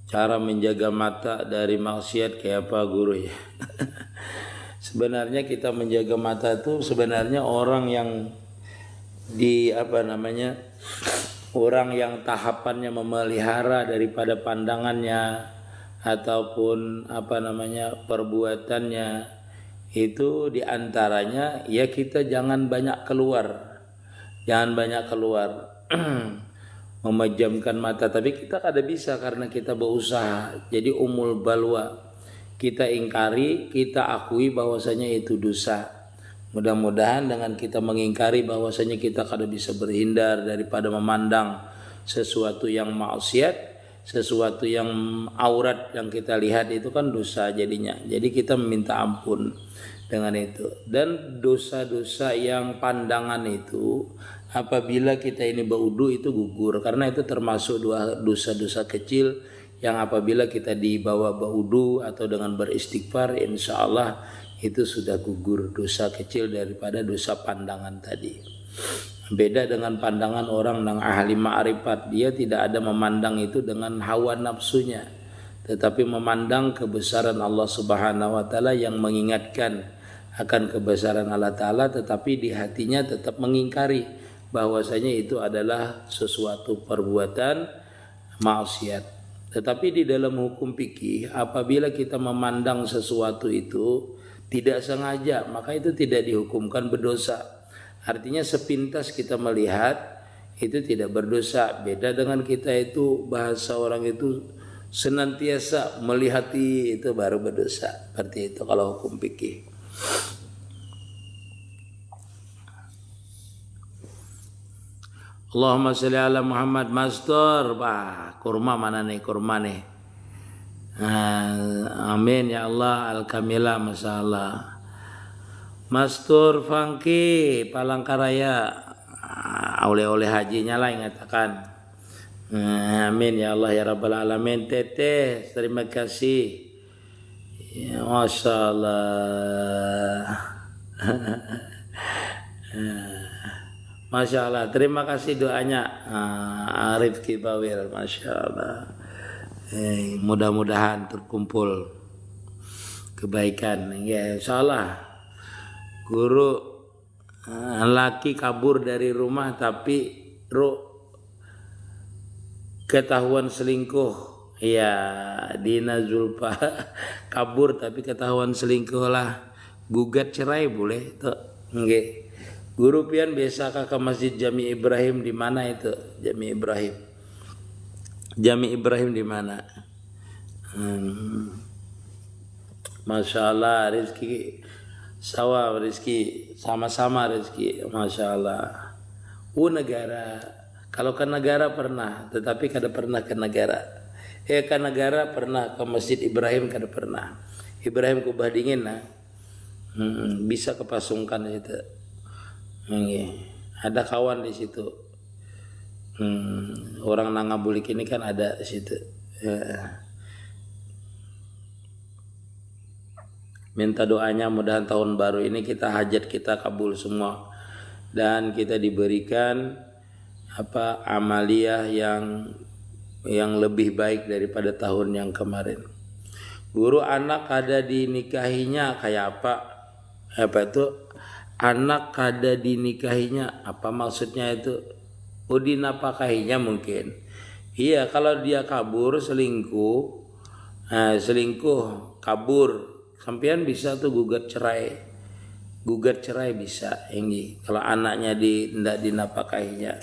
Cara menjaga mata dari maksiat kayak apa guru ya? Sebenarnya kita menjaga mata itu sebenarnya orang yang di apa namanya, orang yang tahapannya memelihara daripada pandangannya ataupun apa namanya perbuatannya, itu diantaranya ya kita jangan banyak keluar, memejamkan mata. Tapi kita kada bisa karena kita berusaha. Jadi umul balwa, kita ingkari, kita akui bahwasanya itu dosa. Mudah-mudahan dengan kita mengingkari bahwasanya kita kada bisa berhindar daripada memandang sesuatu yang maksiat, sesuatu yang aurat yang kita lihat itu kan dosa jadinya. Jadi kita meminta ampun dengan itu. Dan dosa-dosa yang pandangan itu apabila kita ini berwudu itu gugur, karena itu termasuk dua dosa-dosa kecil yang apabila kita dibawa berwudu atau dengan beristighfar insya Allah itu sudah gugur dosa kecil daripada dosa pandangan tadi. Beda dengan pandangan orang yang ahli ma'rifat, dia tidak ada memandang itu dengan hawa nafsunya, tetapi memandang kebesaran Allah Subhanahu wa taala yang mengingatkan akan kebesaran Allah taala, tetapi di hatinya tetap mengingkari bahwasanya itu adalah sesuatu perbuatan maksiat. Tetapi di dalam hukum fikih apabila kita memandang sesuatu itu tidak sengaja, maka itu tidak dihukumkan berdosa. Artinya sepintas kita melihat itu tidak berdosa. Beda dengan kita itu bahasa orang itu senantiasa melihati, itu baru berdosa. Seperti itu kalau hukum fikih. Allahumma sholli ala Muhammad. Mastur, kurma mana nih, kurma nih. Amin ya Allah. Al-Kamila masalah. Mastur Fangki Palangkaraya, oleh-oleh hajinya lah ingatakan. Amin ya Allah ya Rabbal Alamin. Teteh terima kasih ya, Masya Allah. Masya Allah, terima kasih doanya Arif Kibawir, Masya Allah. Mudah-mudahan terkumpul kebaikan ya, Insya Allah. Guru laki kabur dari rumah tapi ketahuan selingkuh. Ya, Dina Zulfa kabur tapi ketahuan selingkuh lah. Gugat cerai boleh tuh. Nggih. Guru pian biasa ke Masjid Jami Ibrahim di mana itu? Jami Ibrahim. Jami Ibrahim di mana? Masya Allah, rezeki sawah, rezeki sama-sama rezeki, Masya Allah. Negara, kalau ke negara pernah, tetapi kada pernah ke negara. Ke negara pernah, ke Masjid Ibrahim kada pernah. Ibrahim Kubah Dingin nah. Bisa ke Pasungkan itu. Ada kawan di situ. Orang Nangabulik ini kan ada di situ. Minta doanya mudahan tahun baru ini kita hajat kita kabul semua dan kita diberikan amaliyah yang lebih baik daripada tahun yang kemarin. Guru anak ada dinikahinya kayak apa? Apa itu? Anak kada dinikahinya, apa maksudnya itu? Dinapakahinya mungkin. Iya, kalau dia kabur selingkuh kabur, sampean bisa tuh gugat cerai bisa ini. Kalau anaknya tidak dinapakahinya,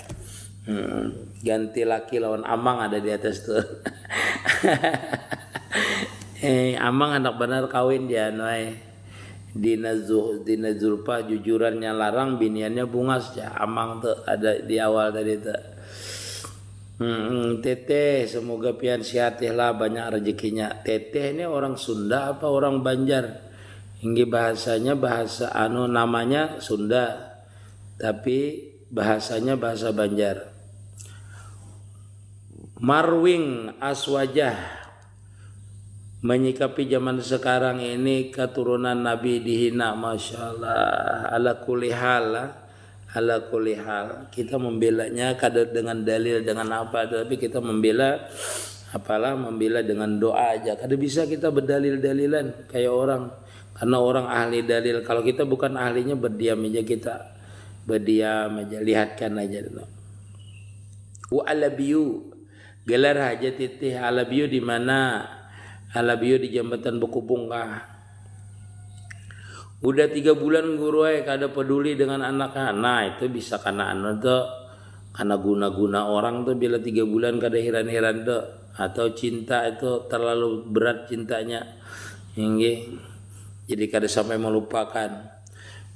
ganti laki lawan amang ada di atas tuh. Amang anak benar kawin dia noy. Dina Zulfa jujurannya larang, biniannya bungas ya. Amang tuh ada di awal tadi tuh. Teteh semoga pian sehat lah, banyak rezekinya. Teteh ini orang Sunda apa orang Banjar? Hingga bahasanya bahasa namanya Sunda, tapi bahasanya bahasa Banjar. Marwing Aswajah, menyikapi zaman sekarang ini keturunan Nabi dihina, Masya Allah. Ala kulli hal kita membelanya kadang dengan dalil dengan apa, tapi kita membela Apalah membela dengan doa aja. Kada bisa kita berdalil-dalilan kayak orang. Karena orang ahli dalil. Kalau kita bukan ahlinya, berdiam aja kita. Berdiam aja, lihatkan aja dulu. Wa alabiyu, gelar hajat titih. Alabiyu di mana? Alabiyu di Jambatan Buku Bungkah. Udah 3 bulan guru kada peduli dengan anaknya. Nah itu bisa karena anak tuh, karena guna-guna orang tuh bila 3 bulan kada heran-heran tuh. Atau cinta itu terlalu berat cintanya. Jadi kada sampai melupakan.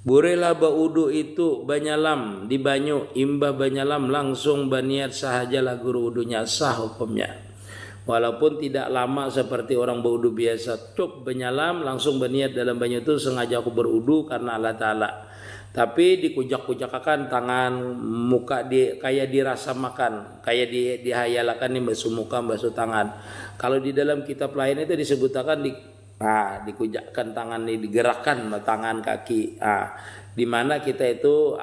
Bolehlah baudu itu banyalam di banyu, imbah banyalam langsung baniat sahajalah guru wudunya, sah hukumnya. Walaupun tidak lama seperti orang berwudu biasa. Cuk banyalam langsung berniat dalam banyu itu, sengaja aku berwudu karena Allah Ta'ala. Tapi dikujak-kujakan tangan, muka kayak dirasa makan, kayak dihayalakan nih basuh muka, basuh tangan. Kalau di dalam kitab lain itu disebutkan dikujakkan tangan nih, digerakkan tangan kaki. Di mana kita itu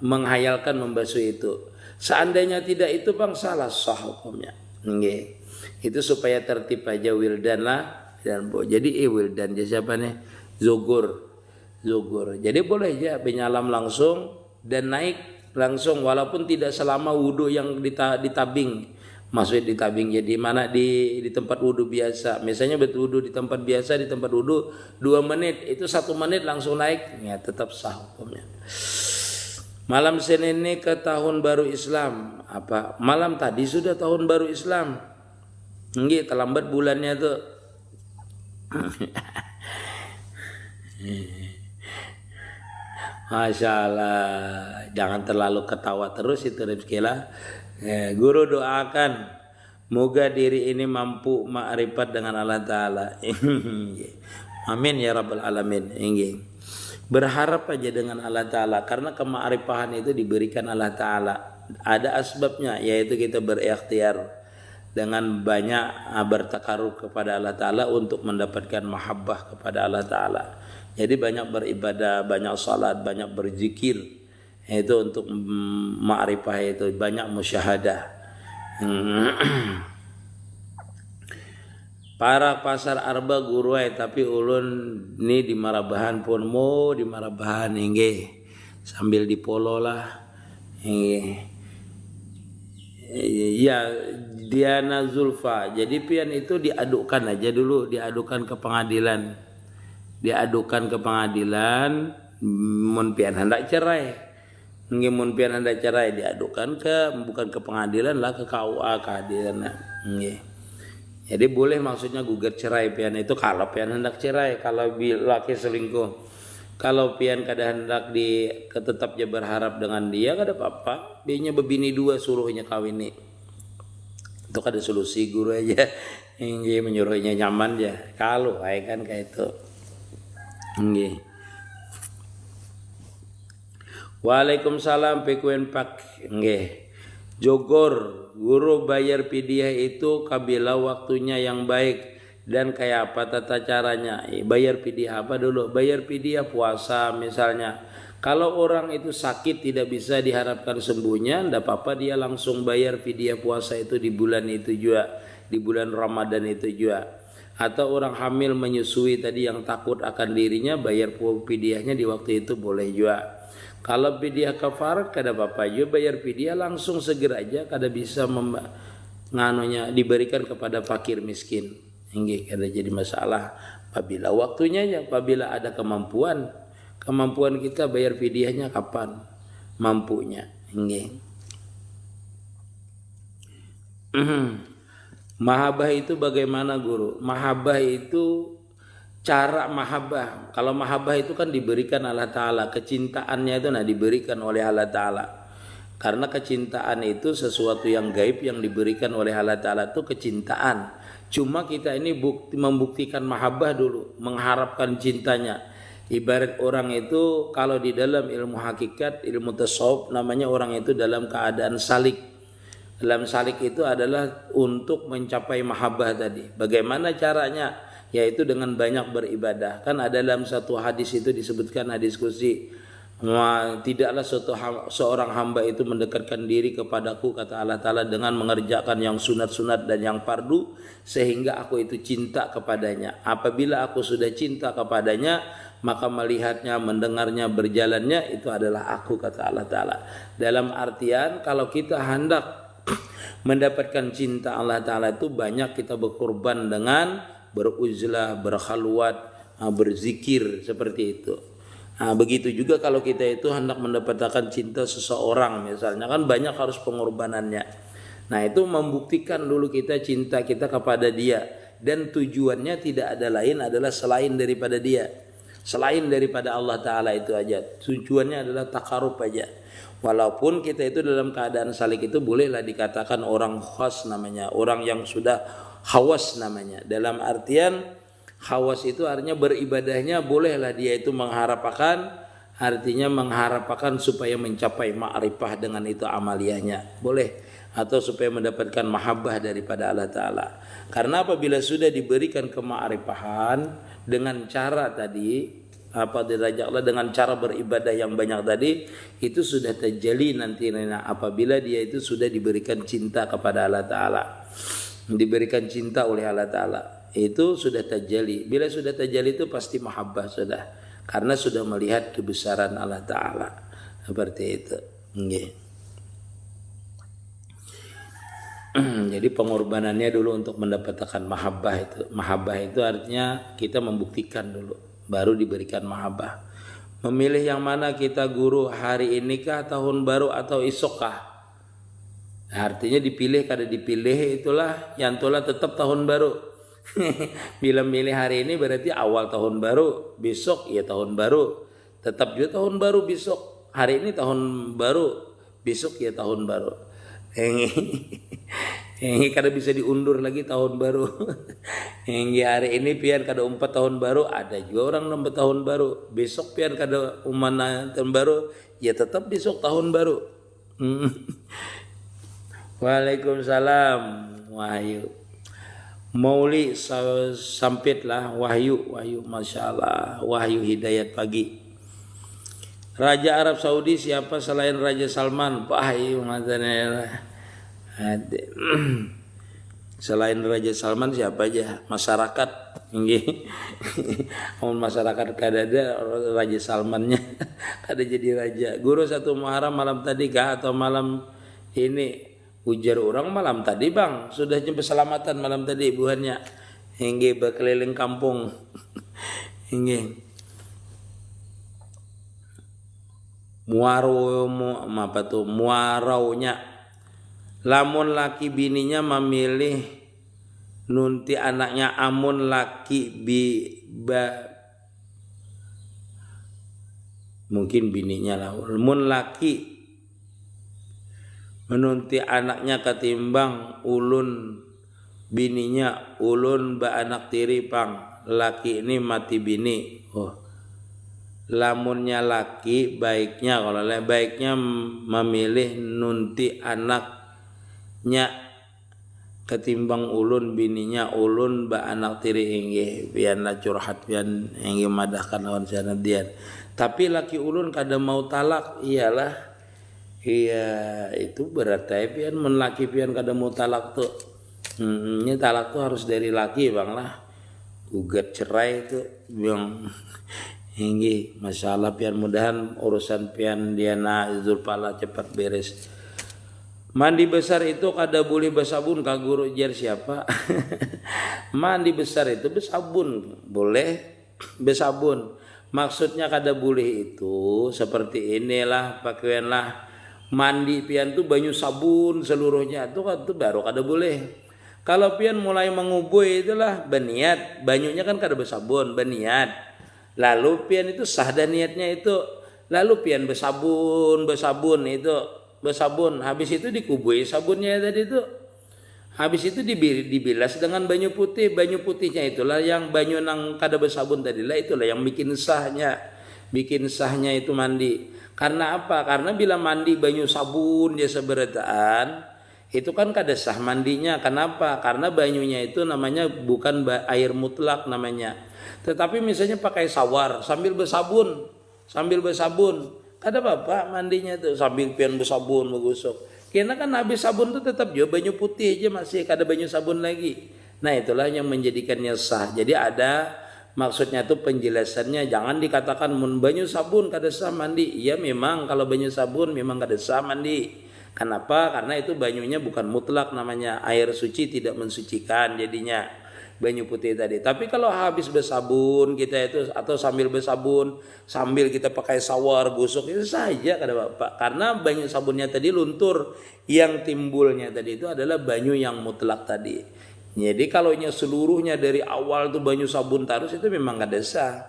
menghayalkan membasuh itu. Seandainya tidak itu bang salah, sah hukumnya. Itu supaya tertib aja wildan lah dan jadi wildan dia siapa nih zugur. Jadi boleh aja penyalam langsung dan naik langsung walaupun tidak selama wudu yang ditabing. Maksudnya ditabing jadi mana di tempat wudu biasa. Misalnya berwudu di tempat biasa, di tempat wudu 2 menit, itu 1 menit langsung naik, ya tetap sah hukumnya. Malam Senin ini ke tahun baru Islam. Malam tadi sudah tahun baru Islam. Terlambat bulannya tuh. Masya Allah. Jangan terlalu ketawa terus itu Rizkilah. Guru doakan moga diri ini mampu ma'rifat dengan Allah Ta'ala. Amin ya Rabbal Alamin. Berharap aja dengan Allah Ta'ala. Karena kema'rifahan itu diberikan Allah Ta'ala. Ada asbabnya, yaitu kita berikhtiar dengan banyak bertakarub kepada Allah Ta'ala untuk mendapatkan mahabbah kepada Allah Ta'ala. Jadi banyak beribadah, banyak salat, banyak berzikir. Itu untuk ma'rifah itu, banyak musyahadah. Para pasar arba guruai tapi ulun ni di Marabahan pun mau di Marabahan sambil di polo lah ya Diana Zulfa. Jadi pian itu diadukan aja dulu, diadukan ke pengadilan, mun pian hendak cerai. Mun pian hendak cerai diadukan bukan ke pengadilan lah, ke KUA keadilan. Jadi boleh maksudnya gugat cerai pian itu kalau pian hendak cerai, kalau laki selingkuh. Kalau pian kada hendak tetap dia berharap dengan dia kada apa-apa. Biarnya bebini 2 suruhnya kawin nih. Itu kada solusi guru aja. Menyuruhnya nyaman ya. Kalau kan kayak itu. Waalaikumsalam pekuen pak. Jogor, guru bayar pidiah itu kabila waktunya yang baik dan kayak apa tata caranya. Bayar pidiah apa dulu? Bayar pidiah puasa misalnya. Kalau orang itu sakit tidak bisa diharapkan sembuhnya, ndak apa-apa dia langsung bayar pidiah puasa itu di bulan itu juga, di bulan Ramadan itu juga. Atau orang hamil menyusui tadi yang takut akan dirinya, bayar pidiahnya di waktu itu boleh juga. Kalau pidiah kafarat kada apa-apa juga, bayar pidiah langsung segera aja, kada bisa diberikan kepada fakir miskin. Kada jadi masalah apabila waktunya ya, apabila ada kemampuan kita bayar pidiahnya kapan mampunya. Mahabbah itu bagaimana guru? Mahabbah itu cara mahabbah. Kalau mahabbah itu kan diberikan Allah Ta'ala, kecintaannya itu diberikan oleh Allah Ta'ala. Karena kecintaan itu sesuatu yang gaib yang diberikan oleh Allah Ta'ala, itu kecintaan. Cuma kita ini membuktikan mahabbah dulu, mengharapkan cintanya. Ibarat orang itu kalau di dalam ilmu hakikat, ilmu tasawuf, namanya orang itu dalam keadaan salik. Dalam salik itu adalah untuk mencapai mahabbah tadi. Bagaimana caranya? Yaitu dengan banyak beribadah. Kan ada dalam satu hadis itu disebutkan hadis kursi, Tidaklah seorang hamba itu mendekatkan diri kepadaku, kata Allah Ta'ala, dengan mengerjakan yang sunat-sunat dan yang fardu, sehingga aku itu cinta kepadanya. Apabila aku sudah cinta kepadanya, maka melihatnya, mendengarnya, berjalannya, itu adalah aku, kata Allah Ta'ala. Dalam artian kalau kita hendak mendapatkan cinta Allah Ta'ala itu banyak kita berkorban dengan beruzlah, berkhalwat, berzikir, seperti itu. Nah, begitu juga kalau kita itu hendak mendapatkan cinta seseorang, misalnya kan banyak harus pengorbanannya. Nah, itu membuktikan dulu kita cinta kita kepada dia, dan tujuannya tidak ada lain adalah selain daripada dia, selain daripada Allah Ta'ala itu aja. Tujuannya adalah takarub aja. Walaupun kita itu dalam keadaan salik itu bolehlah dikatakan orang khas namanya, orang yang sudah hawas namanya. Dalam artian hawas itu artinya beribadahnya bolehlah dia itu mengharapkan, artinya mengharapkan supaya mencapai ma'rifah dengan itu amaliyahnya, boleh, atau supaya mendapatkan mahabbah daripada Allah Ta'ala. Karena apabila sudah diberikan kema'rifahan dengan cara tadi, dengan cara beribadah yang banyak tadi, itu sudah terjadi nanti apabila dia itu sudah diberikan cinta kepada Allah Ta'ala, diberikan cinta oleh Allah Ta'ala, itu sudah terjadi. Bila sudah terjadi itu pasti mahabbah sudah, karena sudah melihat kebesaran Allah Ta'ala, seperti itu. Jadi pengorbanannya dulu untuk mendapatkan mahabbah itu. Mahabbah itu artinya kita membuktikan dulu, baru diberikan mahabbah. Memilih yang mana kita guru, hari ini kah, tahun baru, atau esok kah? Artinya dipilih, kada dipilih itulah yang itulah tetap tahun baru. Bila milih hari ini berarti awal tahun baru, besok ya tahun baru, tetap juga tahun baru besok. Hari ini tahun baru, besok ya tahun baru. Ini kada bisa diundur lagi tahun baru. Hingga hari ini pian kada 4 tahun baru, ada juga orang 6 tahun baru. Besok pian kada umana tahun baru, ya tetap besok tahun baru. Waalaikumsalam Wahyu. Mauli sampitlah Wahyu, Masya Allah, Wahyu hidayat pagi. Raja Arab Saudi siapa selain Raja Salman? Wahyu selain Raja Salman siapa aja? Masyarakat, masyarakat kada ada Raja Salmannya, kada jadi raja. Guru satu Muharram malam tadi kah atau malam ini? Ujar orang malam tadi bang, sudah jumpa selamatan malam tadi buahnya, hingga berkeliling kampung, hingga muaraunya, lamun laki bininya memilih nunti anaknya, amun laki mungkin bininya lah, lamun laki menunti anaknya ketimbang ulun bininya, ulun ba anak tiri pang, laki ini mati bini. Lamunnya laki baiknya, kalau baiknya memilih nunti anaknya ketimbang ulun bininya, ulun ba anak tiri hingga pian la curhat pian hingga madahkan lawan sanadian. Tapi laki ulun kada mau talak, iyalah. Iya itu berarti pian menlaki pian kada mau talak tuh. Ini talak tuh harus dari laki bang lah. Gugat cerai itu yang hinggi masalah pian, mudahan urusan pian Diana Zulpala cepat beres. Mandi besar itu kada boleh bersabun, kak guru jar siapa? Mandi besar itu bersabun, boleh bersabun. Maksudnya kada boleh itu seperti inilah, pakaianlah mandi pian tuh banyu sabun seluruhnya tuh baru kada boleh. Kalau pian mulai mengubui itulah berniat, banyunya kan kada bersabun, berniat. Lalu pian itu sah dan niatnya itu, lalu pian bersabun itu, bersabun, habis itu dikubui sabunnya tadi itu. Habis itu dibilas dengan banyu putihnya itulah yang banyu nang kada bersabun tadilah, itulah yang bikin sahnya itu mandi. Karena apa? Karena bila mandi banyu sabun dia seberataan, itu kan kada sah mandinya. Kenapa? Karena banyunya itu namanya bukan air mutlak namanya. Tetapi misalnya pakai sawar sambil bersabun, Kada apa mandinya tuh sambil pian bersabun menggosok. Karena kan habis sabun tuh tetap juga banyu putih aja masih kada banyu sabun lagi. Nah itulah yang menjadikannya sah. Jadi ada maksudnya tuh penjelasannya, jangan dikatakan mun banyu sabun kada sah mandi. Iya memang kalau banyu sabun memang kada sah mandi. Kenapa? Karena itu banyunya bukan mutlak, namanya air suci tidak mensucikan jadinya banyu putih tadi. Tapi kalau habis bersabun kita itu atau sambil bersabun sambil kita pakai shower gosok itu saja kada apa-apa. Karena banyu sabunnya tadi luntur, yang timbulnya tadi itu adalah banyu yang mutlak tadi. Jadi kalau seluruhnya dari awal tuh banyu sabun terus itu memang kada sah.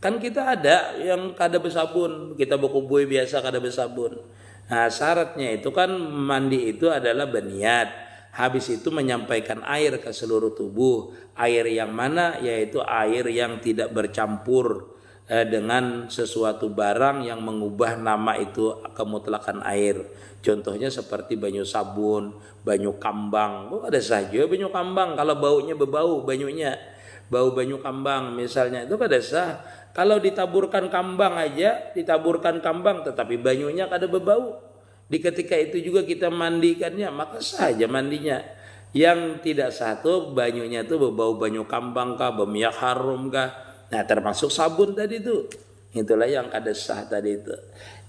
Kan kita ada yang kada bersabun, kita berkubuy biasa kada bersabun. Nah syaratnya itu kan mandi itu adalah berniat. Habis itu menyampaikan air ke seluruh tubuh. Air yang mana? Yaitu air yang tidak bercampur dengan sesuatu barang yang mengubah nama itu kemutlakan air. Contohnya seperti banyu sabun, banyu kambang. Oh, ada saja banyu kambang kalau baunya berbau banyunya. Bau banyu kambang misalnya itu kada sah. Kalau ditaburkan kambang aja, ditaburkan kambang tetapi banyunya kada berbau. Di ketika itu juga kita mandikannya, maka saja mandinya. Yang tidak satu banyunya itu berbau banyu kambang kah, berminyak harum kah. Nah termasuk sabun tadi itu. Itulah yang kada sah tadi itu.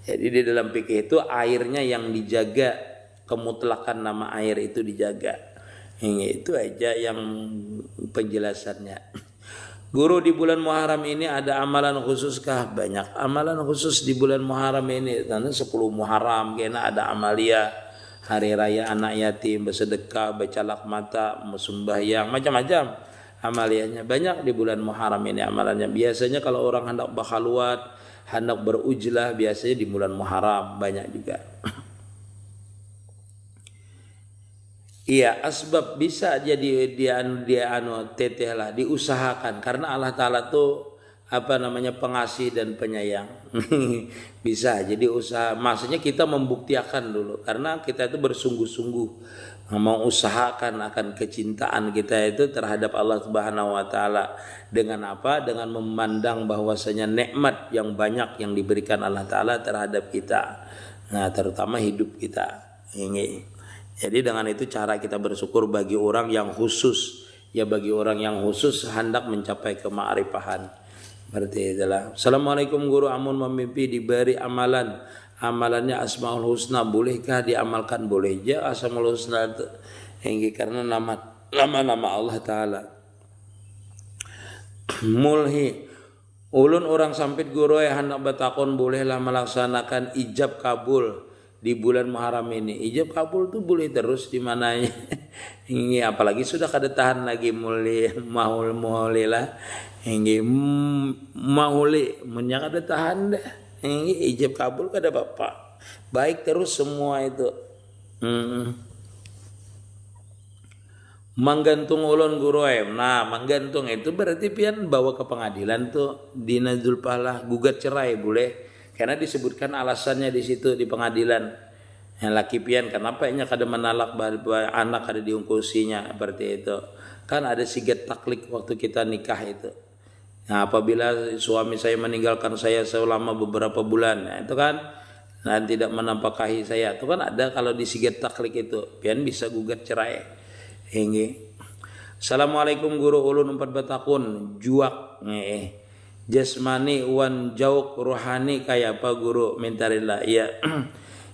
Jadi di dalam fikih itu airnya yang dijaga, kemutlakan nama air itu dijaga. Itu aja yang penjelasannya. Guru, di bulan Muharram ini ada amalan khususkah? Banyak amalan khusus di bulan Muharram ini. Karena 10 Muharram kena ada amalia hari raya anak yatim, bersedekah, bercalak mata, sembahyang, macam-macam amaliannya. Banyak di bulan Muharram ini amalannya. Biasanya kalau orang hendak berkhalwat, hendak berujlah, biasanya di bulan Muharram banyak juga. Iya, asbab bisa jadi dia teteh lah, diusahakan karena Allah Taala tuh pengasih dan penyayang. Bisa jadi usaha, maksudnya kita membuktikan dulu karena kita itu bersungguh-sungguh mau usahakan akan kecintaan kita itu terhadap Allah Subhanahu wa taala dengan apa? Dengan memandang bahwasanya nikmat yang banyak yang diberikan Allah Taala terhadap kita. Nah, terutama hidup kita. Ini. Jadi dengan itu cara kita bersyukur bagi orang yang khusus. Ya bagi orang yang khusus hendak mencapai kema'rifahan. Berarti itulah. Assalamualaikum guru, amun memimpi diberi amalan. Amalannya Asmaul Husna, bolehkah diamalkan? Boleh aja Asmaul Husna itu. Karena nama-nama Allah Ta'ala. Mulhi. Ulun orang sampit guru yang hendak bertakon bolehlah melaksanakan ijab kabul di bulan Muharram ini. Ijab kabul tuh boleh terus di mananya. Ini apalagi sudah kada tahan lagi mulai lah. Ini mauli munya kada tahan dah. Ini ijab kabul kada apa-apa. Baik terus semua itu. Menggantung ulun guru. Nah, menggantung itu berarti pian bawa ke pengadilan tuh di Nazul Palah, gugat cerai boleh. Karena disebutkan alasannya di situ di pengadilan. Yang laki pian kenapa nya kada menalak anak kada diungkusinya seperti itu. Kan ada sigat taklik waktu kita nikah itu. Nah, apabila suami saya meninggalkan saya selama beberapa bulan, nah, itu kan dan tidak menampakahi saya, itu kan ada kalau di sigat taklik itu, pian bisa gugat cerai. Hingga. Assalamualaikum guru, ulun 4 batakun juak jasmani wan jauk rohani kayak apa guru? Mintarillah. Ya.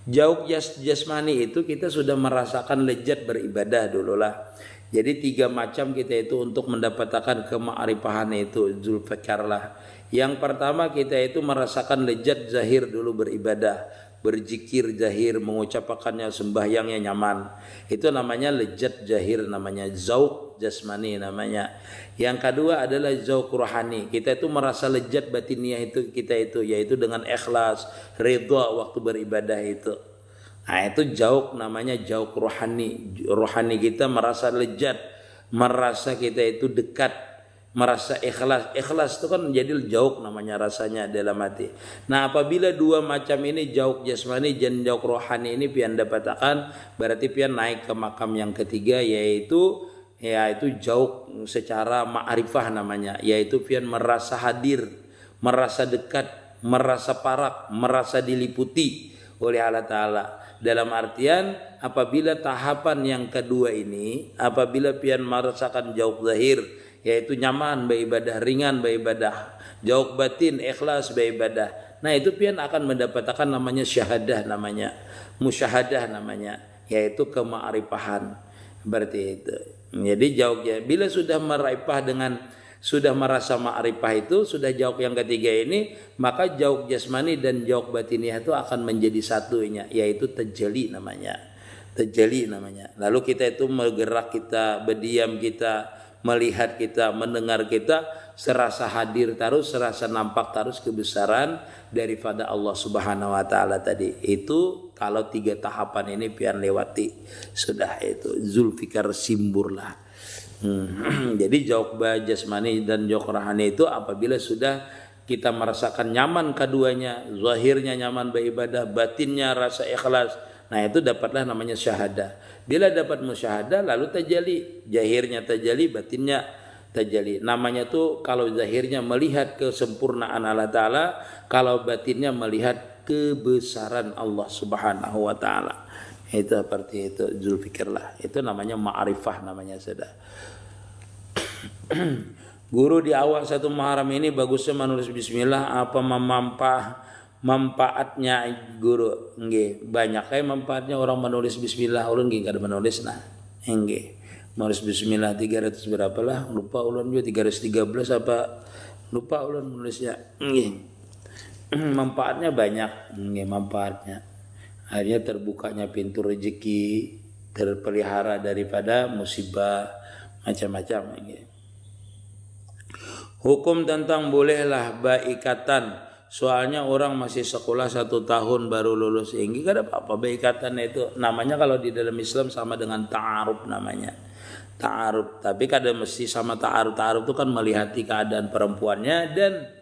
Jauk jasmani itu kita sudah merasakan lezat beribadah dulu lah. Jadi 3 macam kita itu untuk mendapatkan kema'rifahan itu zulfikar lah. Yang pertama kita itu merasakan lezat zahir dulu beribadah, berzikir zahir, mengucapkannya sembahyangnya nyaman. Itu namanya lezat zahir, namanya zauq jasmani namanya. Yang kedua adalah zauq rohani. Kita itu merasa lezat batiniah itu kita itu yaitu dengan ikhlas, ridha waktu beribadah itu. Nah, itu jauh namanya jauh rohani. Rohani kita merasa lezat, merasa kita itu dekat, merasa ikhlas. Ikhlas itu kan menjadi jauh namanya rasanya dalam hati. Nah, apabila 2 macam ini jauh jasmani dan jauh rohani ini pian dapatkan, berarti pian naik ke makam yang ketiga yaitu jauh secara ma'rifah namanya, yaitu pian merasa hadir, merasa dekat merasa parak, merasa diliputi oleh Allah Ta'ala. Dalam artian apabila tahapan yang kedua ini, apabila pian merasakan jauh zahir, yaitu nyaman beribadah, ringan beribadah, jauh batin, ikhlas beribadah, nah itu pian akan mendapatkan namanya syahadah, namanya musyahadah namanya, yaitu kema'rifahan. Berarti itu. Jadi jauhnya bila sudah meraipah dengan sudah merasa ma'rifah itu, sudah jauh yang ketiga ini, maka jauh jasmani dan jauh batiniah itu akan menjadi satunya, yaitu tajalli namanya. Tajalli namanya. Lalu kita itu bergerak, kita berdiam, kita melihat, kita mendengar, kita serasa hadir terus, serasa nampak terus kebesaran daripada Allah Subhanahu wa taala tadi. Itu kalau 3 tahapan ini pian lewati, sudah itu Zulfikar simburlah. Jadi jauh jasmani dan jauh rohani itu apabila sudah kita merasakan nyaman keduanya, zahirnya nyaman beribadah, batinnya rasa ikhlas, nah itu dapatlah namanya syahadah. Bila dapat musyahadah lalu tajalli, zahirnya tajalli, batinnya tajalli. Namanya tuh kalau zahirnya melihat kesempurnaan Allah Ta'ala, kalau batinnya melihat kebesaran Allah Subhanahu wa taala. Itu seperti itu, Zulfikar lah. Itu namanya ma'rifah namanya sudah. Guru di awal 1 Muharram ini bagusnya menulis bismillah apa manfaatnya guru? Nggih, banyak kayak manfaatnya orang menulis bismillah. Ulun nggih kada menulis nah. Nggih. Menulis bismillah 300 berapa lah? Lupa ulun juga 313 apa? Lupa ulun menulisnya. Nggih. Manfaatnya banyak, nggih manfaatnya. Akhirnya terbukanya pintu rezeki, terpelihara daripada musibah macam-macam. Hukum tentang bolehlah baikatan, soalnya orang masih sekolah 1 tahun baru lulus, ini kada apa-apa. Baikatan itu namanya kalau di dalam Islam sama dengan ta'aruf namanya. Ta'aruf, tapi kada mesti sama ta'aruf. Ta'aruf itu kan melihati keadaan perempuannya dan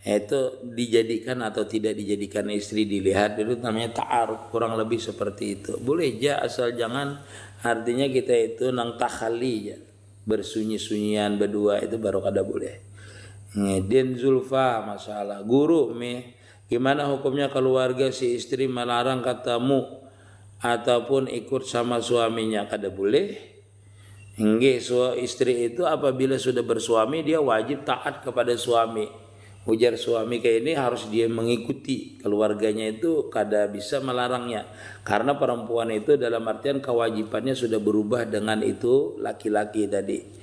itu dijadikan atau tidak dijadikan istri, dilihat, itu namanya ta'aruf, kurang lebih seperti itu. Boleh aja asal jangan artinya kita itu nang takhali ya, bersunyi-sunyian berdua, itu baru kada boleh. Den Zulfa masalah guru gimana hukumnya keluarga si istri melarang ketemu ataupun ikut sama suaminya? Kada boleh. Nggih, istri itu apabila sudah bersuami dia wajib taat kepada suami. Ujar suami kayak ini harus dia mengikuti, keluarganya itu kada bisa melarangnya, karena perempuan itu dalam artian kewajibannya sudah berubah dengan itu laki-laki tadi.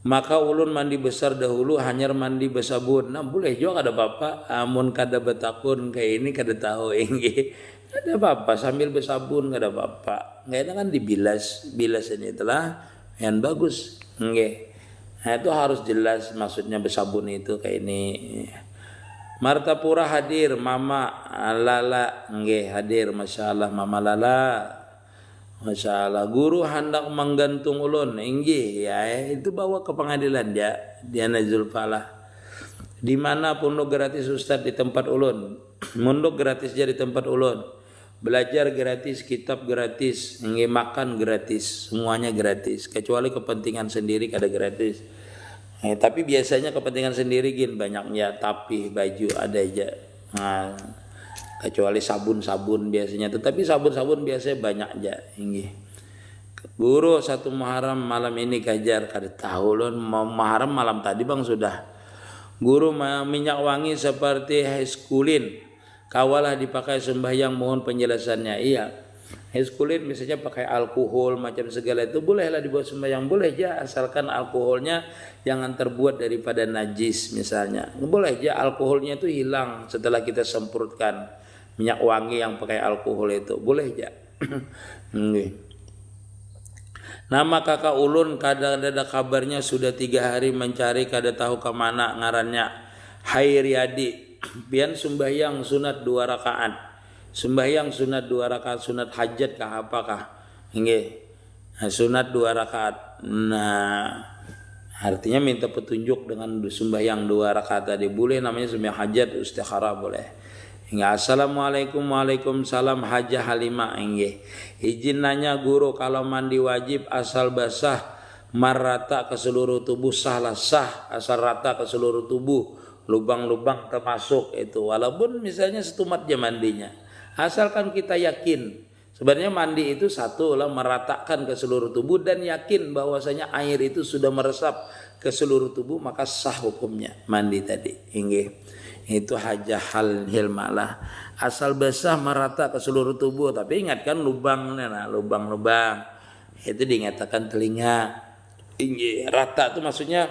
Maka ulun mandi besar dahulu hanyar mandi besabun. Nah boleh juga kada apa-apa, amun kada betakun kayak ini kada tahu ini kada apa-apa sambil besabun kada apa-apa. Nggak kan dibilas ini telah yang bagus nggih. Nah itu harus jelas maksudnya besabun itu kayak ini. Martapura hadir, Mama Lala nggih hadir, Masya Allah Mama Lala. Masya Allah, guru hendak menggantung ulun, nggih ya itu bawa ke pengadilan dia Nazul Falah. Di mana pondok gratis Ustaz di tempat ulun, mondok gratis jadi tempat ulun, belajar gratis, kitab gratis, nggih makan gratis, semuanya gratis, kecuali kepentingan sendiri kada gratis. Tapi biasanya kepentingan sendiri gin banyaknya, tapi baju ada aja. Nah, kecuali sabun-sabun biasanya, tetapi sabun-sabun biasanya banyak aja. Ini guru 1 Muharram malam ini kajar kada tahu lon Muharram malam tadi bang sudah. Guru minyak wangi seperti heskulin kawalah dipakai sembahyang, mohon penjelasannya. Iya, heskulin misalnya pakai alkohol macam segala itu bolehlah dibuat sembahyang, boleh aja asalkan alkoholnya jangan terbuat daripada najis misalnya. Boleh aja alkoholnya itu hilang setelah kita semprotkan. Minyak wangi yang pakai alkohol itu boleh aja. Nama kakak ulun kadang ada kabarnya sudah 3 hari mencari kada tahu kemana ngarannya Hairiadi. Pian sembahyang sunat 2 rakaat. Sembahyang sunat 2 rakaat sunat hajat kah apakah? Nggih. Sunat 2 rakaat. Nah, artinya minta petunjuk dengan sembahyang 2 rakaat tadi. Boleh namanya sembahyang hajat, istikharah boleh. Hingga assalamualaikum waalaikumsalam Hajah Halimah nggih. Izin nanya guru, kalau mandi wajib asal basah merata ke seluruh tubuh sah, asal rata ke seluruh tubuh lubang-lubang termasuk itu, walaupun misalnya setumat aja mandinya, asalkan kita yakin sebenarnya mandi itu satu lah, meratakan ke seluruh tubuh dan yakin bahwasanya air itu sudah meresap ke seluruh tubuh, maka sah hukumnya mandi tadi. Itu hajah hal hilmalah, asal basah merata ke seluruh tubuh. Tapi ingatkan lubangnya, nah lubang-lubang itu dinyatakan telinga. Rata itu maksudnya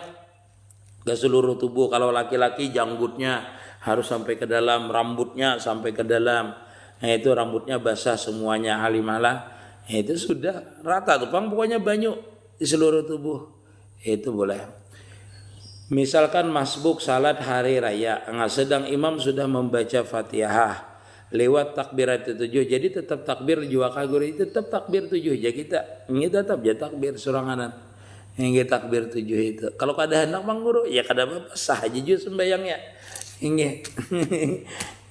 ke seluruh tubuh. Kalau laki-laki janggutnya harus sampai ke dalam, rambutnya sampai ke dalam. Nah itu rambutnya basah semuanya, halimalah. Itu sudah rata tuh, pokoknya banyak di seluruh tubuh. Itu boleh. Misalkan masbuk salat hari raya, sedang imam sudah membaca Fatihah lewat takbirat 7, jadi tetap takbir jua kaguri, tetap takbir 7 aja kita. Ini tetap ya takbir suranganan. Yang takbir 7 itu. Kalau kada hendak mangguru ya kada apa sah aja juga sembayangnya. Ini.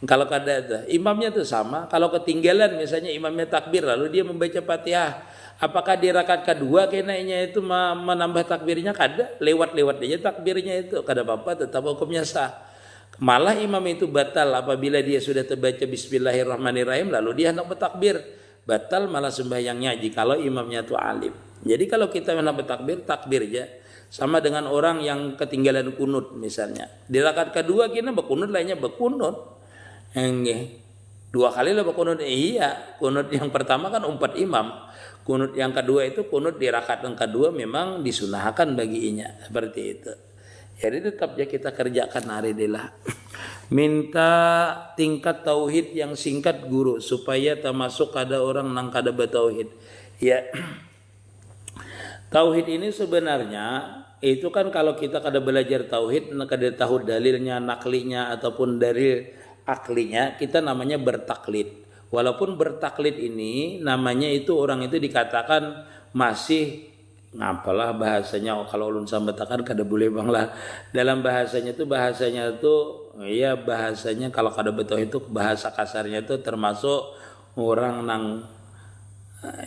Kalau kada tuh imamnya tuh sama, kalau ketinggalan misalnya imamnya takbir lalu dia membaca Fatihah, apakah di rakaat kedua kenanya itu menambah takbirnya? Kada, lewat-lewat aja takbirnya itu, kada apa-apa, tetap hukumnya sah. Malah imam itu batal apabila dia sudah terbaca bismillahirrahmanirrahim lalu dia hendak bertakbir, batal malah sembahyangnya jikalau imamnya itu alim. Jadi kalau kita hendak bertakbir, takbir aja. Sama dengan orang yang ketinggalan kunut misalnya, di rakaat kedua kita berkunut, lainnya berkunut. Dua kali lah berkunut. Iya, kunut yang pertama kan umpat imam, kunut yang kedua itu kunut di rakaat yang kedua memang disunahkan baginya, seperti itu. Jadi tetap ya kita kerjakan hari inilah. Minta tingkat tauhid yang singkat guru supaya termasuk ada orang nang kada bertauhid. Ya. Tauhid ini sebenarnya itu kan kalau kita kada belajar tauhid, kada tahu dalilnya, naklinya ataupun dalil aklinya, kita namanya bertaklid. Walaupun bertaklid ini namanya itu orang itu dikatakan masih ngapalah bahasanya, kalau ulun sambatakan kada boleh bang lah. Dalam bahasanya itu ya bahasanya kalau kada betul itu bahasa kasarnya itu termasuk orang nang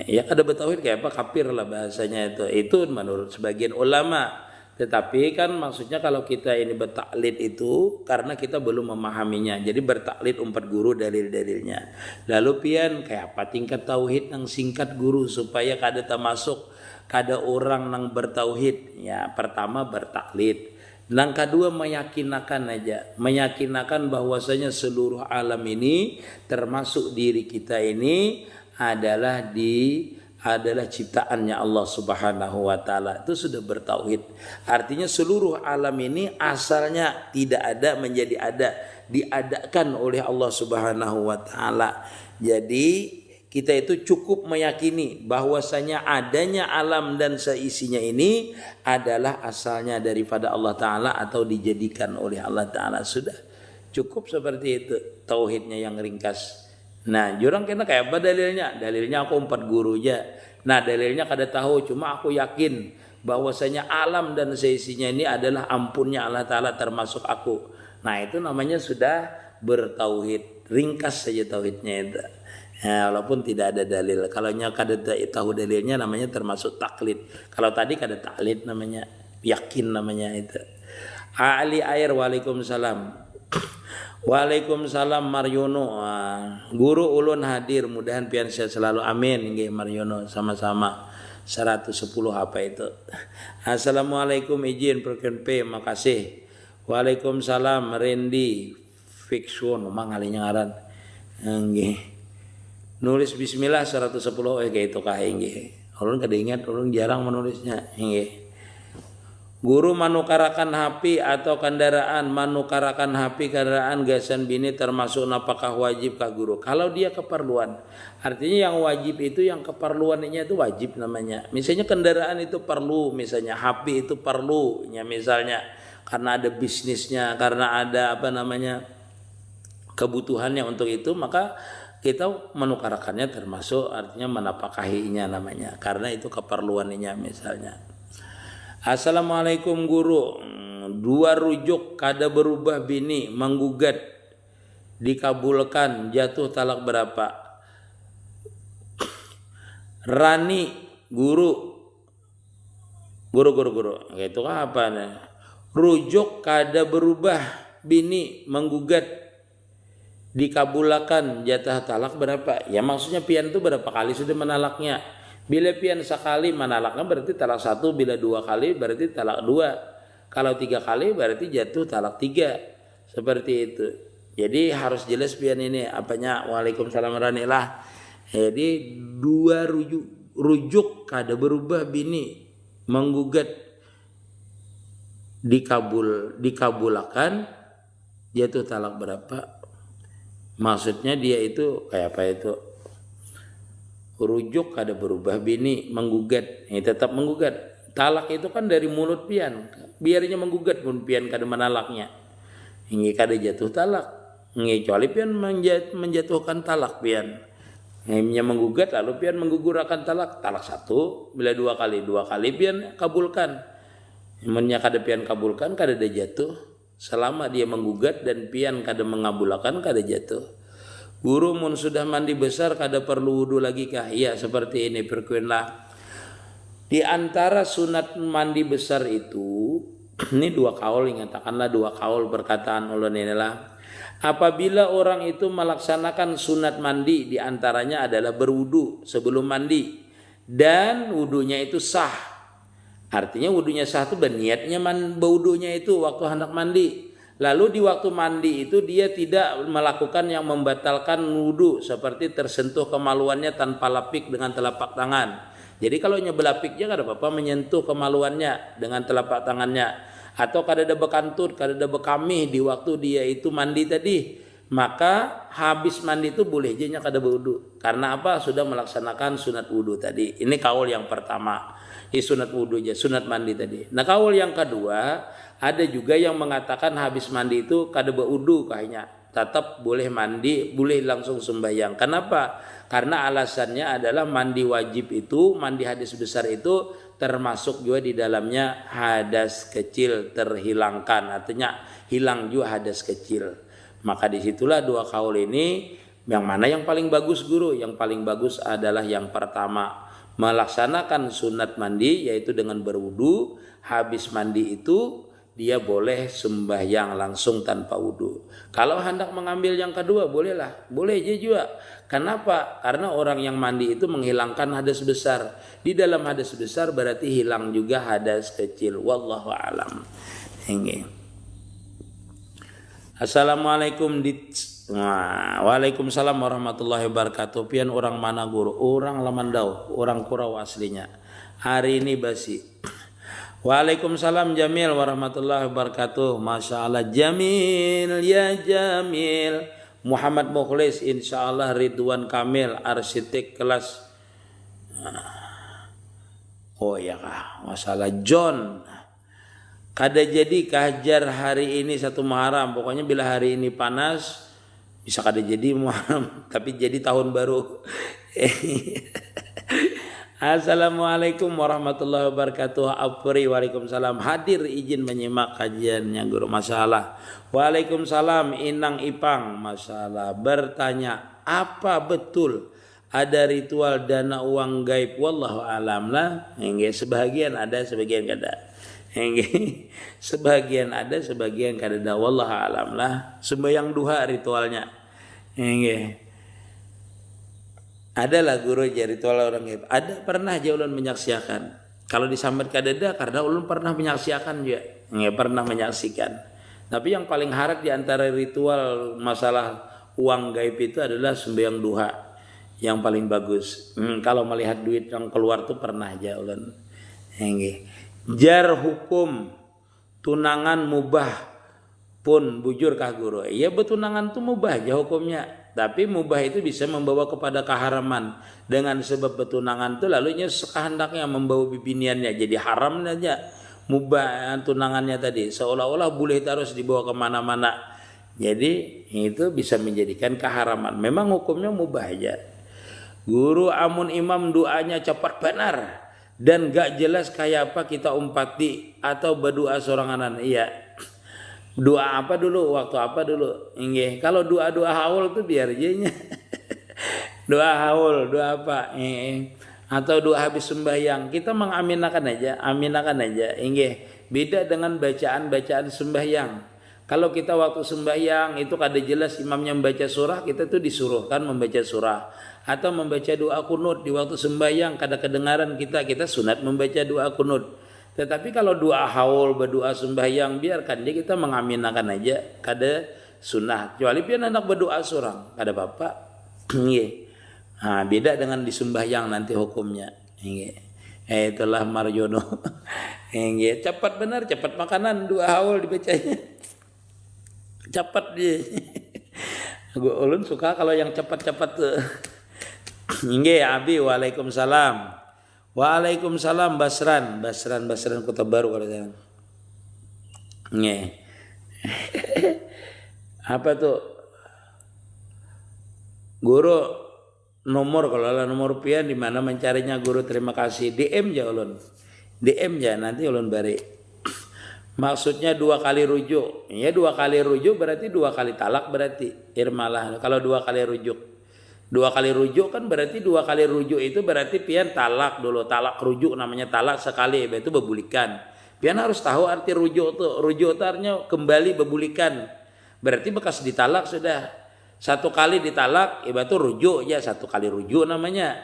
ya kada bertauhid kayak apa, kafir lah bahasanya itu menurut sebagian ulama. Tetapi kan maksudnya kalau kita ini bertaklid itu karena kita belum memahaminya, jadi bertaklid umpat guru dalil-dalilnya. Lalu pian kayak apa tingkat tauhid yang singkat guru supaya kada termasuk kada orang nang bertauhid. Ya pertama bertaklid, yang kedua meyakinakan aja, meyakinakan bahwasanya seluruh alam ini termasuk diri kita ini adalah ciptaannya Allah Subhanahu wa taala. Itu sudah bertauhid. Artinya seluruh alam ini asalnya tidak ada menjadi ada, diadakan oleh Allah Subhanahu wa taala. Jadi kita itu cukup meyakini bahwasanya adanya alam dan seisinya ini adalah asalnya daripada Allah taala atau dijadikan oleh Allah taala. Sudah cukup seperti itu tauhidnya yang ringkas. Nah, jurang kena kayak apa dalilnya? Dalilnya aku 4 guru aja. Nah, dalilnya kada tahu, cuma aku yakin bahwasanya alam dan seisinya ini adalah ampunnya Allah taala termasuk aku. Nah, itu namanya sudah bertauhid. Ringkas saja tauhidnya itu. Ya, walaupun tidak ada dalil. Kalau kada tahu dalilnya namanya termasuk taklid. Kalau tadi kada taklid namanya yakin namanya itu. Ali air waalaikumsalam. Waalaikumsalam Maryono. Guru ulun hadir, mudahan pian sehat selalu, amin. Nggih Maryono, sama-sama 110 apa itu. Assalamualaikum izin perken P, makasih. Waalaikumsalam Randy Fiction, mangalinya ngaran. Nggih. Nulis bismillah 110 kayak itu kah nggih. Ulun kada ingat, ulun jarang menulisnya nggih. Guru manukarakan HP atau kendaraan, manukarakan HP kendaraan gasan bini termasuk apakah wajib kah guru? Kalau dia keperluan, artinya yang wajib itu yang keperluannya itu wajib namanya. Misalnya kendaraan itu perlu, misalnya HP itu perlu, ya misalnya karena ada bisnisnya, karena ada kebutuhannya untuk itu, maka kita menukarakannya termasuk artinya menapakahinya namanya, karena itu keperluannya misalnya. Assalamualaikum guru, 2 rujuk kada berubah bini menggugat dikabulkan, jatuh talak berapa? Rani guru itu apa nih? Rujuk kada berubah bini menggugat dikabulakan jatah talak berapa? Ya maksudnya pian itu berapa kali sudah menalaknya. Bila pian sekali menalaknya berarti talak 1, bila 2 kali berarti talak 2. Kalau 3 kali berarti jatuh talak 3. Seperti itu. Jadi harus jelas pian ini apanya. Waalaikumsalam warahmatullahi. Jadi dua rujuk kada berubah bini menggugat dikabulakan jatuh talak berapa? Maksudnya dia itu kayak apa itu? Rujuk kada berubah bini menggugat, ini tetap menggugat. Talak itu kan dari mulut pian, biarnya menggugat pun pian kada menalaknya. Ini kada jatuh talak, ini kecuali pian menjatuhkan talak pian. Ini menggugat lalu pian menggugurkan talak 1, bila 2 kali pian kabulkan. Mennya kada pian kabulkan kada ada jatuh. Selama dia menggugat dan pian kada mengabulkan kada jatuh. Guru mun sudah mandi besar kada perlu wudu lagi kah? Iya seperti ini perkuinlah. Di antara sunat mandi besar itu ini 2 kaul, katakanlah 2 kaul perkataan ulun inilah. Apabila orang itu melaksanakan sunat mandi di antaranya adalah berwudu sebelum mandi dan wudunya itu sah. Artinya wudunya sah itu berniatnya berwudunya itu waktu hendak mandi. Lalu di waktu mandi itu dia tidak melakukan yang membatalkan wudu seperti tersentuh kemaluannya tanpa lapik dengan telapak tangan. Jadi kalau nyebelapiknya kada apa-apa menyentuh kemaluannya dengan telapak tangannya. Atau kada ada bekantut, kada ada bekamih di waktu dia itu mandi tadi. Maka habis mandi itu boleh aja kada berwudu. Karena apa? Sudah melaksanakan sunat wudu tadi. Ini kaul yang pertama. Sunat wudu aja, sunat mandi tadi. Nah kaul yang kedua, ada juga yang mengatakan habis mandi itu kada berwudu kayaknya. Tetap boleh mandi, boleh langsung sembahyang. Kenapa? Karena alasannya adalah mandi wajib itu, mandi hadas besar itu termasuk juga di dalamnya hadas kecil terhilangkan. Artinya hilang juga hadas kecil. Maka disitulah 2 kaul ini yang mana yang paling bagus guru? Yang paling bagus adalah yang pertama, melaksanakan sunat mandi yaitu dengan berwudu. Habis mandi itu dia boleh sembahyang langsung tanpa wudu. Kalau hendak mengambil yang kedua bolehlah, boleh aja juga. Kenapa? Karena orang yang mandi itu menghilangkan hadas besar. Di dalam hadas besar berarti hilang juga hadas kecil. Wallahu alam. Ini. Assalamualaikum Waalaikumsalam warahmatullahi wabarakatuh. Pian orang mana guru? Orang Lamandau, orang Kurau aslinya. Hari ini basi. Waalaikumsalam Jamil warahmatullahi wabarakatuh. Masya Allah Jamil ya Jamil. Muhammad Mukhlis insyaallah Ridwan Kamil arsitek kelas. Oh ya kah, masalah John. Kada jadi kajar hari ini 1 Muharram. Pokoknya bila hari ini panas bisa kada jadi Muharram, tapi jadi tahun baru. Assalamualaikum warahmatullahi wabarakatuh. Apri waalaikumsalam. Hadir izin menyimak kajiannya guru. Masalah. Waalaikumsalam Inang Ipang. Masalah bertanya, apa betul ada ritual dana uang gaib? Wallahu alam lah. Sebagian ada, sebagian kada. Sebagian ada, sebagian kada. Wallahu alam lah. Sembahyang duha ritualnya. Adalah guru aja ritual orang gaib. Ada pernah aja ulun menyaksikan. Kalau disambat kadada karena ulun pernah menyaksikan juga. Pernah menyaksikan. Tapi yang paling harap di antara ritual masalah uang gaib itu adalah sembahyang duha. Yang paling bagus. Kalau melihat duit yang keluar tuh pernah aja ulun. Jar hukum tunangan mubah pun bujur kah guru? Iya betunangan tuh mubah aja hukumnya. Tapi mubah itu bisa membawa kepada keharaman. Dengan sebab betunangan itu lalunya sekehendaknya membawa bibiniannya. Jadi haram aja mubah tunangannya tadi. Seolah-olah boleh terus dibawa kemana-mana. Jadi itu bisa menjadikan keharaman. Memang hukumnya mubah aja. Guru amun imam doanya cepat benar. Dan gak jelas kayak apa kita umpati. Atau berdoa soranganan. Iya. Doa apa dulu, waktu apa dulu? Kalau doa-doa haul tuh biar aja. Doa haul, doa apa? Atau doa habis sembahyang. Kita mengaminakan aja, aminakan aja. Beda dengan bacaan-bacaan sembahyang. Kalau kita waktu sembahyang itu kada jelas imamnya membaca surah, kita tuh disuruhkan membaca surah atau membaca doa kunut di waktu sembahyang kada kedengaran kita sunat membaca doa kunut. Tetapi kalau doa haul berdoa sembahyang biarkan dia, kita mengaminakan aja, kada sunnah. Kecuali pian anak berdoa surang, kada apa-apa. Nggih. Nah, beda dengan di sembahyang nanti hukumnya. Nggih. Itulah Marjono. Nggih, cepat benar, cepat makanan doa haul dibacanya. Cepat dia. Gue ulun suka kalau yang cepat-cepat. Nggih, Abi, waalaikumsalam. Waalaikumsalam Basran Kota Baru kalau saya. Nggih. Apa tuh? Guru nomor, kalau ada nomor pian di mana mencarinya guru, terima kasih. DM ya ulun. DM ya nanti ulun bari. Maksudnya 2 kali rujuk. Ya 2 kali rujuk berarti 2 kali talak berarti. Irmalah kalau 2 kali rujuk. 2 kali rujuk kan berarti 2 kali rujuk itu berarti pian talak dulu, talak rujuk namanya talak sekali, itu bebulikan. Pian harus tahu arti rujuk tuh. Rujuk itu artinya kembali bebulikan. Berarti bekas ditalak sudah. 1 kali ditalak, itu rujuk ya, 1 kali rujuk namanya.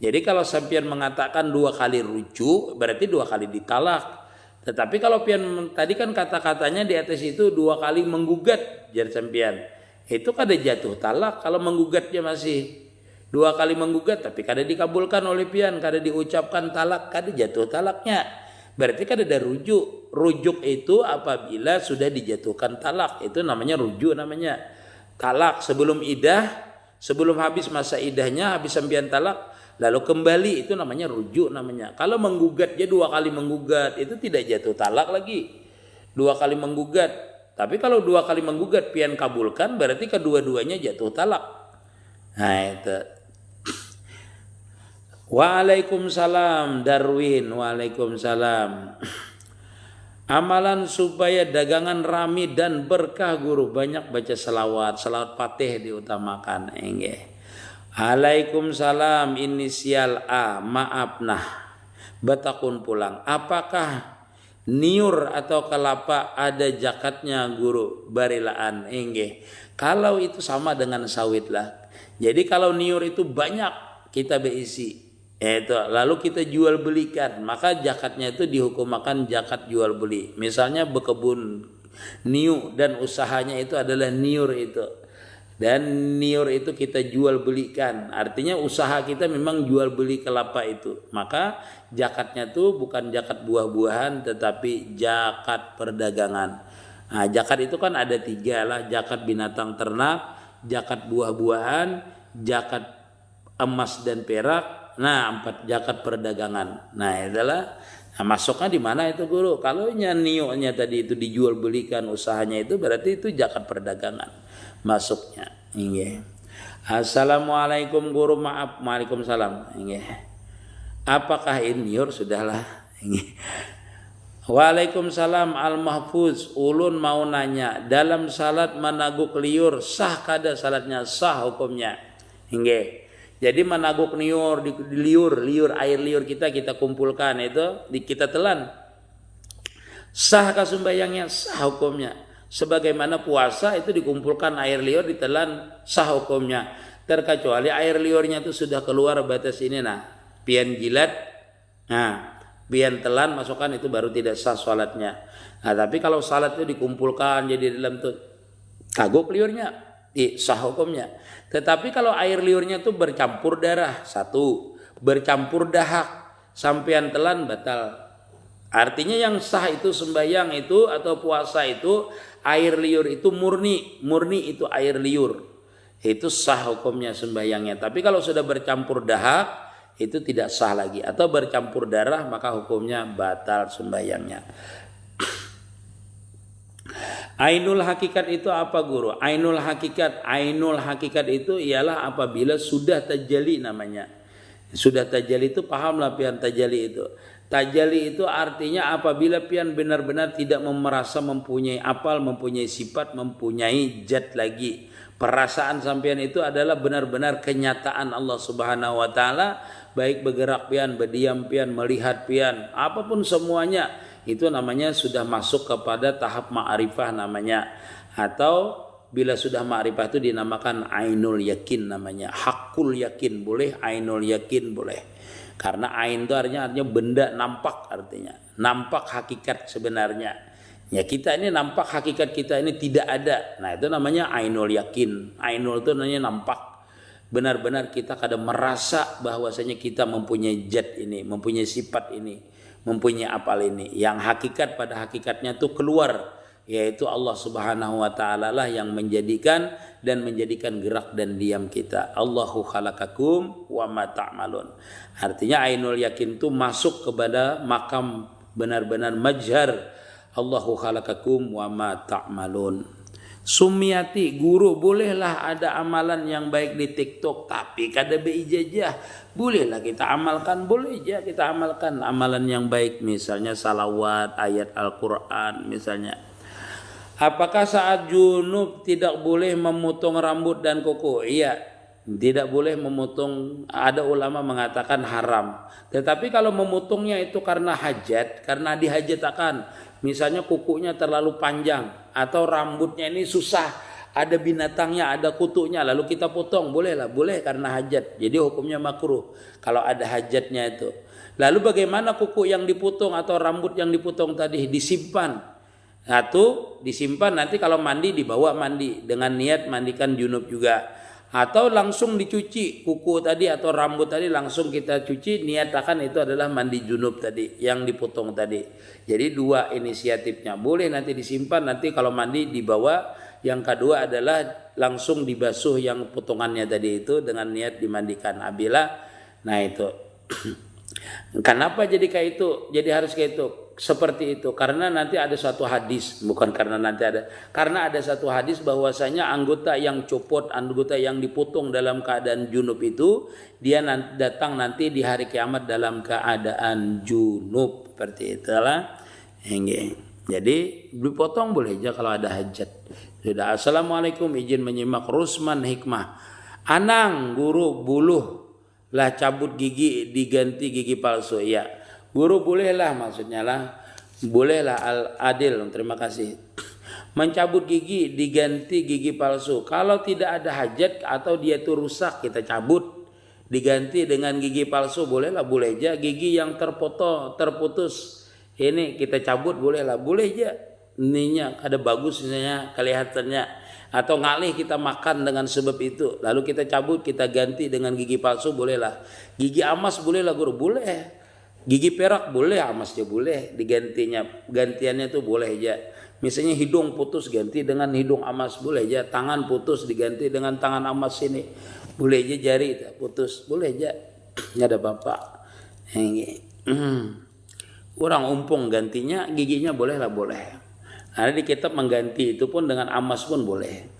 Jadi kalau sampian mengatakan 2 kali rujuk berarti 2 kali ditalak. Tetapi kalau pian tadi kan kata-katanya di atas itu 2 kali menggugat jar sampian. Itu kada jatuh talak kalau menggugatnya masih 2 kali menggugat tapi kada dikabulkan oleh pian, kada diucapkan talak, kada jatuh talaknya. Berarti kada ada rujuk. Rujuk itu apabila sudah dijatuhkan talak, itu namanya rujuk namanya. Talak sebelum idah, sebelum habis masa idahnya, habis sampian talak lalu kembali, itu namanya rujuk namanya. Kalau menggugat dia 2 kali menggugat itu tidak jatuh talak lagi. 2 kali menggugat. Tapi kalau 2 kali menggugat pian kabulkan berarti kedua-duanya jatuh talak. Nah itu. Waalaikumsalam Darwin, waalaikumsalam. Amalan supaya dagangan rami dan berkah guru, banyak baca selawat Fatih diutamakan. Nggih. Waalaikumsalam inisial A, maaf nah. Batakun pulang. Apakah niur atau kelapa ada zakatnya guru? Barilaan. Nggih. Kalau itu sama dengan sawit lah. Jadi kalau niur itu banyak kita beisi. Itu lalu kita jual belikan, maka zakatnya itu dihukumakan zakat jual beli. Misalnya berkebun niur dan usahanya itu adalah niur itu. Dan niur itu kita jual belikan. Artinya usaha kita memang jual beli kelapa itu. Maka zakatnya itu bukan zakat buah-buahan tetapi zakat perdagangan. Nah, zakat itu kan ada 3 lah. Zakat binatang ternak, zakat buah-buahan, zakat emas dan perak. Nah, 4 zakat perdagangan. Nah, itulah. Nah, masuknya di mana itu guru? Kalau niurnya tadi itu dijual belikan usahanya itu berarti itu zakat perdagangan. Masuknya. Nggih. Assalamualaikum guru, maaf. Waalaikumsalam. Nggih. Apakah ini niur? Sudahlah. Nggih. Waalaikumsalam Al-Mahfuz. Ulun mau nanya, dalam salat menaguk liur sah kada salatnya? Sah hukumnya. Nggih. Jadi menaguk liur di liur air liur kita kumpulkan itu kita telan. Sah kah sembahyangnya? Sah hukumnya. Sebagaimana puasa itu dikumpulkan air liur ditelan, sah hukumnya. Terkecuali air liurnya itu sudah keluar batas ini, nah pian jilat, nah pian telan masukkan, itu baru tidak sah salatnya. Nah tapi kalau salat itu dikumpulkan jadi dalam tuh kagok liurnya, sah hukumnya. Tetapi kalau air liurnya itu bercampur darah, 1, bercampur dahak, sampean telan batal. Artinya yang sah itu sembahyang itu atau puasa itu air liur itu murni itu air liur. Itu sah hukumnya sembahyangnya. Tapi kalau sudah bercampur dahak itu tidak sah lagi, atau bercampur darah maka hukumnya batal sembahyangnya. Ainul hakikat itu apa guru? Ainul hakikat itu ialah apabila sudah tajalli namanya. Sudah tajalli itu pahamlah pian tajalli itu. Tajalli itu artinya apabila pian benar-benar tidak merasa mempunyai apal, mempunyai sifat, mempunyai zat lagi. Perasaan sampean itu adalah benar-benar kenyataan Allah Subhanahu wa taala, baik bergerak pian, berdiam pian, melihat pian, apapun semuanya itu namanya sudah masuk kepada tahap ma'rifah namanya. Atau bila sudah ma'rifah itu dinamakan ainul yakin namanya. Hakul yakin boleh, ainul yakin boleh. Karena ain itu artinya benda nampak, artinya nampak hakikat sebenarnya. Ya kita ini nampak hakikat kita ini tidak ada. Nah itu namanya ainul yakin. Ainul itu namanya nampak. Benar-benar kita kadang merasa bahwasanya kita mempunyai zat ini, mempunyai sifat ini, mempunyai apal ini. Yang hakikat pada hakikatnya itu keluar, yaitu Allah Subhanahu wa taala lah yang menjadikan gerak dan diam kita. Allahu khalaqakum wa ma ta'malun. Artinya ainul yakin itu masuk kepada makam benar-benar majhar. Allahu khalaqakum wa ma ta'malun. Sumiyati, guru bolehlah ada amalan yang baik di TikTok tapi kada beijazah. Bolehlah kita amalkan, boleh aja kita amalkan amalan yang baik, misalnya salawat, ayat Al-Qur'an misalnya. Apakah saat junub tidak boleh memotong rambut dan kuku? Iya, tidak boleh memotong. Ada ulama mengatakan haram. Tetapi kalau memotongnya itu karena hajat, karena dihajatakan, misalnya kukunya terlalu panjang atau rambutnya ini susah, ada binatangnya, ada kutunya, lalu kita potong, bolehlah, boleh karena hajat. Jadi hukumnya makruh kalau ada hajatnya itu. Lalu bagaimana kuku yang dipotong atau rambut yang dipotong tadi? Disimpan. Satu, disimpan, nanti kalau mandi dibawa mandi dengan niat mandikan junub juga. Atau langsung dicuci kuku tadi atau rambut tadi, langsung kita cuci, niatakan itu adalah mandi junub tadi yang dipotong tadi. Jadi dua inisiatifnya, boleh nanti disimpan, nanti kalau mandi dibawa. Yang kedua adalah langsung dibasuh yang potongannya tadi itu dengan niat dimandikan. Abila, nah itu. Kenapa jadi kayak itu? Jadi harus kayak itu. Seperti itu karena nanti ada satu hadis, bukan karena nanti ada, karena ada satu hadis bahwasanya anggota yang copot, anggota yang dipotong dalam keadaan junub itu dia datang nanti di hari kiamat dalam keadaan junub, seperti itulah. Jadi dipotong boleh aja kalau ada hajat. Sudah. Assalamualaikum, izin menyimak Rusman Hikmah. Anang guru buluh lah cabut gigi diganti gigi palsu. Ya. Guru bolehlah, maksudnya lah, bolehlah Al-Adil, terima kasih. Mencabut gigi diganti gigi palsu. Kalau tidak ada hajat atau dia itu rusak, kita cabut diganti dengan gigi palsu, bolehlah, boleh aja. Gigi yang terputus ini kita cabut, bolehlah, boleh aja. Ininya ada bagusnya kelihatannya, atau ngalih kita makan dengan sebab itu, lalu kita cabut kita ganti dengan gigi palsu, bolehlah. Gigi emas bolehlah guru, boleh. Gigi perak boleh, emasnya boleh, gantiannya tuh boleh aja. Misalnya hidung putus ganti dengan hidung emas, boleh aja. Tangan putus diganti dengan tangan emas ini, boleh aja. Jari putus, boleh aja. Nggak ada bapak. Orang umpung gantinya giginya boleh lah, boleh. Ada di kitab mengganti itu pun dengan emas pun boleh.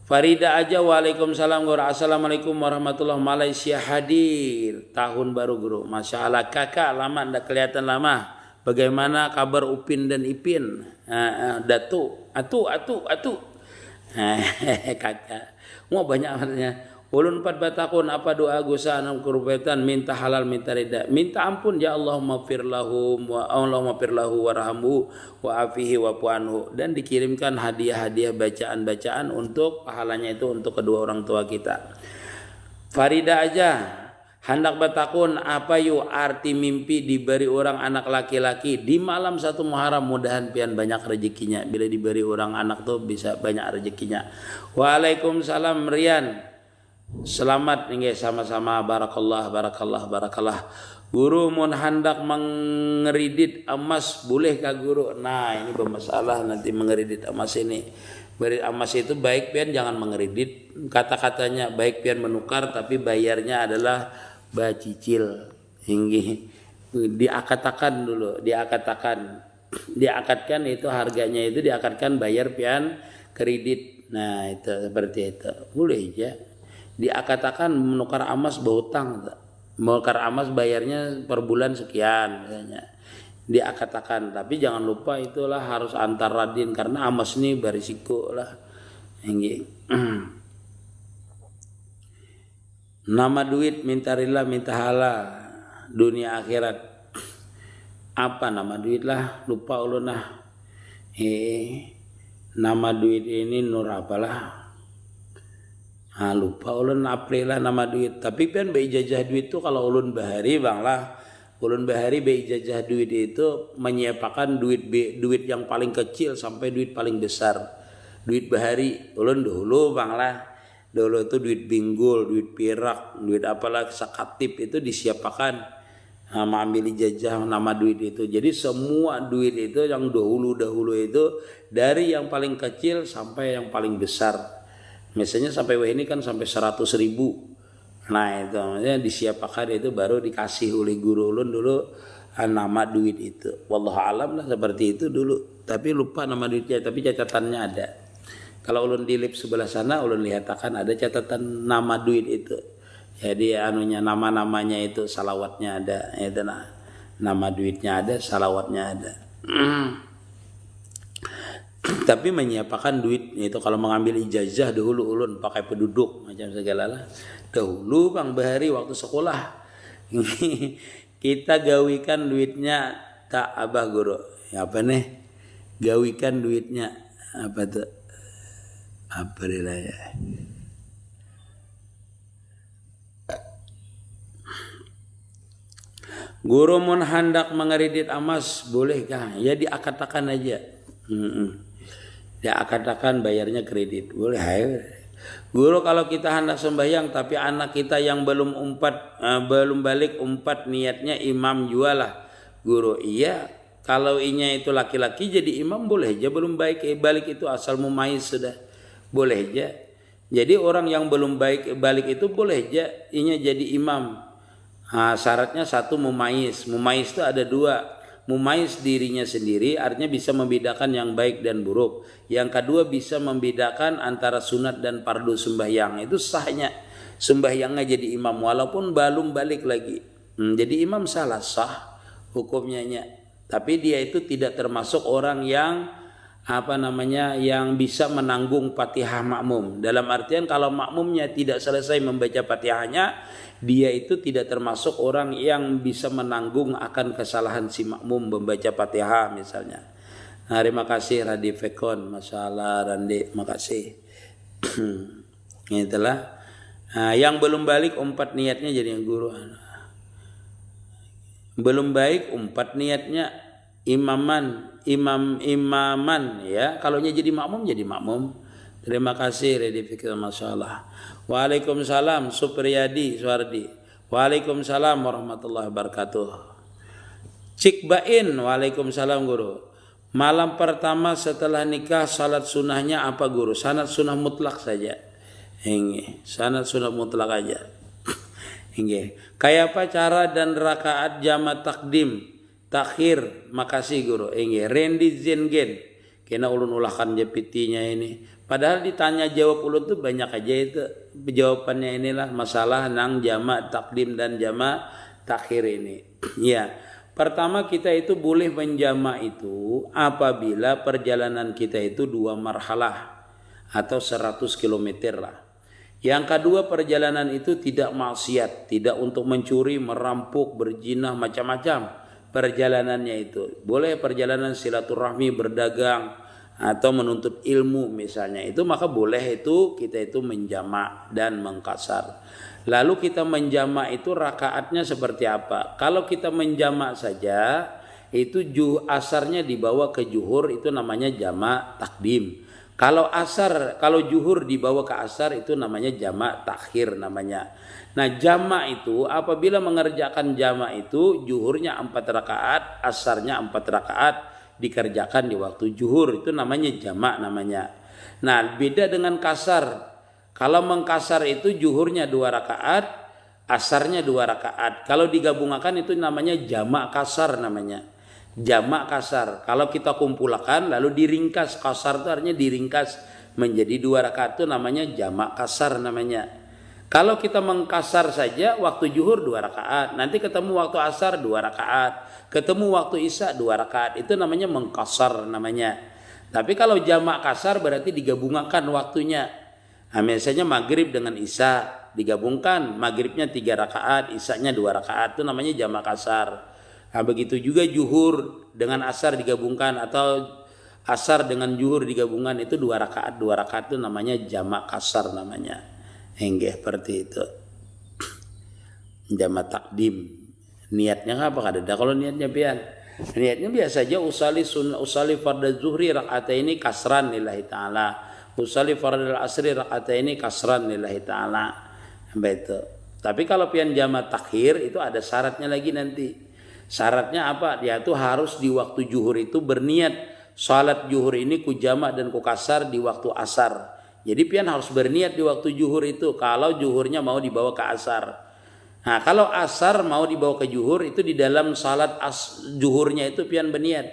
Farida aja, waalaikumsalam guru, assalamualaikum warahmatullahi. Malaysia hadir tahun baru guru, masya Allah. Kakak lama ndak kelihatan lama. Bagaimana kabar Upin dan Ipin? Datu, atu. Kakak, mau banyak artinya. Ulun 4 batakun, apa doa gusa anam kurbetan, minta halal minta rida, minta ampun ya Allahumma firlahu warhamhu wa afihi wa puanhu, dan dikirimkan hadiah-hadiah bacaan-bacaan untuk pahalanya itu untuk kedua orang tua kita. Farida aja, hendak batakun, apa yuk arti mimpi diberi orang anak laki-laki di malam 1 Muharram, mudahan pian banyak rezekinya. Bila diberi orang anak tuh bisa banyak rezekinya. Waalaikumsalam Rian. Selamat nih sama-sama, barakallah. Guru mun hendak mengeridit emas boleh kah guru? Nah ini bermasalah nanti mengeridit emas ini. Beri emas itu baik pian jangan mengeridit. Kata-katanya baik pian menukar, tapi bayarnya adalah bacicil. Diakatakan dulu, diakatkan itu harganya itu diakatkan, bayar pian kredit. Nah itu seperti itu boleh aja. Diakatakan menukar emas berhutang, menukar emas bayarnya per bulan sekian misalnya, diakatakan. Tapi jangan lupa itulah harus antar radin karena emas ini berisiko lah. Nama duit minta rila minta halal dunia akhirat. apa nama duit lah, lupa ulun nah. Nama duit ini Nur apalah. Lupa ulun April lah nama duit. Tapi kan beijajah duit itu kalau ulun bahari bang lah. Ulun bahari beijajah duit itu menyiapkan duit yang paling kecil sampai duit paling besar. Duit bahari ulun dulu bang lah. Dulu itu duit binggul, duit pirak, duit apalah sakatip itu disiapkan. Mengambil ijazah nama duit itu. Jadi semua duit itu yang dahulu itu dari yang paling kecil sampai yang paling besar. Misalnya sampai ini kan sampai 100.000. Nah itu maksudnya disiapkan itu baru dikasih oleh guru ulun dulu nama duit itu. Wallahu alam lah seperti itu dulu. Tapi lupa nama duitnya, tapi catatannya ada. Kalau ulun di lip sebelah sana ulun lihat akan ada catatan nama duit itu. Jadi nama-namanya itu salawatnya ada, itu nah. Nama duitnya ada, salawatnya ada. Tapi menyiapkan duit itu kalau mengambil ijazah dahulu ulun pakai penduduk macam segala lah. Dahulu Bang Bahari waktu sekolah kita gawikan duitnya tak abah guru. Apa nih? Gawikan duitnya apa tuh? Apa ya? Guru mun hendak mengeridit amas bolehkah? Ya diakatakan aja. Diakatakan bayarnya kredit boleh. Guru kalau kita hendak sembahyang tapi anak kita yang belum balik umpat niatnya imam jualah. Guru iya kalau inya itu laki-laki jadi imam boleh aja belum balik itu asal mumayyiz sudah boleh aja. Jadi orang yang belum balik itu boleh aja inya jadi imam. Syaratnya satu mumayyiz. Mumayyiz itu ada dua. Mumayyiz dirinya sendiri artinya bisa membedakan yang baik dan buruk. Yang kedua bisa membedakan antara sunat dan fardu sembahyang. Itu sahnya sembahyangnya jadi imam walaupun belum balik lagi. Jadi imam salah sah hukumnya. Tapi dia itu tidak termasuk orang yang yang bisa menanggung Fatihah makmum. Dalam artian kalau makmumnya tidak selesai membaca Fatihahnya, dia itu tidak termasuk orang yang bisa menanggung akan kesalahan si makmum membaca Fatihah misalnya. Nah, terima kasih Radi Fekon, masalah Randi, makasih. Itulah. Yang belum balik umpat niatnya jadi guru. Belum baik umpat niatnya imaman ya. Kalau jadi makmum. Terima kasih Redi Fikir masalah. Waalaikumsalam Supriyadi Suwardi. Waalaikumsalam warahmatullahi wabarakatuh. Cikbain. Waalaikumsalam guru. Malam pertama setelah nikah salat sunnahnya apa guru? Salat sunnah mutlak saja. Salat sunnah mutlak aja. Kayak apa cara dan rakaat jama takdim takhir? Makasih guru. Randy Zengen. Kena ulun ulahkan jepitinya ini. Padahal ditanya jawab ulun tuh banyak aja itu. Jawabannya inilah masalah nang jama takdim dan jama takhir ini. Ya. Pertama kita itu boleh menjama itu apabila perjalanan kita itu 2 marhalah atau 100 km lah. Yang kedua perjalanan itu tidak maksiat, tidak untuk mencuri, merampok, berzina macam-macam. Perjalanannya itu boleh perjalanan silaturahmi, berdagang atau menuntut ilmu misalnya. Itu maka boleh itu kita itu menjama dan mengkasar. Lalu kita menjama itu rakaatnya seperti apa? Kalau kita menjama saja itu asarnya dibawa ke juhur itu namanya jama takdim. Kalau juhur dibawa ke asar itu namanya jama takhir namanya. Nah jama itu apabila mengerjakan jama itu juhurnya 4 rakaat, asarnya 4 rakaat dikerjakan di waktu juhur itu namanya jama namanya. Nah beda dengan kasar. Kalau mengkasar itu juhurnya 2 rakaat, asarnya 2 rakaat. Kalau digabungkan itu namanya jamak kasar namanya. Jamak kasar. Kalau kita kumpulkan lalu diringkas, kasar itu artinya diringkas menjadi 2 rakaat itu namanya jamak kasar namanya. Kalau kita mengkasar saja waktu juhur 2 rakaat, nanti ketemu waktu asar 2 rakaat, ketemu waktu isya 2 rakaat, itu namanya mengkasar namanya. Tapi kalau jamak kasar berarti digabungkan waktunya. Nah, misalnya maghrib dengan isya digabungkan, maghribnya 3 rakaat, isyanya 2 rakaat, itu namanya jamak kasar. Nah, begitu juga zuhur dengan asar digabungkan atau asar dengan zuhur digabungkan itu 2 rakaat. 2 rakaat itu namanya jamak kasar namanya. Enggak seperti itu. Jamak takdim. Niatnya apa kada? Kalau niatnya pian. Niatnya biasa aja usali fardhu zuhri rakaataini kasran lillahi taala. Usali fardhu asri rakaataini kasran lillahi taala. Begitu. Tapi kalau pian jamak takhir itu ada syaratnya lagi nanti. Syaratnya apa? Dia tuh harus di waktu zuhur itu berniat salat zuhur ini ku jamak dan ku kasar di waktu asar. Jadi pian harus berniat di waktu zuhur itu kalau zuhurnya mau dibawa ke asar. Nah, kalau asar mau dibawa ke zuhur itu di dalam salat zuhurnya itu pian berniat.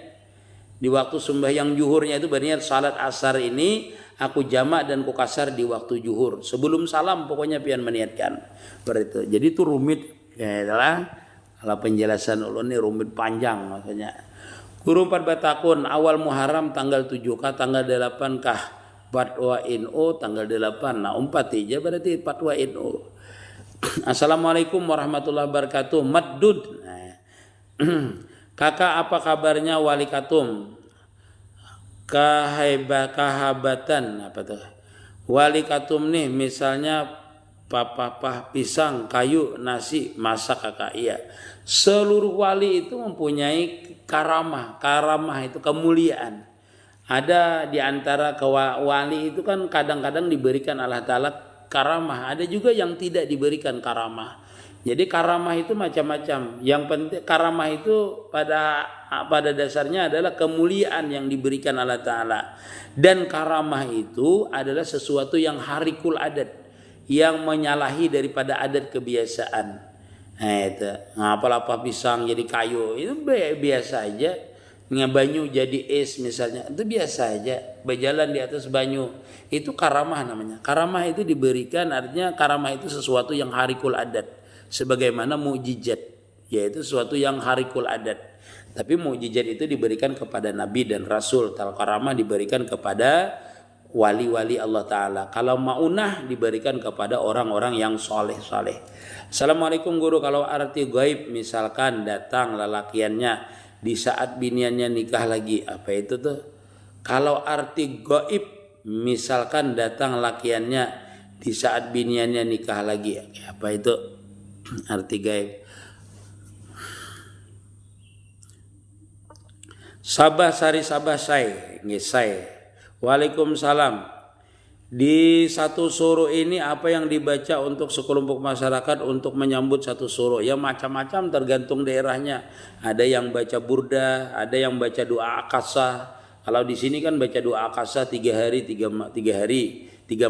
Di waktu sembahyang zuhurnya itu berniat salat asar ini aku jamak dan ku kasar di waktu zuhur. Sebelum salam pokoknya pian meniatkan. Begitu. Jadi itu rumit ya adalah kalau penjelasan ulun ini rumit panjang maksudnya. Guru 4 batakun awal Muharram tanggal 7 kah tanggal 8 kah Fatwa NU tanggal 8. Nah 4 aja berarti Fatwa NU. Assalamualaikum warahmatullahi wabarakatuh. Maddud. Kakak apa kabarnya wali katum? Kahabatan apa tuh? Wali katum nih misalnya papa pisang, kayu, nasi, masak kakak. Iya. Seluruh wali itu mempunyai karamah. Karamah itu kemuliaan. Ada di antara wali itu kan kadang-kadang diberikan Allah Ta'ala karamah, ada juga yang tidak diberikan karamah. Jadi karamah itu macam-macam. Yang penting karamah itu pada dasarnya adalah kemuliaan yang diberikan Allah Ta'ala. Dan karamah itu adalah sesuatu yang harikul adat, yang menyalahi daripada adat kebiasaan. Nah itu, apa pisang jadi kayu itu biasa aja. Banyu jadi es misalnya itu biasa aja. Berjalan di atas banyu itu karamah namanya. Karamah itu diberikan artinya karamah itu sesuatu yang harikul adat, sebagaimana mukjizat yaitu sesuatu yang harikul adat. Tapi mukjizat itu diberikan kepada nabi dan rasul. Kalau karamah diberikan kepada wali-wali Allah Ta'ala. Kalau maunah diberikan kepada orang-orang yang soleh-soleh. Assalamualaikum guru, kalau arti gaib misalkan datang lelakiannya di saat biniannya nikah lagi, apa itu tuh? Kalau arti gaib misalkan datang lakiannya di saat biniannya nikah lagi, apa itu arti gaib? Sabah sari sabah say ngesai. Waalaikumsalam. Di satu suruh ini apa yang dibaca untuk sekelompok masyarakat untuk menyambut satu suruh? Ya macam-macam tergantung daerahnya. Ada yang baca burda, ada yang baca doa akasa. Kalau di sini kan baca doa akasa 3 hari 3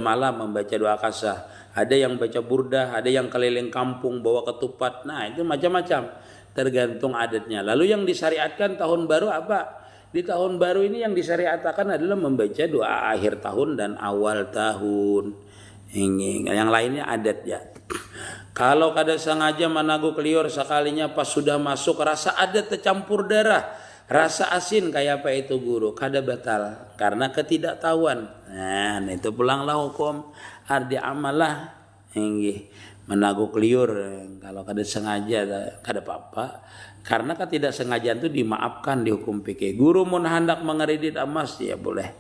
malam membaca doa akasa. Ada yang baca burda, ada yang keliling kampung bawa ketupat. Nah itu macam-macam tergantung adatnya. Lalu yang disyariatkan tahun baru apa? Di tahun baru ini yang disyariatkan adalah membaca doa akhir tahun dan awal tahun. Ini yang lainnya adat ya. Kalau kada sengaja managu keliur sekalinya pas sudah masuk rasa adat tercampur darah, rasa asin kayak apa itu guru? Kada batal karena ketidaktahuan. Nah, itu pulanglah hukum ardi amalah. Ini menaguh keliur kalau kada sengaja kada apa-apa. Karena ketidaksengajaan itu dimaafkan di hukum fikih. Guru mun hendak mengeredit emas ya boleh.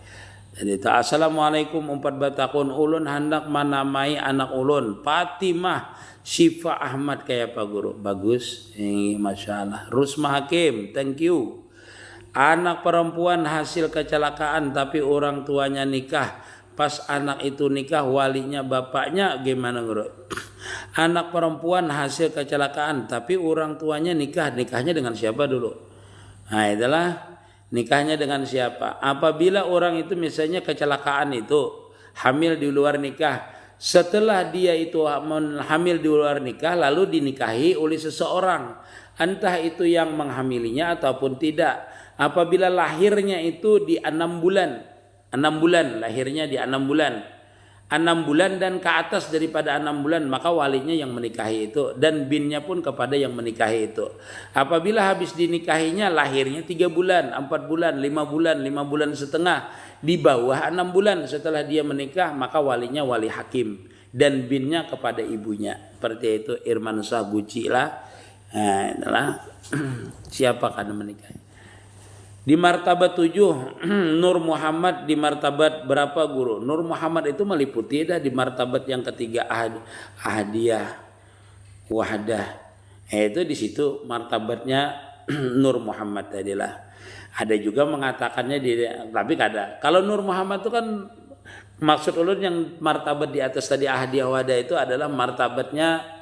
Jadi assalamualaikum 4 batakun ulun hendak menamai anak ulun Fatimah Syifa Ahmad kayak apa guru? Bagus. Masya Allah. Rusma Hakim, thank you. Anak perempuan hasil kecelakaan tapi orang tuanya nikah. Pas anak itu nikah walinya bapaknya gimana guru? Anak perempuan hasil kecelakaan tapi orang tuanya nikahnya dengan siapa dulu? Nah itulah nikahnya dengan siapa? Apabila orang itu misalnya kecelakaan itu hamil di luar nikah, setelah dia itu hamil di luar nikah lalu dinikahi oleh seseorang, entah itu yang menghamilinya ataupun tidak. Apabila lahirnya itu di 6 bulan lahirnya di 6 bulan dan ke atas daripada 6 bulan maka walinya yang menikahi itu dan binnya pun kepada yang menikahi itu. Apabila habis dinikahinya lahirnya 3 bulan, 4 bulan, 5 bulan setengah di bawah 6 bulan setelah dia menikah maka walinya wali hakim dan binnya kepada ibunya. Seperti itu Irman Sah Guci lah Adalah siapa kada menikahi. Di martabat 7 Nur Muhammad di martabat berapa guru? Nur Muhammad itu meliputi dah di martabat yang ketiga ahadiyah, wahdah. Itu di situ martabatnya Nur Muhammad tadilah. Ada juga mengatakannya tapi kada. Kalau Nur Muhammad itu kan maksud ulun yang martabat di atas tadi ahadiyah wahdah itu adalah martabatnya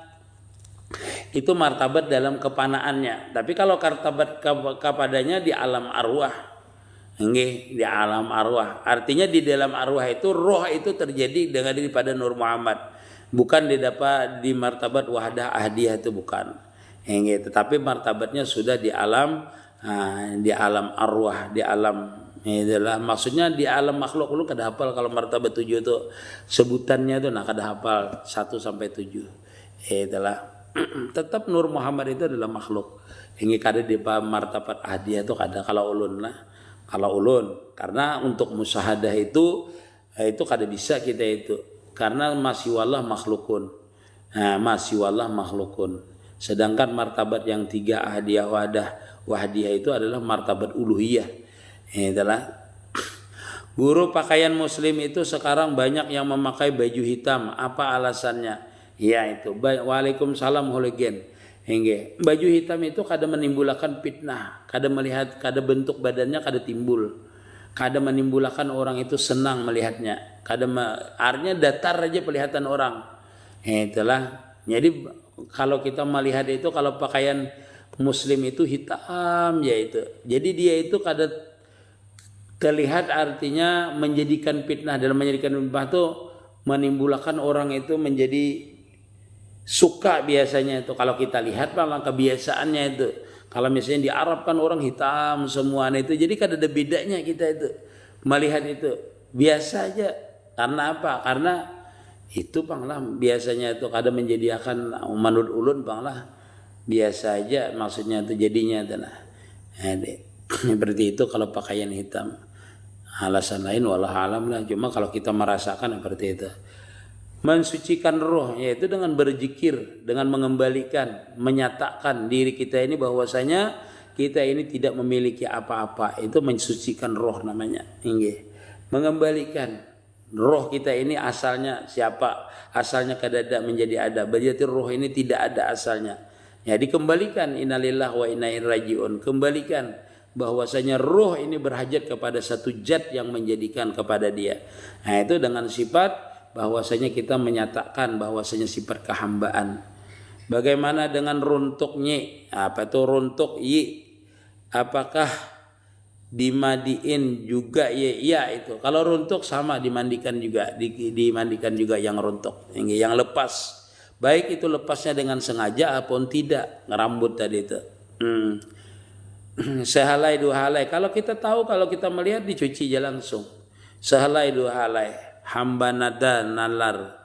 itu martabat dalam kepanaannya. Tapi kalau martabat kepadanya di alam arwah, di alam arwah. Artinya di dalam arwah itu roh itu terjadi dengan daripada Nur Muhammad, bukan di martabat wahdah ahadiyah itu bukan. Tetapi martabatnya sudah di alam arwah, di alam itulah maksudnya di alam makhluk. Lu kada hafal kalau martabat 7 itu sebutannya itu kada hafal 1 sampai 7. Itulah tetap Nur Muhammad itu adalah makhluk. Hingga kada di martabat ahadiyah itu kada kalau ulun lah. Kalau ulun karena untuk musyahadah itu kada bisa kita itu karena masih wallah makhlukun. Masih wallah makhlukun. Sedangkan martabat yang 3 ahadiyah wahdiyah itu adalah martabat uluhiyah. Itulah guru pakaian muslim itu sekarang banyak yang memakai baju hitam. Apa alasannya? Ya itu. Waalaikumsalam holigen. Hingga baju hitam itu kada menimbulkan fitnah, kada melihat, kada bentuk badannya kada timbul, kada menimbulkan orang itu senang melihatnya, artinya datar aja kelihatan orang. Itulah. Jadi kalau kita melihat itu kalau pakaian muslim itu hitam ya itu. Jadi dia itu kada terlihat artinya menjadikan fitnah. Dalam menjadikan fitnah itu menimbulkan orang itu menjadi suka biasanya itu. Kalau kita lihat malah kebiasaannya itu. Kalau misalnya di Arab kan orang hitam semuanya itu. Jadi kada ada bedanya kita itu. Melihat itu biasa aja. Karena apa? Karena itu panglah biasanya itu kada menjadikan menurut ulun panglah biasa aja maksudnya itu jadinya itu nah. Seperti itu kalau pakaian hitam. Alasan lain wallah alam lah. Cuma kalau kita merasakan seperti itu. Mensucikan roh yaitu dengan berzikir, dengan mengembalikan, menyatakan diri kita ini bahwasanya kita ini tidak memiliki apa-apa. Itu mensucikan roh namanya. Mengembalikan roh kita ini asalnya siapa? Asalnya kadada menjadi ada. Berarti roh ini tidak ada asalnya. Ya dikembalikan innalillah wa inna ilaihi rajiun. Kembalikan bahwasanya roh ini berhajat kepada satu zat yang menjadikan kepada dia. Nah itu dengan sifat bahwasanya kita menyatakan bahwasanya sifat kehambaan. Bagaimana dengan runtuknya? Apa itu runtuk yi? Apakah dimadiin juga ya itu? Kalau runtuk sama dimandikan juga, dimandikan juga yang runtuk, yang lepas. Baik itu lepasnya dengan sengaja ataupun tidak, rambut tadi itu. Sehalai dua halai. Kalau kita tahu, kalau kita melihat dicuci aja langsung. Sehalai dua halai. Hamba nada nalar.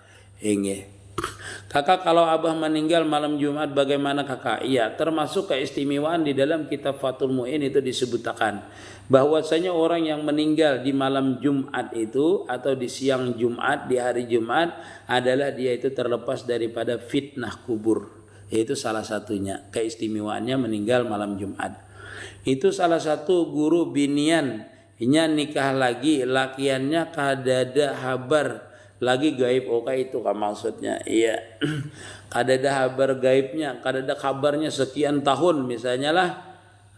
Kakak kalau abah meninggal malam Jumat bagaimana kakak? Iya, termasuk keistimewaan di dalam kitab Fathul Mu'in itu disebutkan bahwasanya orang yang meninggal di malam Jumat itu atau di siang Jumat, di hari Jumat adalah dia itu terlepas daripada fitnah kubur. Itu salah satunya keistimewaannya meninggal malam Jumat. Itu salah satu guru binian nya nikah lagi lakiannya kadada habar lagi gaib. Oke itu kan maksudnya. Iya. Kadada habar gaibnya, kadada kabarnya sekian tahun misalnya lah.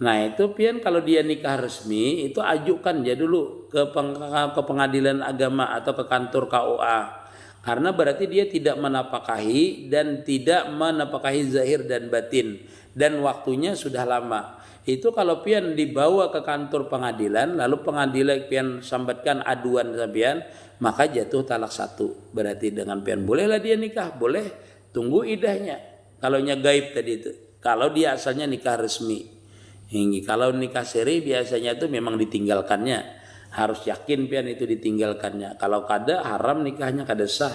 Nah itu pian kalau dia nikah resmi itu ajukan ya dulu ke pengadilan agama atau ke kantor KUA. Karena berarti dia tidak menapakahi dan tidak menapakahi zahir dan batin dan waktunya sudah lama. Itu kalau pian dibawa ke kantor pengadilan lalu pengadilan pian sambatkan aduan sampean maka jatuh talak 1. Berarti dengan pian bolehlah dia nikah, boleh tunggu idahnya. Kalau nya gaib tadi itu. Kalau dia asalnya nikah resmi. Kalau nikah siri biasanya itu memang ditinggalkannya. Harus yakin pian itu ditinggalkannya. Kalau kada haram nikahnya kada sah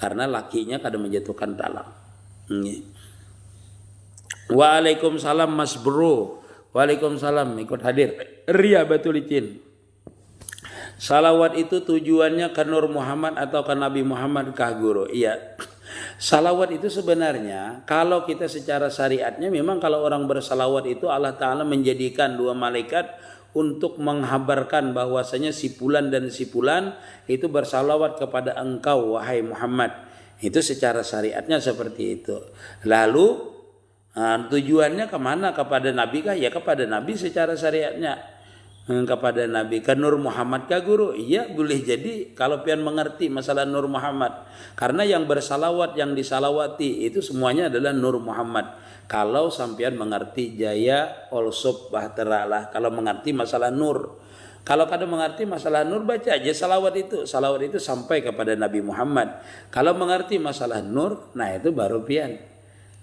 karena lakinya kada menjatuhkan talak. Waalaikumsalam Mas Bro. Waalaikumsalam ikut hadir. Ria Batulicin. Salawat itu tujuannya ke Nur Muhammad atau ke Nabi Muhammad kah guru? Iya. Salawat itu sebenarnya kalau kita secara syariatnya memang kalau orang bersalawat itu Allah Ta'ala menjadikan dua malaikat untuk menghabarkan bahwasanya si fulan dan si fulan itu bersalawat kepada engkau wahai Muhammad. Itu secara syariatnya seperti itu. Lalu tujuannya kemana? Kepada Nabi kah? Ya kepada Nabi secara syariatnya. Kepada Nabi ke Nur Muhammad kah guru? Iya boleh jadi kalau pian mengerti masalah Nur Muhammad, karena yang bersalawat yang disalawati itu semuanya adalah Nur Muhammad. Kalau sampean mengerti jaya olsop bahtera lah kalau mengerti masalah nur. Kalau kada mengerti masalah nur baca aja salawat itu sampai kepada Nabi Muhammad. Kalau mengerti masalah nur, nah itu baru pian.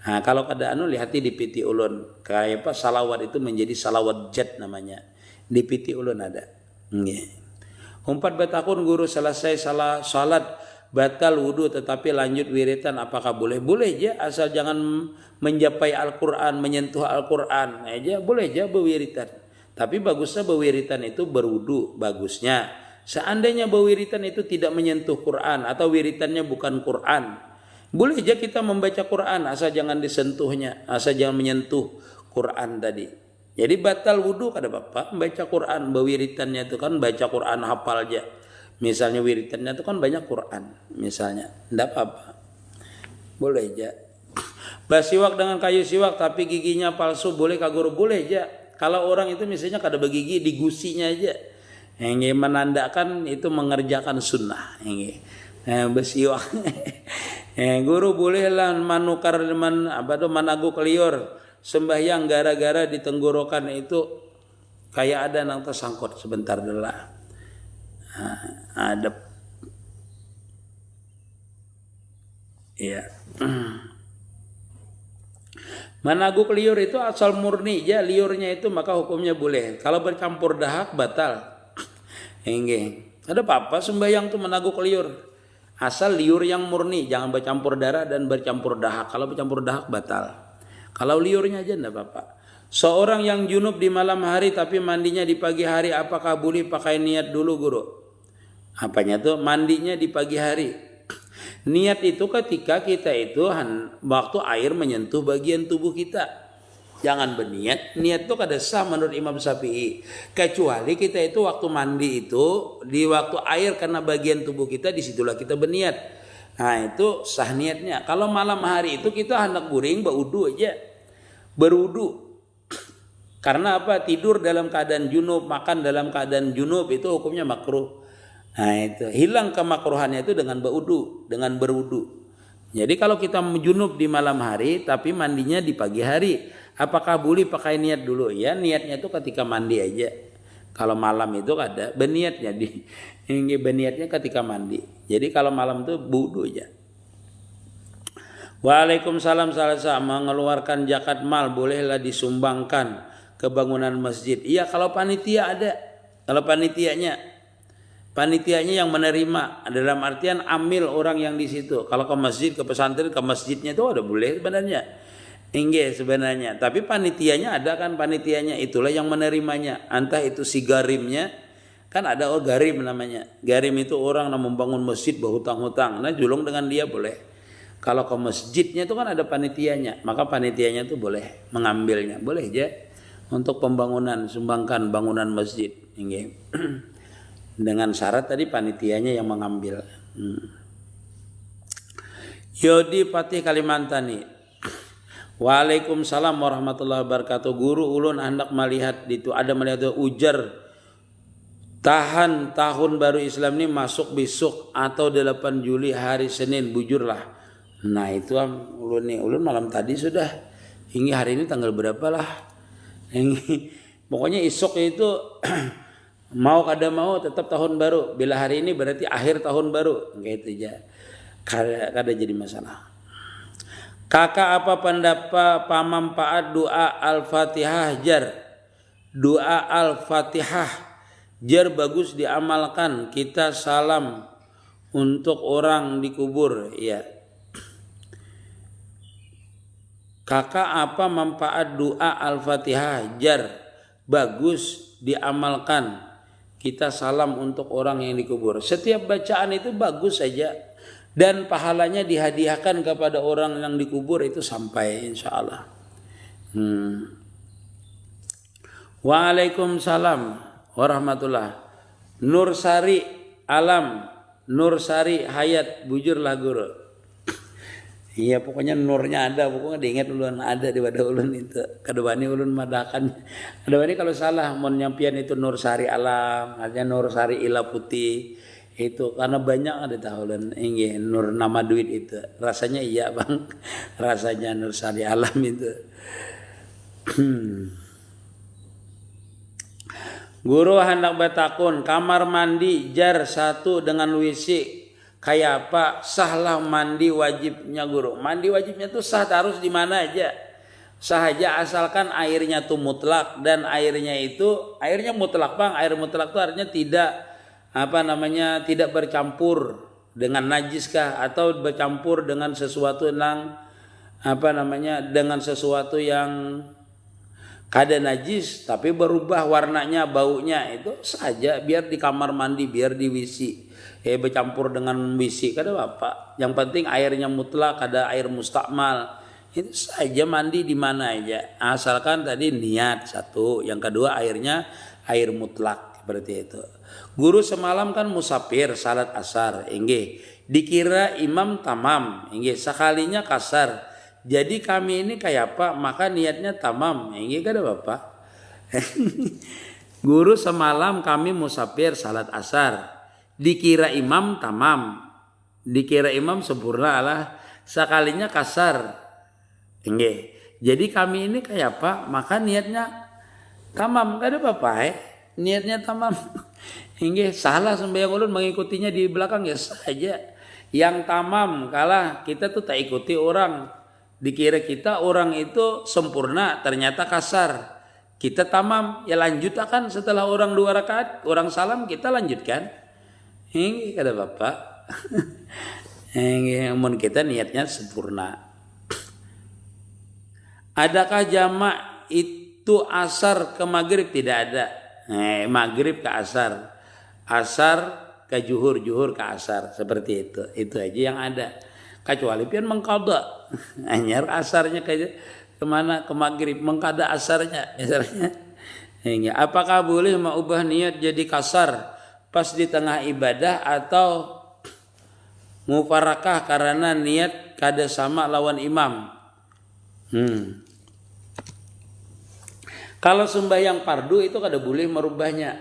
Nah kalau kada lihati di piti ulun kayak apa salawat itu menjadi salawat jat namanya. Di piti ulun ada. Umpat batakun guru selesai salat batal wudu tetapi lanjut wiritan apakah boleh? Boleh aja asal jangan mencapai Al-Quran, menyentuh Al-Quran aja boleh aja berwiritan. Tapi bagusnya berwiritan itu berwudu bagusnya. Seandainya berwiritan itu tidak menyentuh Quran atau wiritannya bukan Quran, boleh aja kita membaca Quran asal jangan disentuhnya, asal jangan menyentuh Quran tadi. Jadi batal wudu kada bapak membaca Quran, bewiritannya itu kan baca Quran hafal aja. Misalnya wiritannya itu kan banyak Quran misalnya, ndak apa-apa. Boleh aja. Basiwak dengan kayu siwak tapi giginya palsu boleh kah guru? Boleh aja. Kalau orang itu misalnya kada begigi di gusinya aja. Yang menandakan itu mengerjakan sunnah. Basiwak. Guru bolehlah manukar managu kelior. Sembahyang gara-gara di tenggorokan itu kayak ada nang tersangkut sebentar dulu lah. Ada ya. Managu liur itu asal murni ya liurnya itu maka hukumnya boleh. Kalau bercampur dahak batal. Ada apa-apa sembahyang tuh managu liur. Asal liur yang murni, jangan bercampur darah dan bercampur dahak. Kalau bercampur dahak batal. Kalau liurnya aja enggak apa-apa. Seorang yang junub di malam hari tapi mandinya di pagi hari apakah boleh pakai niat dulu guru? Apanya tuh mandinya di pagi hari? Niat itu ketika kita itu waktu air menyentuh bagian tubuh kita. Jangan berniat. Niat itu kada sah menurut Imam Syafi'i. Kecuali kita itu waktu mandi itu di waktu air kena bagian tubuh kita disitulah kita berniat. Nah itu sah niatnya. Kalau malam hari itu kita hendak guring berwudu aja. Berwudu. Karena apa? Tidur dalam keadaan junub, makan dalam keadaan junub itu hukumnya makruh. Nah itu hilang kemakruhannya itu dengan berwudu, dengan berwudu. Jadi kalau kita junub di malam hari tapi mandinya di pagi hari, apakah boleh pakai niat dulu? Ya niatnya itu ketika mandi aja. Kalau malam itu ada berniatnya berniatnya ketika mandi. Jadi kalau malam itu wudu aja. Waalaikumsalam salam mengeluarkan zakat mal bolehlah disumbangkan ke bangunan masjid. Iya kalau panitia ada. Kalau panitianya yang menerima dalam artian amil orang yang di situ. Kalau ke masjid, ke pesantren, ke masjidnya itu ada boleh sebenarnya. Sebenarnya. Tapi panitianya ada kan panitianya itulah yang menerimanya. Entah itu si garimnya kan ada garim namanya. Garim itu orang yang membangun masjid berhutang-hutang. Nah julung dengan dia boleh. Kalau ke masjidnya itu kan ada panitianya. Maka panitianya itu boleh mengambilnya. Boleh aja untuk pembangunan sumbangkan bangunan masjid. Dengan syarat tadi panitianya yang mengambil. Yodi Patih Kalimantan nih. Waalaikumsalam warahmatullahi wabarakatuh. Guru ulun hendak melihat itu ada melihat ujar tahan tahun baru Islam ini masuk besok atau 8 Juli hari Senin bujurlah. Nah itu ulun malam tadi sudah. Hingga hari ini tanggal berapa lah? Pokoknya esok itu mau kada mau tetap tahun baru. Bila hari ini berarti akhir tahun baru. Gitu aja. Kada jadi masalah. Kakak apa pendapat pamanfaat doa Al-Fatihah jar? Doa Al-Fatihah jar bagus diamalkan. Kita salam untuk orang dikubur. Ya. Kakak apa manfaat doa Al-Fatihah jar? Bagus diamalkan. Kita salam untuk orang yang dikubur. Setiap bacaan itu bagus saja. dan pahalanya dihadiahkan kepada orang yang dikubur itu sampai insyaallah. Waalaikumsalam warahmatullah. Nur Sari Alam, Nur Sari Hayat, bujurlah guru. Iya pokoknya nurnya ada, pokoknya diingat ulun ada di pada ulun itu. Kadewani ulun madakan. Kadewani kalau salah mau nyampian itu Nur Sari Alam, artinya Nur Sari Ila Putih. Itu karena banyak ada tahulan inggih nur nama duit itu. Rasanya iya, Bang. Rasanya Nur Sari Alam itu. Guru hendak bertakun, kamar mandi jar satu dengan WC kayak apa? Sahlah mandi wajibnya guru. Mandi wajibnya tuh sah harus di mana aja. Sah aja asalkan airnya tuh mutlak dan airnya itu airnya mutlak, Bang. Air mutlak tuh artinya tidak tidak bercampur dengan najis kah atau bercampur dengan sesuatu yang dengan sesuatu yang kada najis tapi berubah warnanya, baunya, itu saja. Biar di kamar mandi, biar di WC bercampur dengan WC kada apa. Yang penting airnya mutlak, ada air mustakmal, itu saja. Mandi di mana aja asalkan tadi niat satu, yang kedua airnya air mutlak, seperti itu. Guru semalam kan musafir salat asar, inggih dikira imam tamam, inggih sekalinya kasar. Jadi kami ini kayak apa? Maka niatnya tamam, inggih kada Bapak. Guru semalam kami musafir salat asar, dikira imam tamam, dikira imam sempurna lah, sekalinya kasar, inggih. Jadi kami ini kayak apa? Maka niatnya tamam, kada Bapak. Niatnya tamam. Inggih salah sembahyang ulun mengikutinya di belakang ya saja. Yang tamam kalah kita tuh tak ikuti orang. Dikira kita orang itu sempurna, ternyata kasar. Kita tamam, ya lanjut akan setelah orang 2 rakaat, orang salam kita lanjutkan. Ini kata Bapak. Ini mun kita niatnya sempurna. Adakah jamak itu asar ke maghrib? Tidak ada. Maghrib ke asar. Asar ke juhur, juhur ke asar, seperti itu. Itu aja yang ada. Kecuali pian mengqada. Anyar asarnya ke kemana? Ke maghrib, mengqada asarnya misalnya. Apakah boleh mengubah niat jadi kasar pas di tengah ibadah atau mufarakah karena niat kada sama lawan imam? Kalau sembahyang fardu itu kada boleh merubahnya,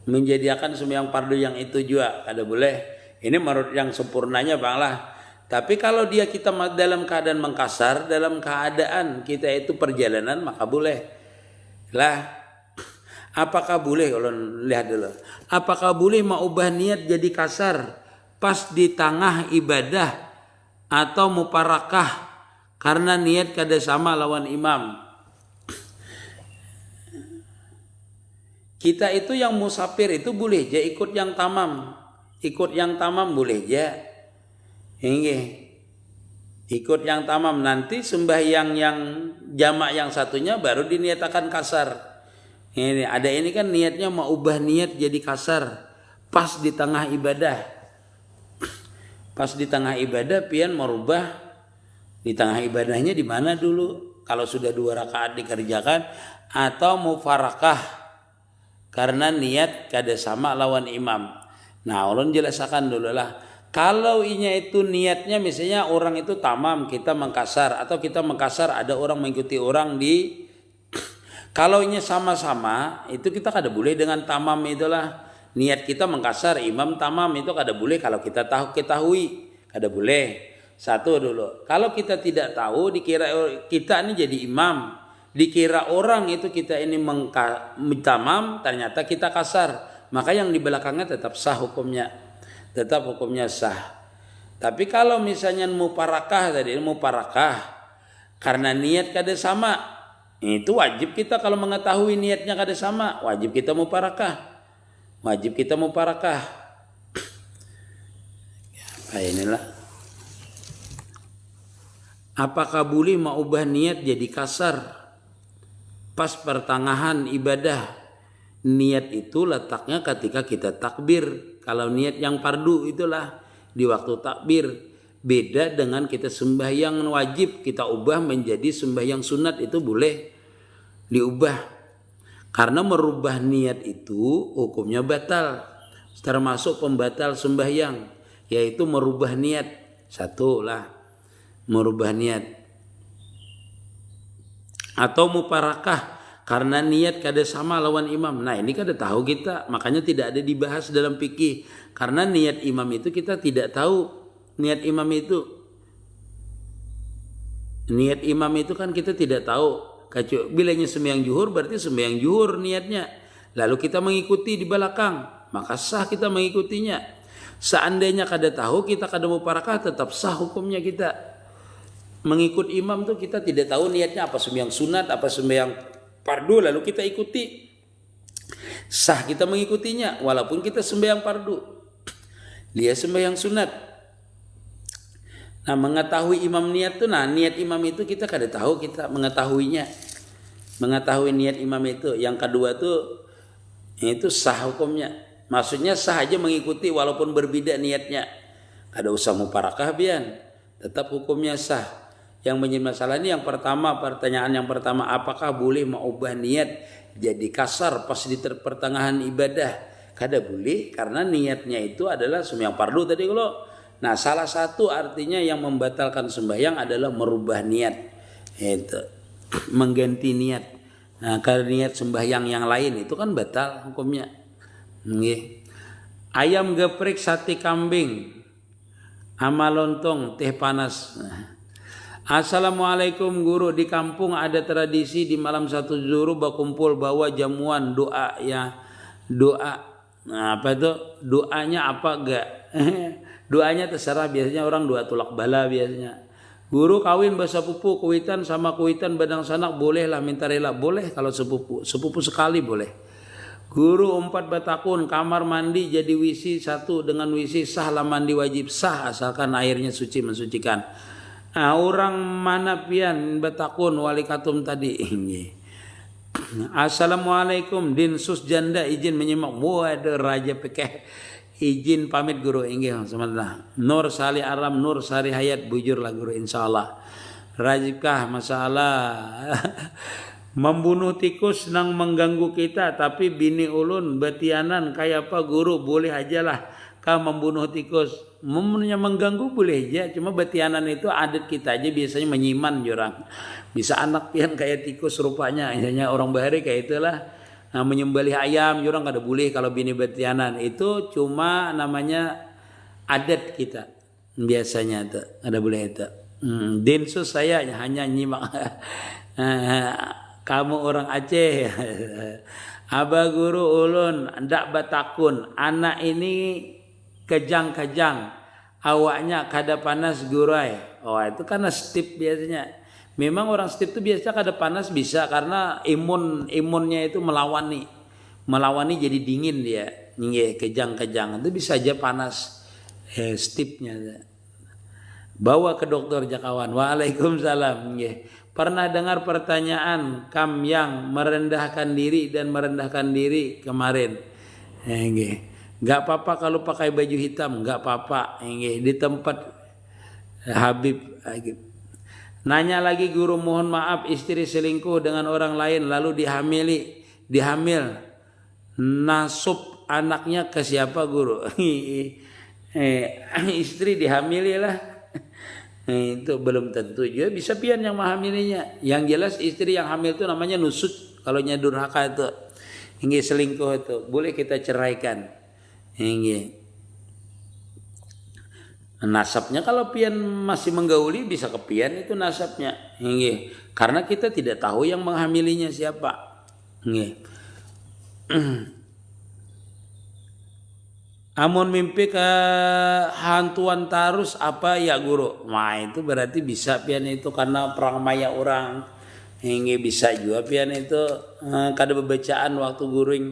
menjadikan sembahyang fardu yang itu juga kada boleh. Ini menurut yang sempurnanya Bang lah. Tapi kalau kita dalam keadaan mengkasar, dalam keadaan kita itu perjalanan, maka boleh. Lah, apakah boleh? Kalau lihat dulu. Apakah boleh mengubah niat jadi kasar pas di tengah ibadah atau muparakah karena niat kada sama lawan imam? Kita itu yang musafir itu boleh aja ikut yang tamam. Ikut yang tamam boleh aja. Ikut yang tamam, nanti sembahyang yang jamak yang satunya baru diniatakan kasar. Ini ada ini kan niatnya mau ubah niat jadi kasar pas di tengah ibadah. Pas di tengah ibadah pian merubah di tengah ibadahnya di mana dulu? Kalau sudah 2 rakaat dikerjakan atau mufarakah karena niat kada sama lawan imam. Nah, ulun jelaskan dulu lah. Kalau inya itu niatnya misalnya orang itu tamam, kita mengkasar, atau kita mengkasar ada orang mengikuti orang di kalau inya sama-sama itu kita kada boleh dengan tamam itulah. Niat kita mengkasar, imam tamam itu kada boleh kalau kita ketahui, kada boleh. Satu dulu. Kalau kita tidak tahu dikira kita ini jadi imam, dikira orang itu kita ini tamam, ternyata kita kasar, maka yang di belakangnya tetap sah hukumnya. Tetap hukumnya sah. Tapi kalau misalnya muparakah tadi, muparakah karena niat kada sama, itu wajib kita kalau mengetahui niatnya kada sama, wajib kita muparakah. Wajib kita muparakah. Ya, inilah. Apakah boleh mengubah niat jadi kasar pas pertengahan ibadah? Niat itu letaknya ketika kita takbir. Kalau niat yang fardu itulah di waktu takbir. Beda dengan kita sembahyang wajib kita ubah menjadi sembahyang sunat, itu boleh diubah. Karena merubah niat itu hukumnya batal, termasuk pembatal sembahyang, yaitu merubah niat. Satu lah, merubah niat. Atau muparakah, karena niat kada sama lawan imam. Nah ini kada tahu kita, makanya tidak ada dibahas dalam fikih. Karena niat imam itu kita tidak tahu. Niat imam itu kan kita tidak tahu. Bilanya sembahyang zuhur berarti sembahyang zuhur niatnya. Lalu kita mengikuti di belakang, maka sah kita mengikutinya. Seandainya kada tahu, kita kada muparakah, tetap sah hukumnya kita. Mengikut imam tuh kita tidak tahu niatnya apa, sembahyang sunat apa sembahyang fardu, lalu kita ikuti. Sah kita mengikutinya walaupun kita sembahyang fardu, dia sembahyang sunat. Nah mengetahui imam niat tuh, nah niat imam itu kita kada tahu, kita mengetahuinya, mengetahui niat imam itu. Yang kedua tuh itu sah hukumnya, maksudnya sah aja mengikuti walaupun berbeda niatnya, kada usah muparakah bian, tetap hukumnya sah. Yang menjadi masalah ini yang pertama, pertanyaan yang pertama, apakah boleh mengubah niat jadi kasar pas di pertengahan ibadah? Kada boleh, karena niatnya itu adalah sembahyang fardu tadi kalau. Nah salah satu artinya yang membatalkan sembahyang adalah merubah niat, itu mengganti niat. Nah kalau niat sembahyang yang lain itu kan batal hukumnya. Ayam geprek, sate kambing, ama lontong, teh panas. Assalamualaikum guru, di kampung ada tradisi di malam satu zuhur berkumpul bawa jamuan doa ya. Doa, nah, apa itu? Doanya apa enggak? Doanya terserah, biasanya orang doa tulak bala biasanya. Guru kawin bersepupu kuitan sama kuitan badang sanak boleh lah minta rela, boleh kalau sepupu sekali boleh. Guru 4 batakun kamar mandi jadi wisi satu dengan wisi sah lah, mandi wajib sah asalkan airnya suci mensucikan. Nah, orang mana pian batakun wali katum tadi ini. Assalamualaikum dinsus janda izin menyimak. Waduh raja pekeh. Izin pamit guru inggih sebentar. Nur Sali Aram, Nur Sari Hayat bujur lah guru insyaallah. Rajibkah masalah membunuh tikus nang mengganggu kita, tapi bini ulun betianan kayak apa guru, boleh aja lah kah membunuh tikus. Membunuhnya mengganggu boleh aja, cuma betianan itu adat kita aja biasanya menyiman jurang. Bisa anak pian kayak tikus rupanya, hanya orang bahari kayak itulah. Nah menyembelih ayam orang kada boleh kalau bini betianan, itu cuma namanya adat kita biasanya tuh ada boleh itu. Densus saya hanya nyimak. Kamu orang Aceh. Aba guru ulun ndak batakun, anak ini kejang-kejang, awaknya kada panas gurai. Oh itu karena stip biasanya. Memang orang stip itu biasa kada panas bisa karena imunnya itu melawani jadi dingin dia. Nggih, kejang-kejang itu bisa aja panas stipnya. Bawa ke dokter jakawan. Waalaikumsalam. Nggih. Pernah dengar pertanyaan kam yang merendahkan diri dan merendahkan diri kemarin. Nggih. Enggak apa-apa kalau pakai baju hitam, enggak apa-apa. Nggih, di tempat Habib. Nanya lagi guru, mohon maaf istri selingkuh dengan orang lain lalu dihamil. Nasub anaknya ke siapa guru? Istri dihamili lah. Itu belum tentu juga bisa pian yang menghamilinya. Yang jelas istri yang hamil itu namanya nusuk. Kalau nya durhaka itu, ini selingkuh itu boleh kita ceraikan. Ini nasabnya kalau pian masih menggauli bisa ke pian itu nasabnya. Ini karena kita tidak tahu yang menghamilinya siapa. Ini amun mimpi ke hantuan tarus apa ya guru? Nah itu berarti bisa pian itu karena perang maya orang. Ini bisa juga pian itu kada bebacaan waktu guring.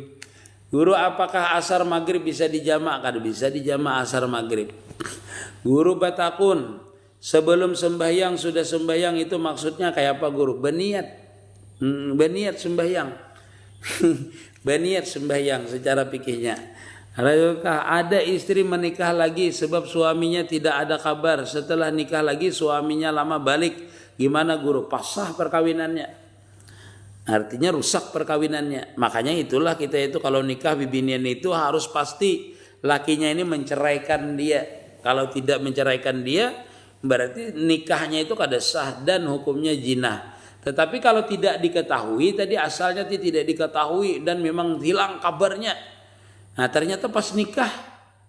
Guru apakah asar maghrib bisa dijamak? Kada bisa dijamak asar maghrib. Guru batakun sebelum sembahyang sudah sembahyang itu maksudnya kayak apa guru? Berniat sembahyang. Berniat sembahyang secara fikihnya. Ada istri menikah lagi sebab suaminya tidak ada kabar. Setelah nikah lagi suaminya lama balik. Gimana guru? Sah perkawinannya. Artinya rusak perkawinannya. Makanya itulah kita itu kalau nikah bibinian itu harus pasti lakinya ini menceraikan dia. Kalau tidak menceraikan dia berarti nikahnya itu kada sah dan hukumnya zina. Tetapi kalau tidak diketahui, tadi asalnya tidak diketahui dan memang hilang kabarnya. Nah ternyata pas nikah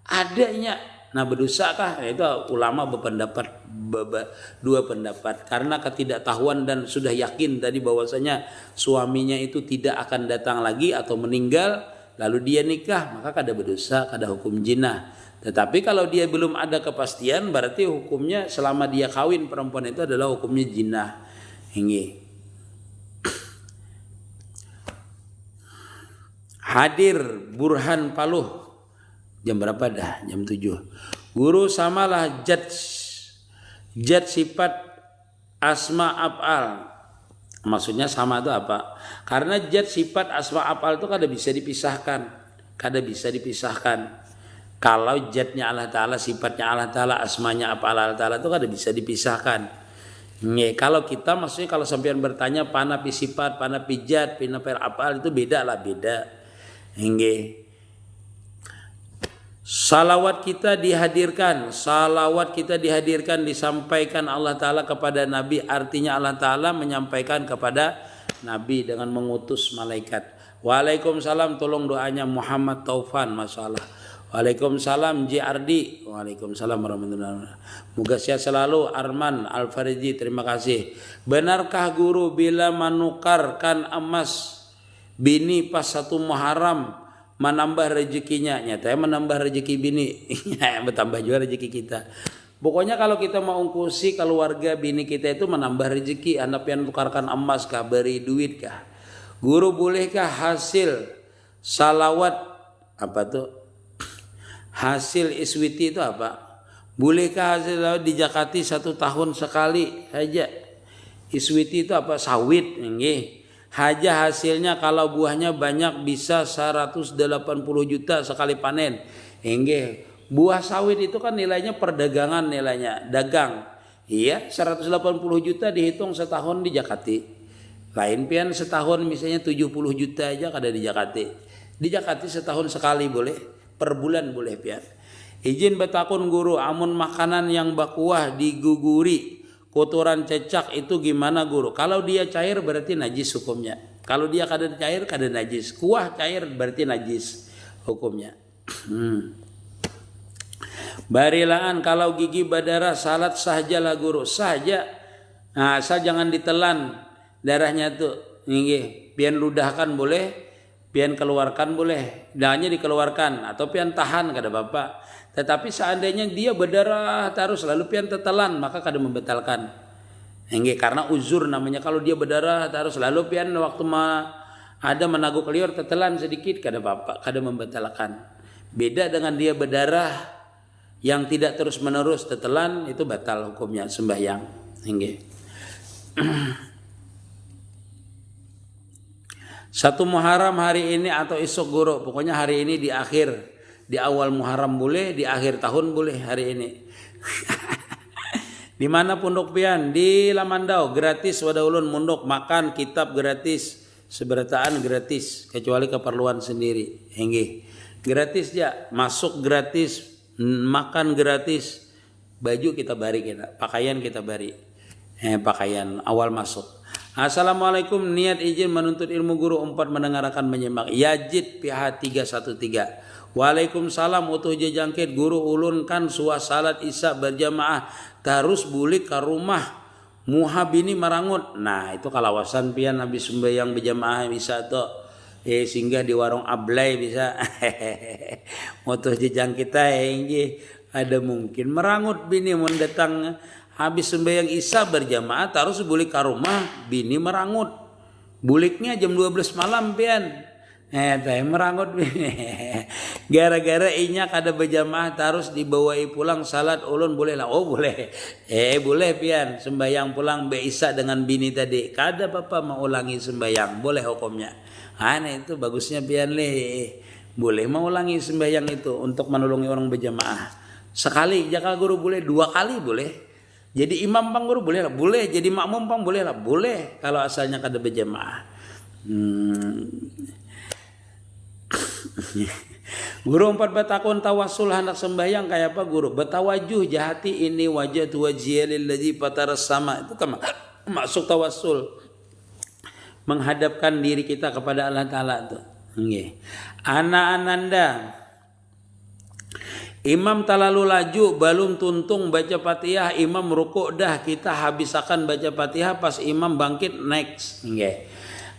adanya. Nah berdosakah? Nah, itu ulama berpendapat dua pendapat. Karena ketidaktahuan dan sudah yakin tadi bahwasanya suaminya itu tidak akan datang lagi atau meninggal, lalu dia nikah, maka kada berdosa, kada hukum zina. Tetapi kalau dia belum ada kepastian, berarti hukumnya selama dia kawin perempuan itu adalah hukumnya zina. Ini hadir Burhan Paluh jam berapa dah? Jam 7. Guru samalah jad sifat asma af'al. Maksudnya sama itu apa? Karena jad sifat asma af'al itu kada bisa dipisahkan. Kalau jadnya Allah Ta'ala, sifatnya Allah Ta'ala, asmanya af'al Allah Ta'ala itu kada bisa dipisahkan. Kalau kita maksudnya kalau sampean bertanya pana pi sifat, pana pi jad, pana pi af'al itu beda. Salawat kita dihadirkan disampaikan Allah Ta'ala kepada Nabi. Artinya Allah Ta'ala menyampaikan kepada Nabi dengan mengutus malaikat. Waalaikumsalam, tolong doanya Muhammad Taufan, masalah. Waalaikumsalam JRD. Waalaikumsalam warahmatullahi wabarakatuh. Moga sehat selalu Arman Al-Fariji, terima kasih. Benarkah guru bila menukarkan emas bini pas 1 Muharram menambah rezekinya? Nyatanya menambah rezeki bini, bertambah juga rezeki kita. Pokoknya kalau kita mau ungkusi keluarga bini kita itu menambah rezeki. Anda pengen tukarkan emas kah, beri duit kah? Guru bolehkah hasil salawat apa tuh? Hasil iswiti itu apa? Bolehkah hasil salawat dijakati 1 tahun sekali saja? Iswiti itu apa? Sawit, nggih. Haja hasilnya kalau buahnya banyak bisa 180 juta sekali panen. Nggih. Buah sawit itu kan nilainya perdagangan, nilainya dagang. Iya, 180 juta dihitung setahun di Jakati. Lain pian setahun misalnya 70 juta aja kada di Jakati. Di Jakati setahun sekali boleh, per bulan boleh pian. Izin betakun guru, amun makanan yang bakuah diguguri kotoran cecak itu gimana guru? Kalau dia cair berarti najis hukumnya. Kalau dia kada cair kada najis. Kuah cair berarti najis hukumnya. Barilaan kalau gigi berdarah salat sahajalah guru. Saja. Nah, asal jangan ditelan darahnya tuh. Nggih, pian ludahkan boleh, pian keluarkan boleh. Darahnya dikeluarkan atau pian tahan kada bapak. Tetapi seandainya dia berdarah terus lalu pian tetelan maka kada membatalkan. Nggih, karena uzur namanya. Kalau dia berdarah terus lalu pian waktu ada menaguk liur tetelan sedikit kada apa-apa, kada membatalkan. Beda dengan dia berdarah yang tidak terus-menerus tetelan itu batal hukumnya sembahyang. Nggih. 1 Muharram hari ini atau esok guru. Pokoknya hari ini di akhir. Di awal Muharram boleh, di akhir tahun boleh hari ini. Di mana pondok pian? Di Lamandau, gratis wadah ulun mondok, makan kitab gratis, seberataan gratis, kecuali keperluan sendiri. Nggih. Gratis ya, masuk gratis, makan gratis, baju kita bari kita, pakaian kita bari. Pakaian awal masuk. Assalamualaikum, niat izin menuntut ilmu guru 4 mendengarkan menyimak. Yazid PH 313. Waalaikumsalam utuh jangkit guru ulun kan salat isya berjamaah terus bulik ke rumah muha bini marangut. Nah itu kalawasan pian habis sembahyang berjamaah bisa tuh singgah di warung ablay bisa. Utuh jangkit ada mungkin merangut bini mun datang habis sembahyang isya berjamaah terus bulik ke rumah bini merangut. Buliknya jam 12 malam pian. Merangut gara-gara inya kada berjamaah terus dibawai pulang salat ulun boleh lah. Oh boleh. Boleh pian sembayang pulang beisa dengan bini tadi. Kada apa-apa mau ulangi sembayang, boleh hukumnya. Itu bagusnya pian boleh mengulangi sembahyang itu untuk menolongi orang berjamaah. Sekali jaka guru boleh, 2 kali boleh. Jadi imam pang guru boleh lah, boleh. Jadi makmum pang boleh lah, boleh kalau asalnya kada berjamaah. Guru 4 batakun tawasul hendak sembahyang kayak apa guru? Betawajuh jahati ini wajah tuwajiyalil ladzi fataras sama. Itu kan masuk tawasul. Menghadapkan diri kita kepada Allah Ta'ala tuh. Nggih. Ana ananda imam talalu laju balum tuntung baca Fatihah, imam rukuk dah kita habisakan baca Fatihah pas imam bangkit next. Nggih.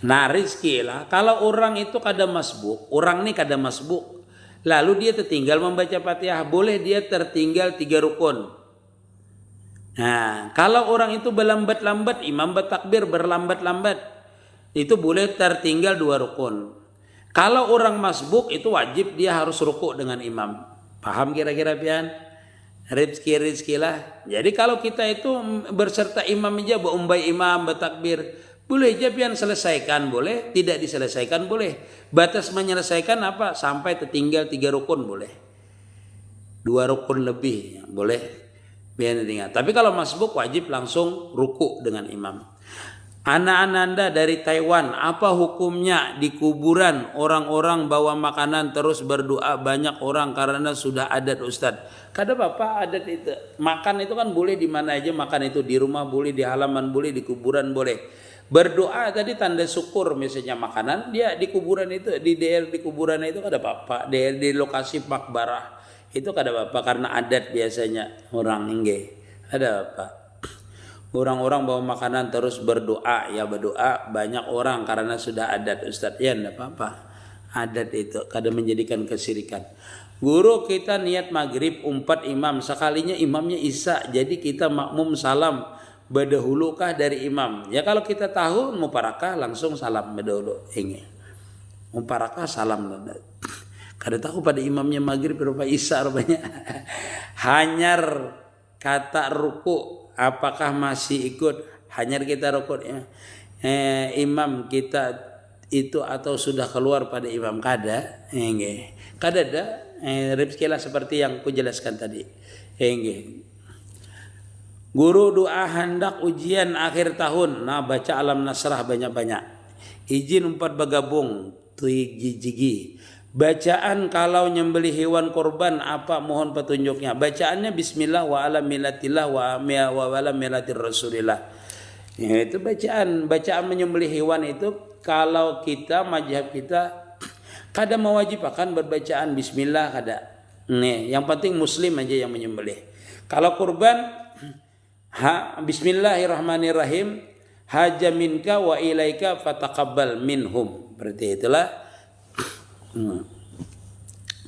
Nah rizki lah kalau orang itu kada masbuk, orang ni kada masbuk, lalu dia tertinggal membaca Fatihah, boleh dia tertinggal 3 rukun. Nah kalau orang itu berlambat-lambat, imam bertakbir berlambat-lambat, itu boleh tertinggal 2 rukun. Kalau orang masbuk itu wajib dia harus rukuk dengan imam. Paham kira-kira pian? Rizki lah. Jadi kalau kita itu berserta imam aja, berumbai imam, bertakbir, boleh aja pian selesaikan boleh, tidak diselesaikan boleh. Batas menyelesaikan apa? Sampai tertinggal 3 rukun boleh. 2 rukun lebih boleh. Pian tinggal. Tapi kalau masbuk wajib langsung rukuk dengan imam. Anak-ananda dari Taiwan, apa hukumnya di kuburan orang-orang bawa makanan terus berdoa banyak orang karena sudah adat Ustadz? Kada apa adat itu. Makan itu kan boleh di mana aja makan itu, di rumah boleh, di halaman boleh, di kuburan boleh. Berdoa tadi tanda syukur misalnya makanan, dia di kuburan itu, di daerah di kuburan itu kada apa-apa, di lokasi makbarah itu kada apa-apa karena adat biasanya orang nggih. Ada apa? Orang-orang bawa makanan terus berdoa, ya berdoa banyak orang karena sudah adat Ustaz. Ya enggak apa-apa. Adat itu kadang menjadikan kesirikan. Guru kita niat maghrib 4 imam, sekalinya imamnya isya, jadi kita makmum salam berdahulukah dari imam. Ya kalau kita tahu muparakah langsung salam berdahulu. Ini muparakah salam. Kada tahu pada imamnya maghrib berapa isya rupanya. Hanyar kata ruku. Apakah masih ikut hanya kita rukun ya? Imam kita itu atau sudah keluar pada imam kada? Kada ada. Rizkilah seperti yang ku jelaskan tadi. Guru doa hendak ujian akhir tahun. Nah baca alam nasrah banyak-banyak. Izin 4 bergabung. Tuigi. Bacaan kalau nyembelih hewan korban apa mohon petunjuknya. Bacaannya bismillah wa ala millatillah wa ala millatir rasulillah. Ya, itu bacaan menyembelih hewan itu kalau kita mazhab kita kada mewajibkan berbacaan bismillah kada. Nih, yang penting muslim aja yang menyembelih. Kalau kurban bismillahirrahmanirrahim haja minka wa ilaika fataqabbal minhum. Berarti itulah.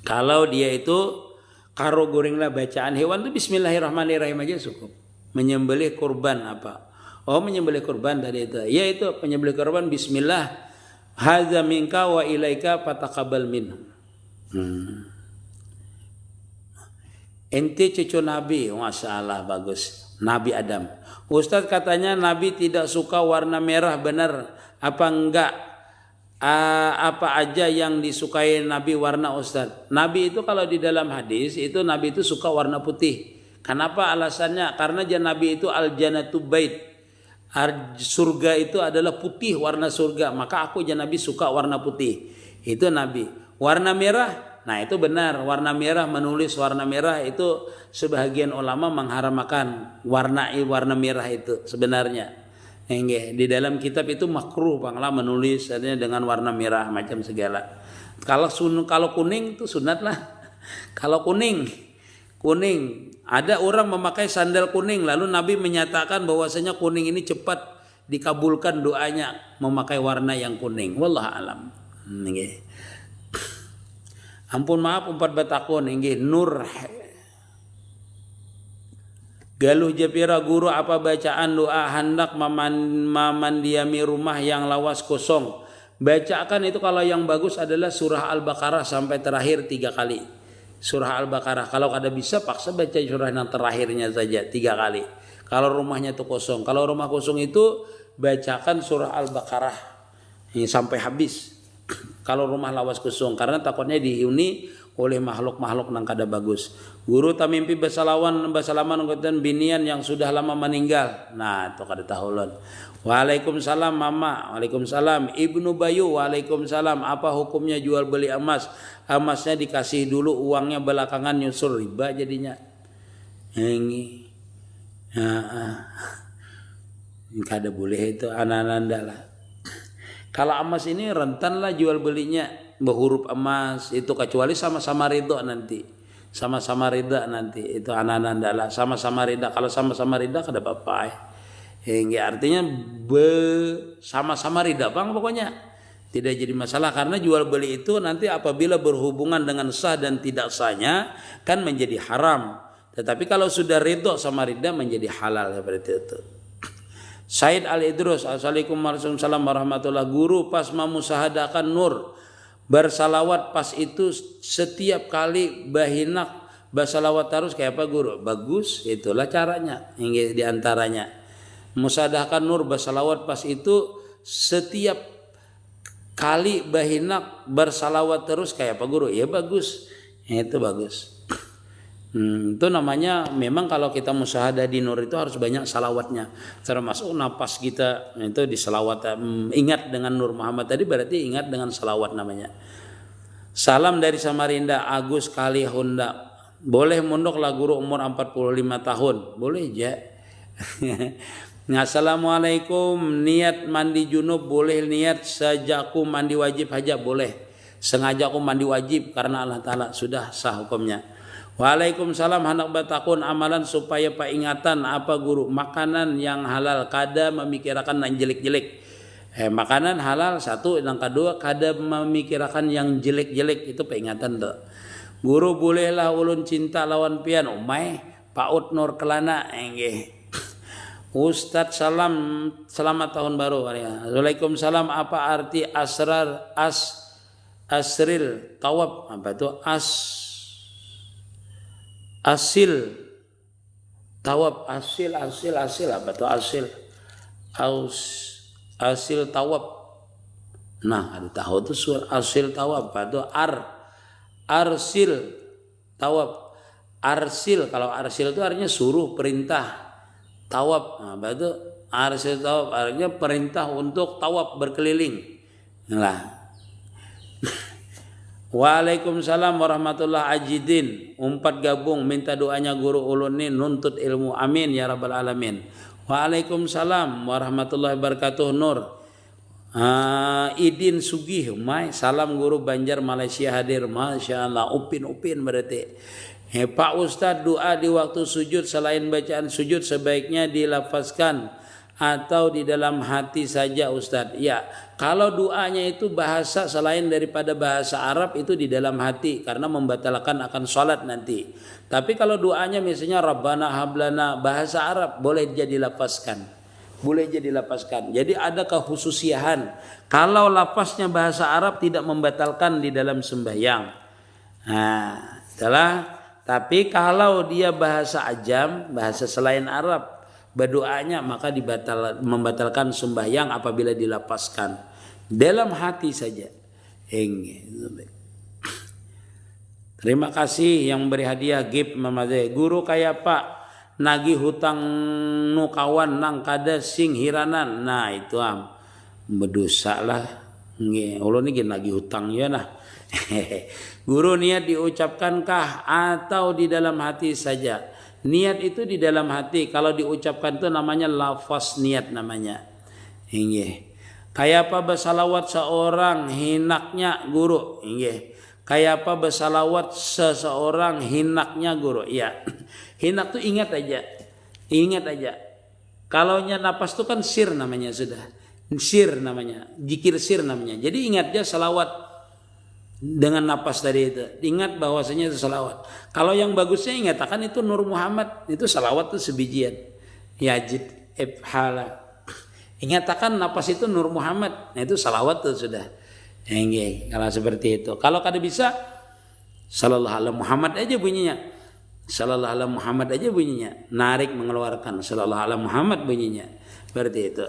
Kalau dia itu karo gorenglah bacaan hewan itu bismillahirrahmanirrahim aja cukup. Menyembelih kurban apa? Oh menyembelih kurban tadi itu. Ya itu penyembelih kurban bismillah hadza minka wa ilaika fataqabbal minhum. Ente cucu Nabi, masyaallah bagus. Nabi Adam. Ustadz katanya Nabi tidak suka warna merah, benar apa enggak? Apa aja yang disukai Nabi warna Ustadz? Nabi itu kalau di dalam hadis itu Nabi itu suka warna putih. Kenapa alasannya? Karena Nabi itu al-jannatu bait. Surga itu adalah putih warna surga. Maka aku Nabi suka warna putih. Itu Nabi. Warna merah, nah itu benar. Warna merah menulis warna merah itu sebagian ulama mengharamkan warna merah itu sebenarnya. Di dalam kitab itu makruh bangla menulis dengan warna merah macam segala. Kalau kuning itu sunat lah. Kalau kuning ada orang memakai sandal kuning lalu Nabi menyatakan bahwasanya kuning ini cepat dikabulkan doanya memakai warna yang kuning. Wallahu alam. Ampun maaf 4 batakun Nur Galuh Japira guru apa bacaan doa hendak memandiami rumah yang lawas kosong. Bacakan itu kalau yang bagus adalah surah Al-Baqarah sampai terakhir 3 kali. Surah Al-Baqarah. Kalau ada bisa paksa baca surah yang terakhirnya saja 3 kali. Kalau rumahnya itu kosong. Kalau rumah kosong itu bacakan surah Al-Baqarah sampai habis. Kalau rumah lawas kusung karena takutnya dihuni oleh makhluk-makhluk nang kada bagus. Guru tamimpi basalaman ngoten binian yang sudah lama meninggal. Nah, itu kada tahulun. Waalaikumsalam mama. Waalaikumsalam Ibnu Bayu. Waalaikumsalam. Apa hukumnya jual beli emas? Emasnya dikasih dulu, uangnya belakangan nyusul, riba jadinya. Ini. Kada boleh itu anak-anak lah. Kalau emas ini rentan lah jual belinya berhuruf emas itu, kecuali sama-sama ridho nanti. Sama-sama ridha nanti itu anak-anak lah sama-sama ridha. Kalau sama-sama ridha kada apa-apa. Hingga artinya sama-sama ridha bang pokoknya. Tidak jadi masalah karena jual beli itu nanti apabila berhubungan dengan sah dan tidak sahnya kan menjadi haram. Tetapi kalau sudah ridho sama ridha menjadi halal seperti itu. Said Al-Idrus, assalamualaikum warahmatullahi. Guru pas memusahadakan nur bersalawat pas itu setiap kali bahinak bersalawat terus kayak apa guru? Bagus, itulah caranya. Hingga diantaranya musadahkan nur bersalawat pas itu setiap kali bahinak bersalawat terus kayak apa guru? Ya bagus, itu bagus. Itu namanya memang kalau kita musyahadah di nur itu harus banyak salawatnya, termasuk napas kita itu di salawat. Ingat dengan Nur Muhammad tadi berarti ingat dengan salawat namanya. Salam dari Samarinda Agus Kali Honda. Boleh mondok lah guru umur 45 tahun. Boleh aja. Assalamualaikum. Niat mandi junub boleh, niat sejaku mandi wajib aja boleh. Sengaja aku mandi wajib karena Allah Ta'ala sudah sah hukumnya. Waalaikumsalam. Hendak batakun amalan supaya peringatan apa guru? Makanan yang halal kada memikirkan yang jelek-jelek. Makanan halal satu, yang kedua kada memikirkan yang jelek-jelek, itu peringatan tuh. Guru bolehlah ulun cinta lawan pian umai paut nur kelana enggih. Ustadz salam, selamat tahun baru. Waalaikumsalam. Apa arti asril tawab? Apa itu asil tawab? Asil apa tuh asil tawab? Nah, ada tahu tuh surah asil tawab apa tuh arsil tawab. Arsil, kalau arsil itu artinya suruh, perintah. Tawab, nah, itu arsil tawab artinya perintah untuk tawab berkeliling. Nah. Waalaikumsalam warahmatullahi ajidin. Umpat gabung minta doanya guru ulun ni nuntut ilmu. Amin ya rabbal alamin. Waalaikumsalam warahmatullahi wabarakatuh. Nur Idin Sugih mai salam guru Banjar Malaysia hadir. Masya Allah. Upin berarti. Pak Ustadz, doa di waktu sujud selain bacaan sujud sebaiknya dilafazkan atau di dalam hati saja Ustadz? Ya, kalau doanya itu bahasa selain daripada bahasa Arab itu di dalam hati karena membatalkan akan sholat nanti. Tapi kalau doanya misalnya Rabbana hablana bahasa Arab boleh jadi lapaskan. Jadi ada kekhususian kalau lapasnya bahasa Arab tidak membatalkan di dalam sembahyang. Nah, tapi kalau dia bahasa ajam, bahasa selain Arab, berdoanya maka membatalkan sembahyang apabila dilapaskan dalam hati saja. Terima kasih yang beri hadiah gift Mamade. Guru kayak Pak nagih hutang nu kawan nang kada sing hiranan. Nah itu berdosa lah. Ulun ini nagih hutang ya nah. Guru niat diucapkankah atau di dalam hati saja? Niat itu di dalam hati. Kalau diucapkan itu namanya lafaz niat namanya. Kayak apa bersalawat seorang hinaknya guru? Kayak apa bersalawat seseorang hinaknya guru? Ya. Hinak tuh ingat aja. Kalau napas itu kan sir namanya sudah. Sir namanya. Zikir sir namanya. Jadi ingat aja salawat dengan napas tadi itu. Ingat bahwasanya itu salawat. Kalau yang bagusnya ingatakan itu Nur Muhammad. Itu salawat itu sebijian. Yajid ibhala. Ingatakan napas itu Nur Muhammad. Nah itu salawat itu sudah. Kalau seperti itu. Kalau kada bisa sallallahu alaihi Muhammad aja bunyinya. Sallallahu alaihi Muhammad aja bunyinya. Narik mengeluarkan sallallahu alaihi Muhammad bunyinya. Berarti itu.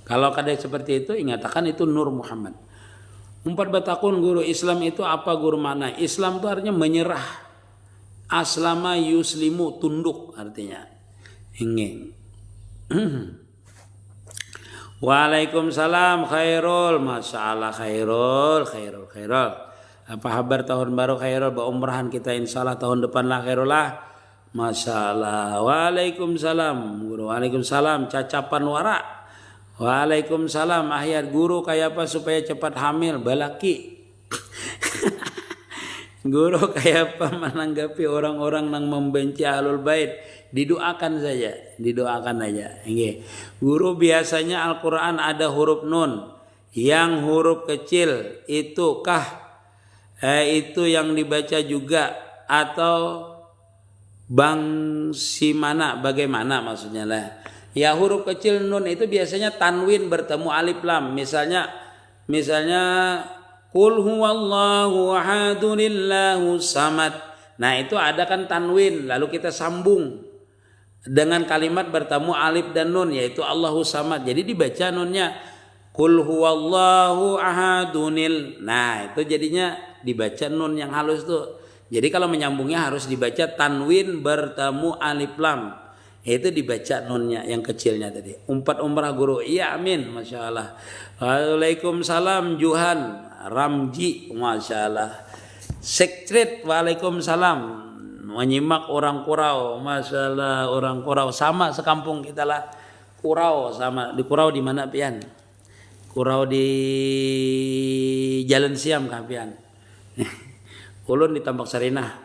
Kalau kada seperti itu ingatakan itu Nur Muhammad. Umpat batakun guru Islam itu apa guru mana? Islam itu artinya menyerah. Aslama yuslimu, tunduk artinya. Ingin. Waalaikumsalam Khairul. Masya Allah Khairul. Apa kabar tahun baru Khairul? Umrahan kita insya Allah tahun depan lah Khairul lah. Masya Allah. Waalaikumsalam guru. Waalaikumsalam cacapan wara. Waalaikumsalam ahyar guru kayak apa supaya cepat hamil balaki. Guru kayak apa menanggapi orang-orang yang membenci ahlul bait? Didoakan saja, didoakan aja. Guru biasanya Al-Quran ada huruf nun, yang huruf kecil itu yang dibaca juga atau bagaimana maksudnya lah. Ya huruf kecil nun itu biasanya tanwin bertemu alif lam. Misalnya Qul huwallahu ahadunillahu samad. Nah itu ada kan tanwin, lalu kita sambung dengan kalimat bertemu alif dan nun, yaitu Allahu samad. Jadi dibaca nunnya Qul huwallahu ahadunil. Nah itu jadinya dibaca nun yang halus tuh. Jadi kalau menyambungnya harus dibaca tanwin bertemu alif lam. Itu dibaca nunnya yang kecilnya tadi. Umpat umrah guru. Iya amin. Masya Allah. Waalaikumsalam Juhan Ramji. Masya Allah. Sekret. Waalaikumsalam. Menyimak orang Kurau. Masya Allah. Orang Kurau sama sekampung kita lah. Kurau sama. Di Kurau di mana pian? Kurau di Jalan Siam kah pian? Ulun di Tambak Sarinah.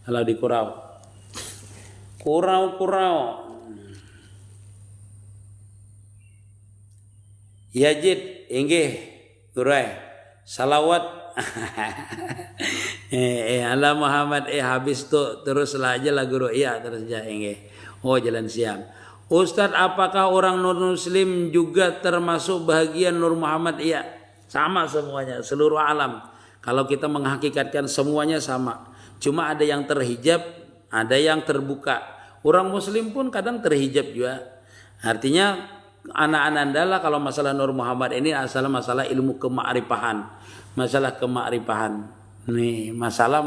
Kalau di Kurau. Kurau. Yajid inggih gurai salawat ala Muhammad habis tuh teruslah aja lah guru. Iya terus aja inggih. Oh Jalan Siam. Ustadz apakah orang non muslim juga termasuk bagian Nur Muhammad? Iya sama semuanya seluruh alam. Kalau kita menghakikatkan semuanya sama. Cuma ada yang terhijab, ada yang terbuka. Orang muslim pun kadang terhijab juga. Artinya anak-anak adalah kalau masalah Nur Muhammad ini masalah ilmu kema'rifahan. Masalah kema'rifahan. Nih, masalah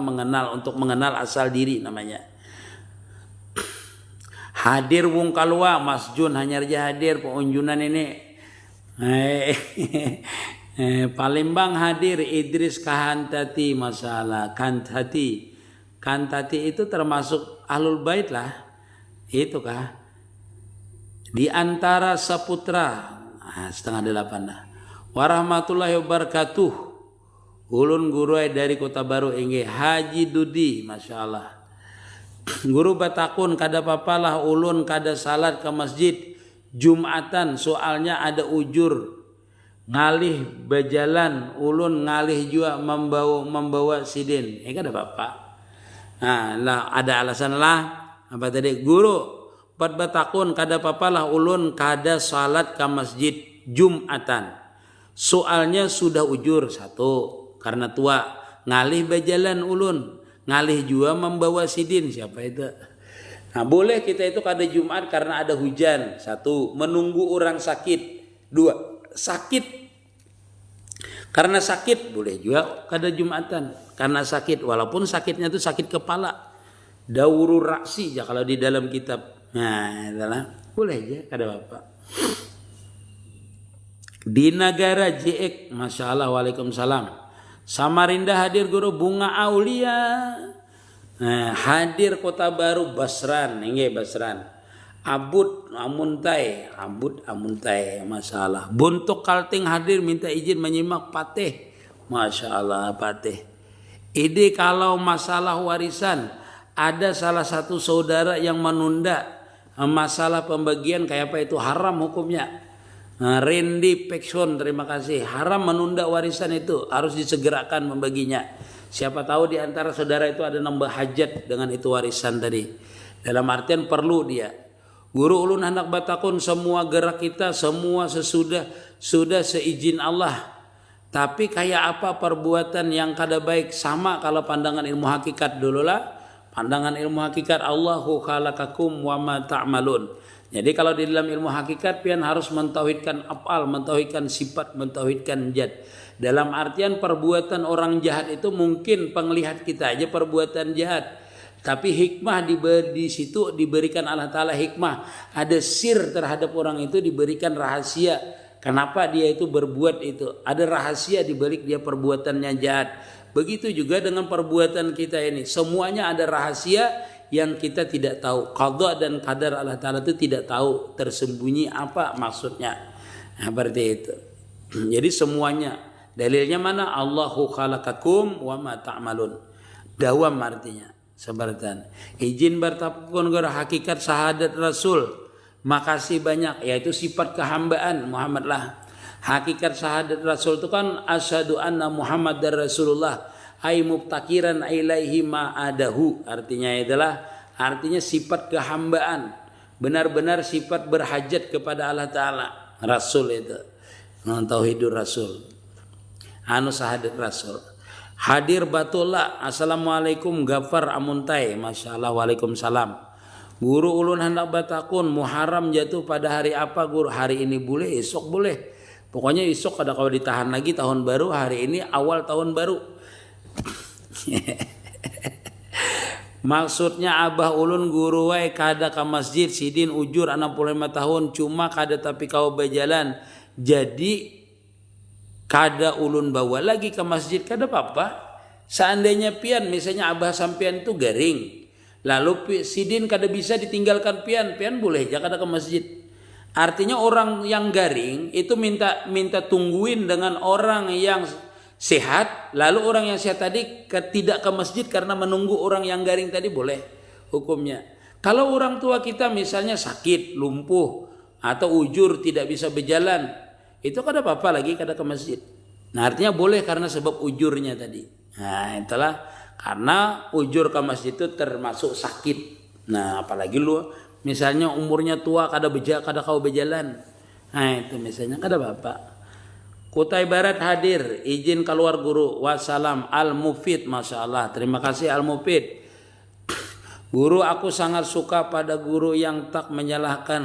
untuk mengenal asal diri namanya. Hadir wong kalwa Mas Jun hanya aja hadir pengunjunan ini. Palembang hadir Idris Kahantati masalah Kantati itu termasuk ahlul bait lah. Itu kah? Di antara seputra 7:30 dah. Warahmatullahi wabarakatuh. Ulun guru dari Kota Baru inggih Haji Dudi, Masya Allah. Guru batakun kada papalah ulun kada salat ke masjid Jumatan, soalnya ada ujur. Ngalih berjalan ulun ngalih juga membawa sidin. Kada apa-apa. Nah, lah ada alasan lah. Apa tadi guru buat batakun kada papalah ulun kada salat ke masjid Jumatan. Soalnya sudah ujur satu karena tua ngalih berjalan ulun ngalih juga membawa sidin siapa itu. Nah boleh kita itu kada Jumat karena ada hujan satu menunggu orang sakit dua sakit karena sakit boleh juga kada Jumatan karena sakit walaupun sakitnya itu sakit kepala. Daurur raksi ya kalau di dalam kitab. Nah, adalah boleh aja kada apa. Di negara JX, Masya Allah, Waalaikumsalam. Samarinda hadir guru Bunga Aulia. Nah, hadir Kota Baru Basran, inggih Basran. Abud Amuntai, Masya Allah. Buntuk Kalting hadir minta izin menyimak Patih. Masya Allah Patih. Ide kalau masalah warisan ada salah satu saudara yang menunda masalah pembagian kayak apa itu haram hukumnya. Randy Pekson terima kasih. Haram menunda warisan itu harus disegerakan membaginya. Siapa tahu di antara saudara itu ada nambah hajat dengan itu warisan tadi. Dalam artian perlu dia. Guru ulun hendak batakun semua gerak kita semua sudah seizin Allah. Tapi kayak apa perbuatan yang kada baik sama kalau pandangan ilmu hakikat dulu lah. Pandangan ilmu hakikat Allahu khalaqakum wa ma ta'malun. Jadi kalau di dalam ilmu hakikat pian harus mentauhidkan af'al, mentauhidkan sifat, mentauhidkan zat. Dalam artian perbuatan orang jahat itu mungkin penglihat kita aja perbuatan jahat. Tapi hikmah di situ diberikan Allah Ta'ala hikmah. Ada sir terhadap orang itu, diberikan rahasia. Kenapa dia itu berbuat itu. Ada rahasia di balik dia perbuatannya jahat. Begitu juga dengan perbuatan kita ini. Semuanya ada rahasia yang kita tidak tahu. Qadha dan qadar Allah Ta'ala itu tidak tahu tersembunyi apa maksudnya. Nah, seperti itu. Jadi semuanya. Dalilnya mana? Allahu khalaqakum wa ma ta'malun. Dawam artinya. Sebertan. Izin bertapakun gara hakikat syahadat Rasul. Makasih banyak. Yaitu sifat kehambaan Muhammad lah. Hakikat syahadat Rasul itu kan asyhadu anna Muhammad dan Rasulullah. Ay mubtakiran ilaihi ma'adahu. Artinya sifat kehambaan. Benar-benar sifat berhajat kepada Allah Ta'ala. Rasul itu. Tauhidur Rasul. Syahadat Rasul. Hadir batullah. Assalamualaikum gafar amuntai. Masya Allah. Waalaikumsalam. Guru ulun hendak batakun. Muharram jatuh pada hari apa guru? Hari ini boleh, esok boleh. Pokoknya esok ada kalau ditahan lagi tahun baru. Hari ini awal tahun baru. Maksudnya abah ulun guru wae kada ke masjid sidin ujur 65 tahun cuma kada tapi kau berjalan jadi kada ulun bawa lagi ke masjid kada apa-apa. Seandainya pian misalnya abah sampean itu garing lalu sidin kada bisa ditinggalkan pian boleh aja kada ke masjid. Artinya orang yang garing itu minta tungguin dengan orang yang sehat, lalu orang yang sehat tadi tidak ke masjid karena menunggu orang yang garing tadi boleh hukumnya. Kalau orang tua kita misalnya sakit, lumpuh atau ujur tidak bisa berjalan, itu kada apa-apa lagi kada ke masjid. Nah, artinya boleh karena sebab ujurnya tadi. Nah, itulah karena ujur ke masjid itu termasuk sakit. Nah, apalagi lu misalnya umurnya tua kada kau berjalan. Nah, itu misalnya kada apa-apa. Kutai Barat hadir, izin keluar guru. Wassalam Al-Mufid, Masya Allah. Terima kasih Al-Mufid. Guru, aku sangat suka pada guru yang tak menyalahkan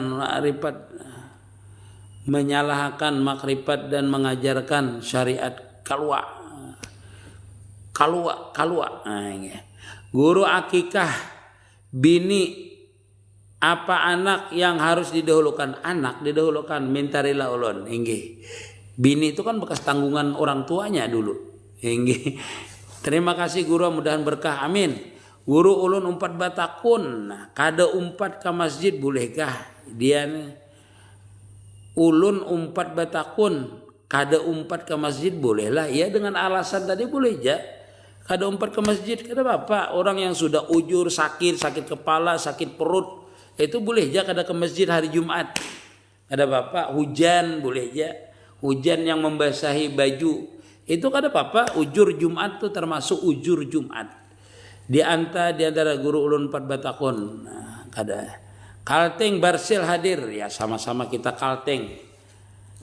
makrifat dan mengajarkan syariat kalwa. Guru akikah bini apa anak yang harus didahulukan? Anak didahulukan mintarila ulun. Inggih. Bini itu kan bekas tanggungan orang tuanya dulu. Terima kasih guru, mudahan berkah. Amin. Guru ulun umpat batakun. Kada umpat ke masjid bolehkah? Dia ulun umpat batakun. Kada umpat ke masjid bolehlah. Ya dengan alasan tadi boleh aja. Kada umpat ke masjid kada apa-apa. Orang yang sudah ujur sakit kepala, sakit perut itu boleh aja kada ke masjid hari Jumat. Kada apa-apa. Hujan boleh aja. Hujan yang membasahi baju itu kada apa-apa. Ujur Jumat itu termasuk ujur Jumat. Di antara guru ulun 4 batakon. Nah, kada. Kalteng Barsil hadir. Ya sama-sama kita kalteng.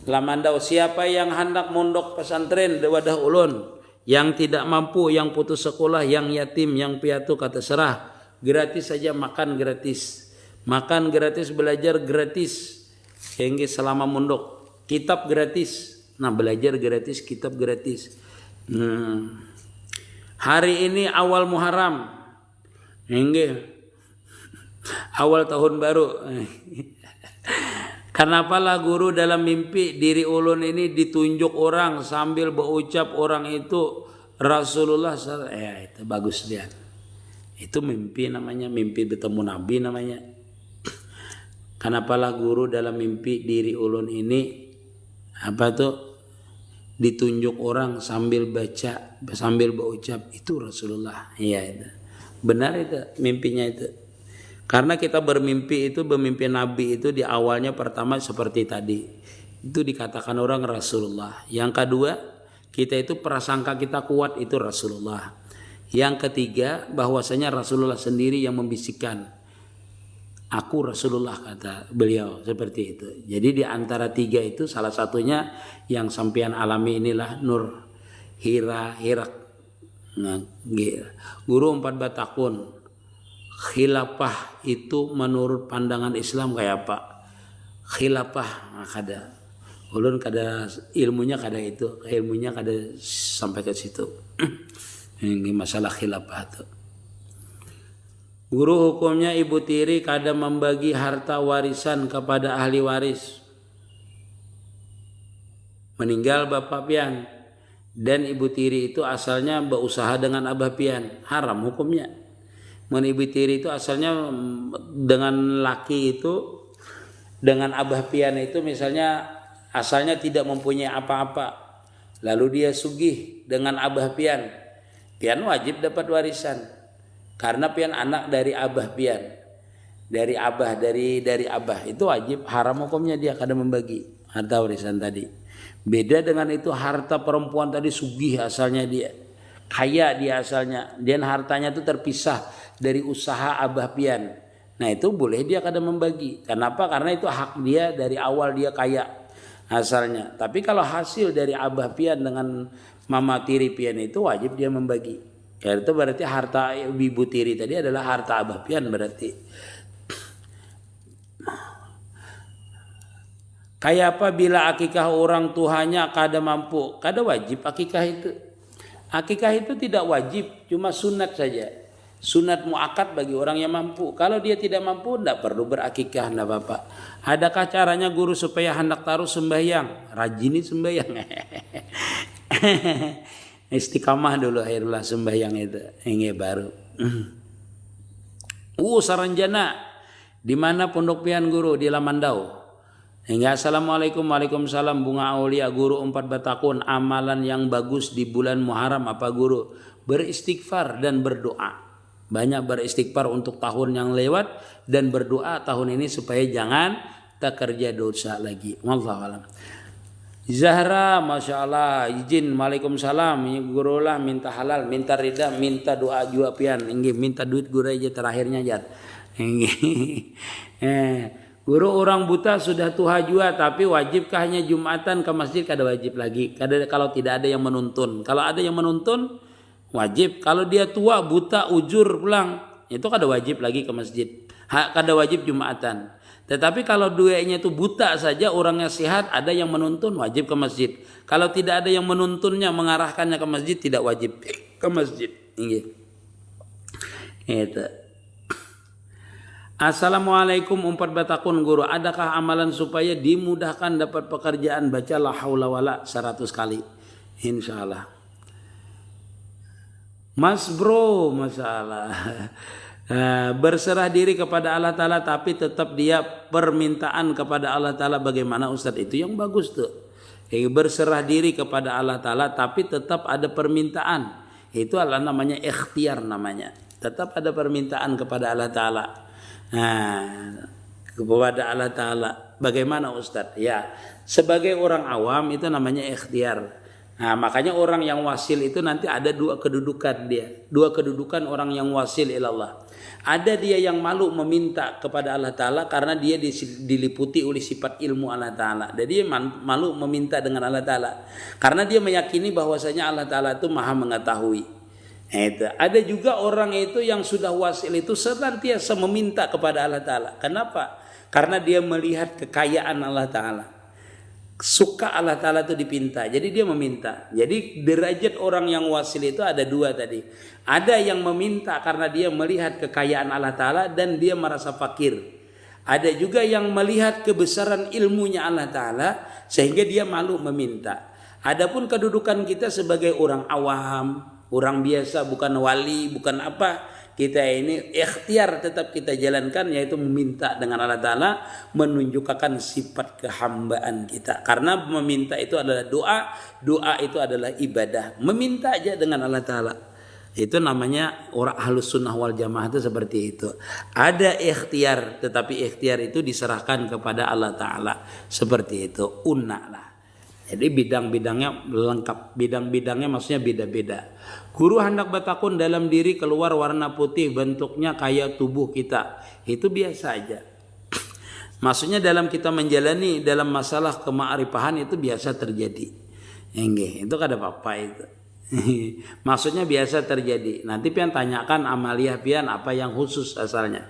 Lamandau siapa yang hendak mondok pesantren wadah ulun, yang tidak mampu, yang putus sekolah, yang yatim, yang piatu kata serah. Gratis saja makan gratis. Makan gratis, belajar gratis. Hingga selama mondok. Kitab gratis. Nah, belajar gratis, kitab gratis. Hari ini awal Muharram. Hingga awal tahun baru. Kenapalah guru dalam mimpi diri ulun ini ditunjuk orang sambil berucap orang itu Rasulullah. Ya, itu bagus dia. Itu mimpi namanya, mimpi bertemu Nabi namanya. Kenapalah guru dalam mimpi diri ulun ini ditunjuk orang sambil baca, sambil berucap itu Rasulullah. Iya itu. Benar itu mimpinya itu. Karena kita bermimpi Nabi itu di awalnya pertama seperti tadi. Itu dikatakan orang Rasulullah. Yang kedua, kita itu prasangka kita kuat itu Rasulullah. Yang ketiga, bahwasanya Rasulullah sendiri yang membisikkan. Aku Rasulullah kata beliau seperti itu. Jadi di antara tiga itu salah satunya yang sampean alami inilah Nur Hirak. Nah, guru 4 batakun. Khilafah itu menurut pandangan Islam kayak apa? Khilafah ada. ulun kada ilmunya kada itu, ilmunya kada sampai ke situ. Ini masalah khilafah tuh. Guru hukumnya ibu tiri kada membagi harta warisan kepada ahli waris. Meninggal bapak pian dan ibu tiri itu asalnya berusaha dengan abah pian, haram hukumnya. Ibu tiri itu asalnya dengan laki itu, dengan abah pian itu misalnya asalnya tidak mempunyai apa-apa, lalu dia sugih dengan abah pian, pian wajib dapat warisan karena pian anak dari abah pian, dari abah itu wajib, haram hukumnya dia kada membagi harta warisan tadi. Beda dengan itu harta perempuan tadi sugih asalnya dia, kaya dia asalnya, dan hartanya itu terpisah dari usaha abah pian. Nah itu boleh dia kada membagi. Kenapa? Karena itu hak dia dari awal dia kaya asalnya. Tapi kalau hasil dari abah pian dengan mama tiri pian itu wajib dia membagi. Ya itu berarti harta ibu tiri tadi adalah harta abah pian berarti. Kayak apa bila akikah orang tuanya kada mampu, kada wajib akikah itu. Akikah itu tidak wajib, cuma sunat saja. Sunat muakkad bagi orang yang mampu. Kalau dia tidak mampu, tidak perlu berakikah, tidak apa-apa. Adakah caranya guru supaya hendak taruh sembahyang? Rajini sembahyang. Istiqamah dulu akhirlah sembahyang itu. Ini baru. Saranjana. Di mana pondok pian guru? Di Lamandau. Hingga assalamualaikum, waalaikumsalam. Bunga Aulia guru 4 batakun. Amalan yang bagus di bulan Muharram apa guru? Beristighfar dan berdoa. Banyak beristighfar untuk tahun yang lewat dan berdoa tahun ini supaya jangan tak kerja dosa lagi. Wallahu a'lam. Zahra, masya Allah, izin, waalaikumsalam. Ini guru lah minta halal, minta ridha, minta doa juga pian. Ini minta duit guru aja terakhirnya jat. Ini. Guru orang buta sudah tua juga, tapi wajibkah hanya Jumatan ke masjid? Kada wajib lagi. Kalau tidak ada yang menuntun. Kalau ada yang menuntun, wajib. Kalau dia tua, buta, ujur pulang, itu kada wajib lagi ke masjid. Kada wajib Jumatan. Tetapi kalau duanya itu buta saja, orangnya sehat, ada yang menuntun, wajib ke masjid. Kalau tidak ada yang menuntunnya, mengarahkannya ke masjid, tidak wajib ke masjid. Ini. Itu. Assalamualaikum 4 batakun guru. Adakah amalan supaya dimudahkan dapat pekerjaan? Baca la haula wala 100 kali. Insyaallah. Mas bro, masalah. Berserah diri kepada Allah Ta'ala tapi tetap dia permintaan kepada Allah Ta'ala. Bagaimana Ustadz? Itu yang bagus tuh. Berserah diri kepada Allah Ta'ala tapi tetap ada permintaan. Itu adalah namanya ikhtiar namanya. Tetap ada permintaan kepada Allah Ta'ala. Kepada Allah Ta'ala. Bagaimana Ustadz? Ya, sebagai orang awam itu namanya ikhtiar. Nah, makanya orang yang wasil itu nanti ada 2 kedudukan dia. 2 kedudukan orang yang wasil ilallah. Ada dia yang malu meminta kepada Allah Ta'ala karena dia diliputi oleh sifat ilmu Allah Ta'ala. Jadi dia malu meminta dengan Allah Ta'ala. Karena dia meyakini bahwasanya Allah Ta'ala itu maha mengetahui. Itu. Ada juga orang itu yang sudah wasil itu senantiasa meminta kepada Allah Ta'ala. Kenapa? Karena dia melihat kekayaan Allah Ta'ala. Suka Allah Ta'ala itu dipinta. Jadi dia meminta. Jadi derajat orang yang wasil itu ada 2 tadi. Ada yang meminta karena dia melihat kekayaan Allah Ta'ala dan dia merasa fakir. Ada juga yang melihat kebesaran ilmunya Allah Ta'ala sehingga dia malu meminta. Adapun kedudukan kita sebagai orang awam, orang biasa, bukan wali, bukan apa, kita ini ikhtiar tetap kita jalankan, yaitu meminta dengan Allah Ta'ala, menunjukkan sifat kehambaan kita. Karena meminta itu adalah doa, doa itu adalah ibadah. Meminta aja dengan Allah Ta'ala. Itu namanya orang Ahlus Sunnah wal Jamaah itu seperti itu. Ada ikhtiar, tetapi ikhtiar itu diserahkan kepada Allah Ta'ala. Seperti itu, lah. Jadi bidang-bidangnya lengkap. Bidang-bidangnya maksudnya beda-beda. Guru hendak batakun dalam diri keluar warna putih, bentuknya kayak tubuh kita. Itu biasa aja. Maksudnya dalam kita menjalani dalam masalah kema'rifahan itu biasa terjadi. Enggak, itu kada apa-apa itu. Maksudnya biasa terjadi. Nanti pian tanyakan amaliyah pian apa yang khusus asalnya.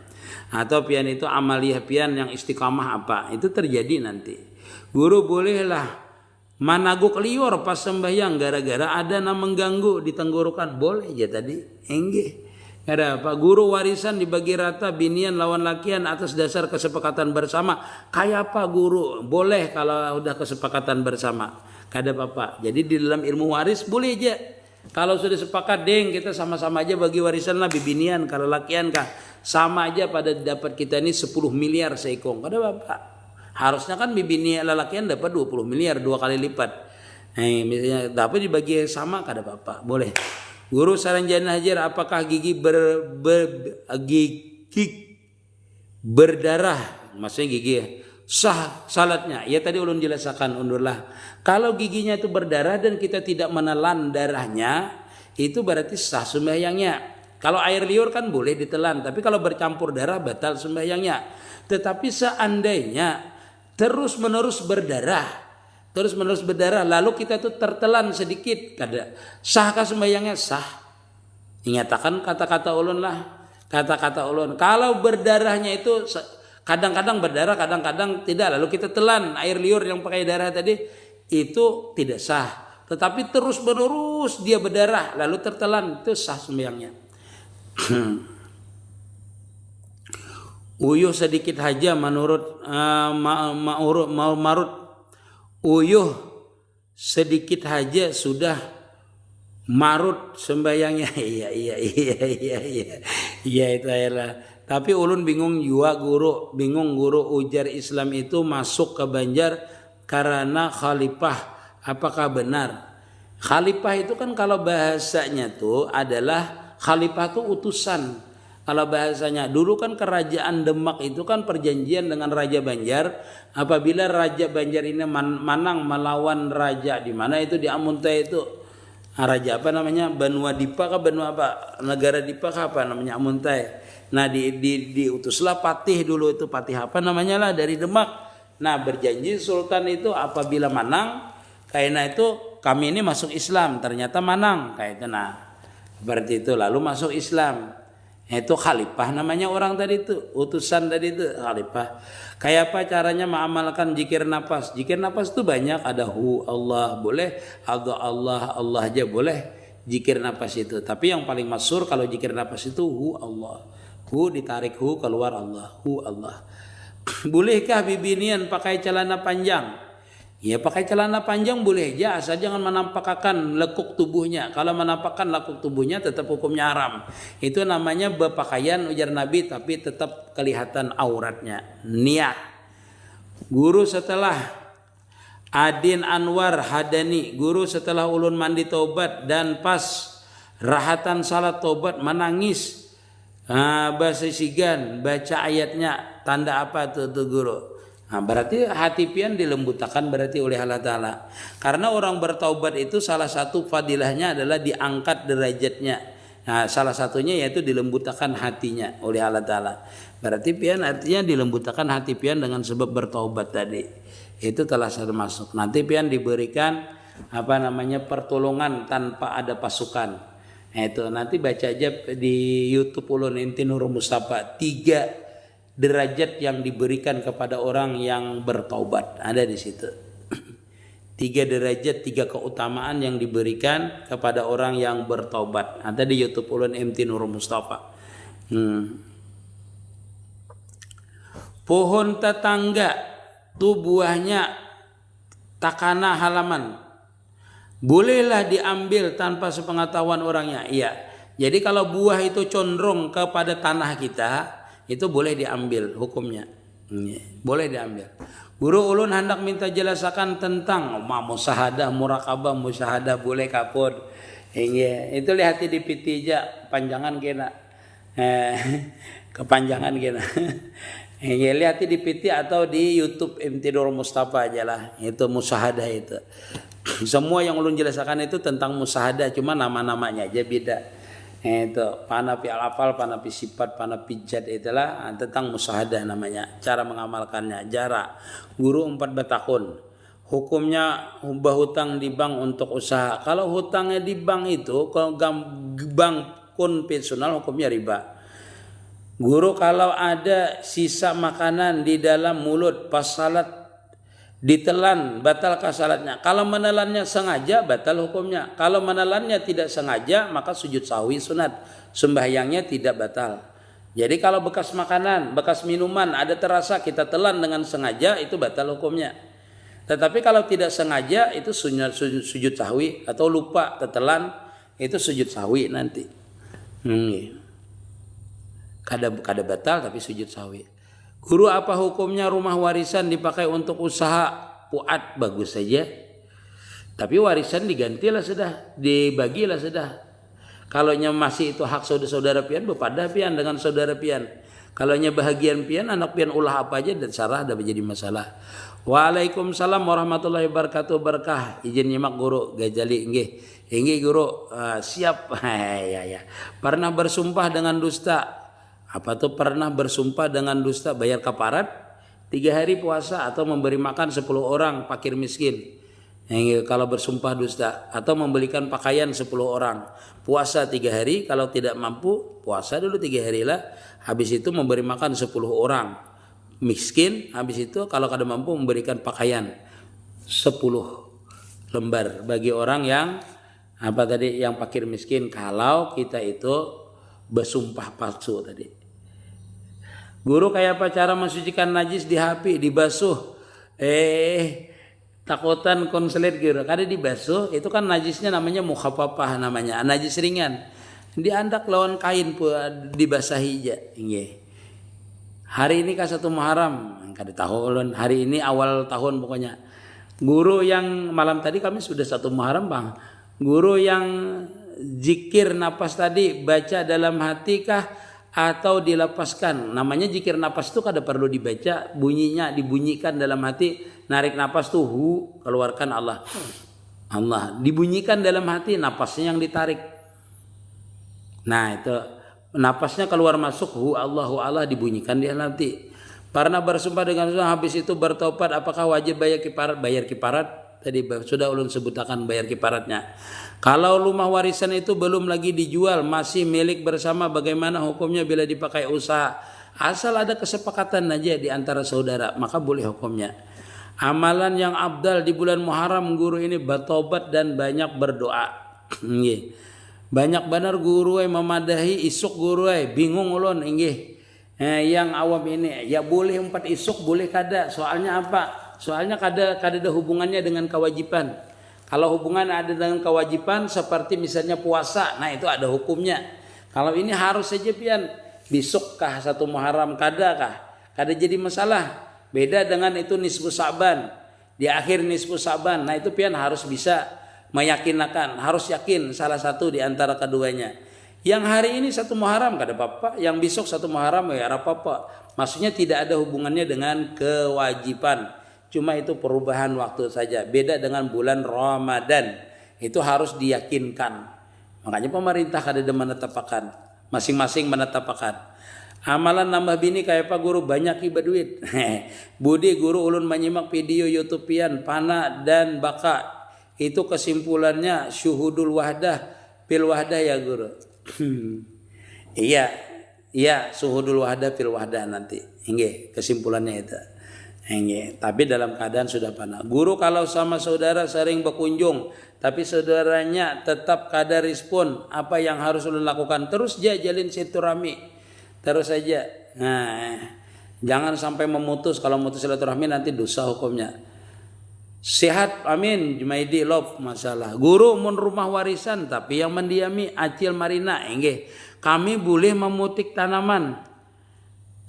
Atau pian itu amaliyah pian yang istiqamah apa. Itu terjadi nanti. Guru bolehlah managuk liur pas sembahyang gara-gara ada na mengganggu di tenggorokan, boleh aja tadi. Enggih. Ada apa? Guru warisan dibagi rata binian lawan lakian atas dasar kesepakatan bersama. Kayak apa guru? Boleh kalau udah kesepakatan bersama. Kada apa-apa. Jadi di dalam ilmu waris boleh aja. Kalau sudah sepakat, deng kita sama-sama aja bagi warisan lah bibinian. Kalau lakian kah sama aja pada dapat kita ini 10 miliar seikong. Kada apa-apa. Harusnya kan bibinian lalakian dapat 20 miliar 2 kali lipat. Misalnya dapat dibagi sama kada apa-apa. Boleh. Guru saranjana hajar apakah gigi gigi berdarah, maksudnya gigi sah salatnya? Ya tadi ulun jelaskan undurlah. Kalau giginya itu berdarah dan kita tidak menelan darahnya, itu berarti sah sembahyangnya. Kalau air liur kan boleh ditelan, tapi kalau bercampur darah batal sembahyangnya. Tetapi seandainya terus menerus berdarah lalu kita tuh tertelan sedikit, kada sahkah sembahyangnya? Sah. Ingatakan kata-kata ulun lah, kata-kata ulun. Kalau berdarahnya itu kadang-kadang berdarah, kadang-kadang tidak, lalu kita telan air liur yang pakai darah tadi, itu tidak sah. Tetapi terus menerus dia berdarah lalu tertelan, itu sah sembahyangnya. Uyuh sedikit aja menurut marut. Uyuh sedikit aja sudah marut sembayangnya. Iya itu adalah. Tapi ulun bingung juga guru ujar Islam itu masuk ke Banjar karena khalifah. Apakah benar? Khalifah itu kan kalau bahasanya tuh adalah khalifah tuh utusan. Kalau bahasanya dulu kan kerajaan Demak itu kan perjanjian dengan Raja Banjar. Apabila Raja Banjar ini manang melawan raja di mana itu di Amuntai itu raja apa namanya Banua Dipa kah Banua apa negara Dipa kah apa namanya Amuntai. Nah diutuslah patih dulu itu patih apa namanya lah dari Demak. Nah berjanji Sultan itu apabila manang karena itu kami ini masuk Islam, ternyata manang kayak itu. Nah seperti itu lalu masuk Islam. Itu khalifah namanya orang tadi itu, utusan tadi itu khalifah. Kayak apa caranya mengamalkan zikir nafas? Zikir nafas itu banyak, ada hu Allah boleh, Allah aja boleh zikir nafas itu. Tapi yang paling masyhur kalau zikir nafas itu hu Allah. Hu ditarik hu keluar Allah, hu Allah. Bolehkah bibinian pakai celana panjang? Ya pakai celana panjang boleh aja, asal jangan menampakkan lekuk tubuhnya. Kalau menampakkan lekuk tubuhnya tetap hukumnya haram. Itu namanya berpakaian ujar Nabi tapi tetap kelihatan auratnya. Niat. Guru setelah Adin Anwar Hadani, guru setelah ulun mandi tobat dan pas rahatan salat tobat menangis. Bahasa sigan, baca ayatnya, tanda apa tuh guru? Nah, berarti hati pian dilembutakan berarti oleh Allah Ta'ala. Karena orang bertaubat itu salah satu fadilahnya adalah diangkat derajatnya. Nah, salah satunya yaitu dilembutakan hatinya oleh Allah Ta'ala. Berarti pian artinya dilembutakan hati pian dengan sebab bertaubat tadi. Itu telah termasuk. Nanti pian diberikan pertolongan tanpa ada pasukan. Nah, itu nanti baca aja di YouTube ulun Inti Nurul Mustafa 3 derajat yang diberikan kepada orang yang bertaubat ada di situ. 3 derajat, 3 keutamaan yang diberikan kepada orang yang bertaubat. Ada di YouTube ulun MT Nurul Mustafa. Pohon tetangga tuh buahnya takana halaman. Bolehlah diambil tanpa sepengetahuan orangnya. Iya. Jadi kalau buah itu condong kepada tanah kita, itu boleh diambil hukumnya. Boleh diambil. Guru ulun hendak minta jelasakan tentang musahadah, murakabah, musahadah boleh kapur. Itu lihat di piti aja panjangan kena. Kepanjangan kena. Lihat di piti atau di YouTube MT Nurul Mustafa aja lah. Itu musahadah itu. Semua yang ulun jelasakan itu tentang musahadah, cuma nama-namanya aja beda. Itu panapi al-afal, panapi sifat, panapi jad itulah tentang musahadah namanya. Cara mengamalkannya, jarak. Guru 4 tahun. Hukumnya ubah hutang di bank untuk usaha. Kalau hutangnya di bank itu, kalau bank konvensional hukumnya riba. Guru kalau ada sisa makanan di dalam mulut pas salat ditelan batalkah salatnya? Kalau menelannya sengaja batal hukumnya. Kalau menelannya tidak sengaja maka sujud sahwi sunat, sembahyangnya tidak batal. Jadi kalau bekas makanan, bekas minuman ada terasa kita telan dengan sengaja itu batal hukumnya. Tetapi kalau tidak sengaja itu sujud sahwi, atau lupa tetelan itu sujud sahwi nanti. Kada batal tapi sujud sahwi. Guru, apa hukumnya rumah warisan dipakai untuk usaha? Puat bagus saja. Tapi warisan digantilah sudah, dibagilah sudah. Kalaunya masih itu hak saudara pian, bepadah pian dengan saudara pian. Kalaunya bahagian pian, anak pian ulah apa aja dan sarah dah menjadi masalah. Waalaikumsalam warahmatullahi wabarakatuh. Berkah izin nyimak guru Gajali nggih. Nggih guru, siap. Ya. Pernah bersumpah dengan dusta. Apa tuh pernah bersumpah dengan dusta? Bayar kafarat 3 hari puasa atau memberi makan 10 orang fakir miskin. Kalau bersumpah dusta, atau membelikan pakaian 10 orang, puasa 3 hari. Kalau tidak mampu puasa dulu 3 hari lah. Habis itu memberi makan 10 orang miskin. Habis itu kalau kada mampu memberikan pakaian 10 lembar bagi orang yang yang fakir miskin. Kalau kita itu bersumpah palsu tadi. Guru, kayak apa cara mensucikan najis di HP? Dibasuh. Takutan konselit guru. Kada dibasuh, itu kan najisnya namanya mukhafafah namanya, najis ringan. Diandak lawan kain pun dibasahi aja. Hari ini kan 1 Muharram, kada tahu ulun. Hari ini awal tahun pokoknya. Guru yang malam tadi kami sudah 1 Muharram, Bang. Guru yang zikir napas tadi baca dalam hati kah atau dilepaskan? Namanya zikir napas itu kada perlu dibaca, bunyinya dibunyikan dalam hati. Narik napas tuh keluarkan Allah. Dibunyikan dalam hati, napasnya yang ditarik. Nah itu napasnya keluar masuk Allahu Allah dibunyikan di dalam hati. Pernah bersumpah dengan Allah, habis itu bertobat, apakah wajib bayar kifarat? Bayar kifarat tadi sudah ulun sebutakan bayar kifaratnya. Kalau rumah warisan itu belum lagi dijual, masih milik bersama, bagaimana hukumnya bila dipakai usaha? Asal ada kesepakatan aja di antara saudara, maka boleh hukumnya. Amalan yang abdal di bulan Muharram guru ini bertobat dan banyak berdoa. Banyak benar guru memadahi isuk guru bingung ulun yang awam ini ya boleh 4 isuk boleh kada. Soalnya apa? Soalnya kada ada hubungannya dengan kewajiban. Kalau hubungan ada dengan kewajiban seperti misalnya puasa, nah itu ada hukumnya. Kalau ini harus saja pian besok kah 1 Muharram kada kah? Kada jadi masalah. Beda dengan itu nisfu Sa'ban, di akhir nisfu Sa'ban. Nah itu pian harus bisa meyakinkan, harus yakin salah satu di antara keduanya. Yang hari ini 1 Muharram kada apa-apa, yang besok 1 Muharram ya apa-apa. Maksudnya tidak ada hubungannya dengan kewajiban. Cuma itu perubahan waktu saja. Beda dengan bulan Ramadan. Itu harus diyakinkan. Makanya pemerintah kada ada menetapkan. Masing-masing menetapkan. Amalan nambah bini kayak apa guru? Banyak ibadah duit. Budi guru ulun menyimak video YouTubean Pana dan Baka. Itu kesimpulannya syuhudul wahdah fil wahdah ya guru. Iya syuhudul wahdah fil wahdah nanti. Nggih, kesimpulannya itu. Tapi dalam keadaan sudah panah. Guru, kalau sama saudara sering berkunjung tapi saudaranya tetap kada respon, apa yang harus ulun lakukan? Terus jalin silaturahmi terus saja. Nah, jangan sampai memutus. Kalau memutus silaturahmi nanti dosa hukumnya. Sehat, amin. Jumaidi love masalah. Guru, mun rumah warisan tapi yang mendiami acil marina. Kami boleh memutik tanaman.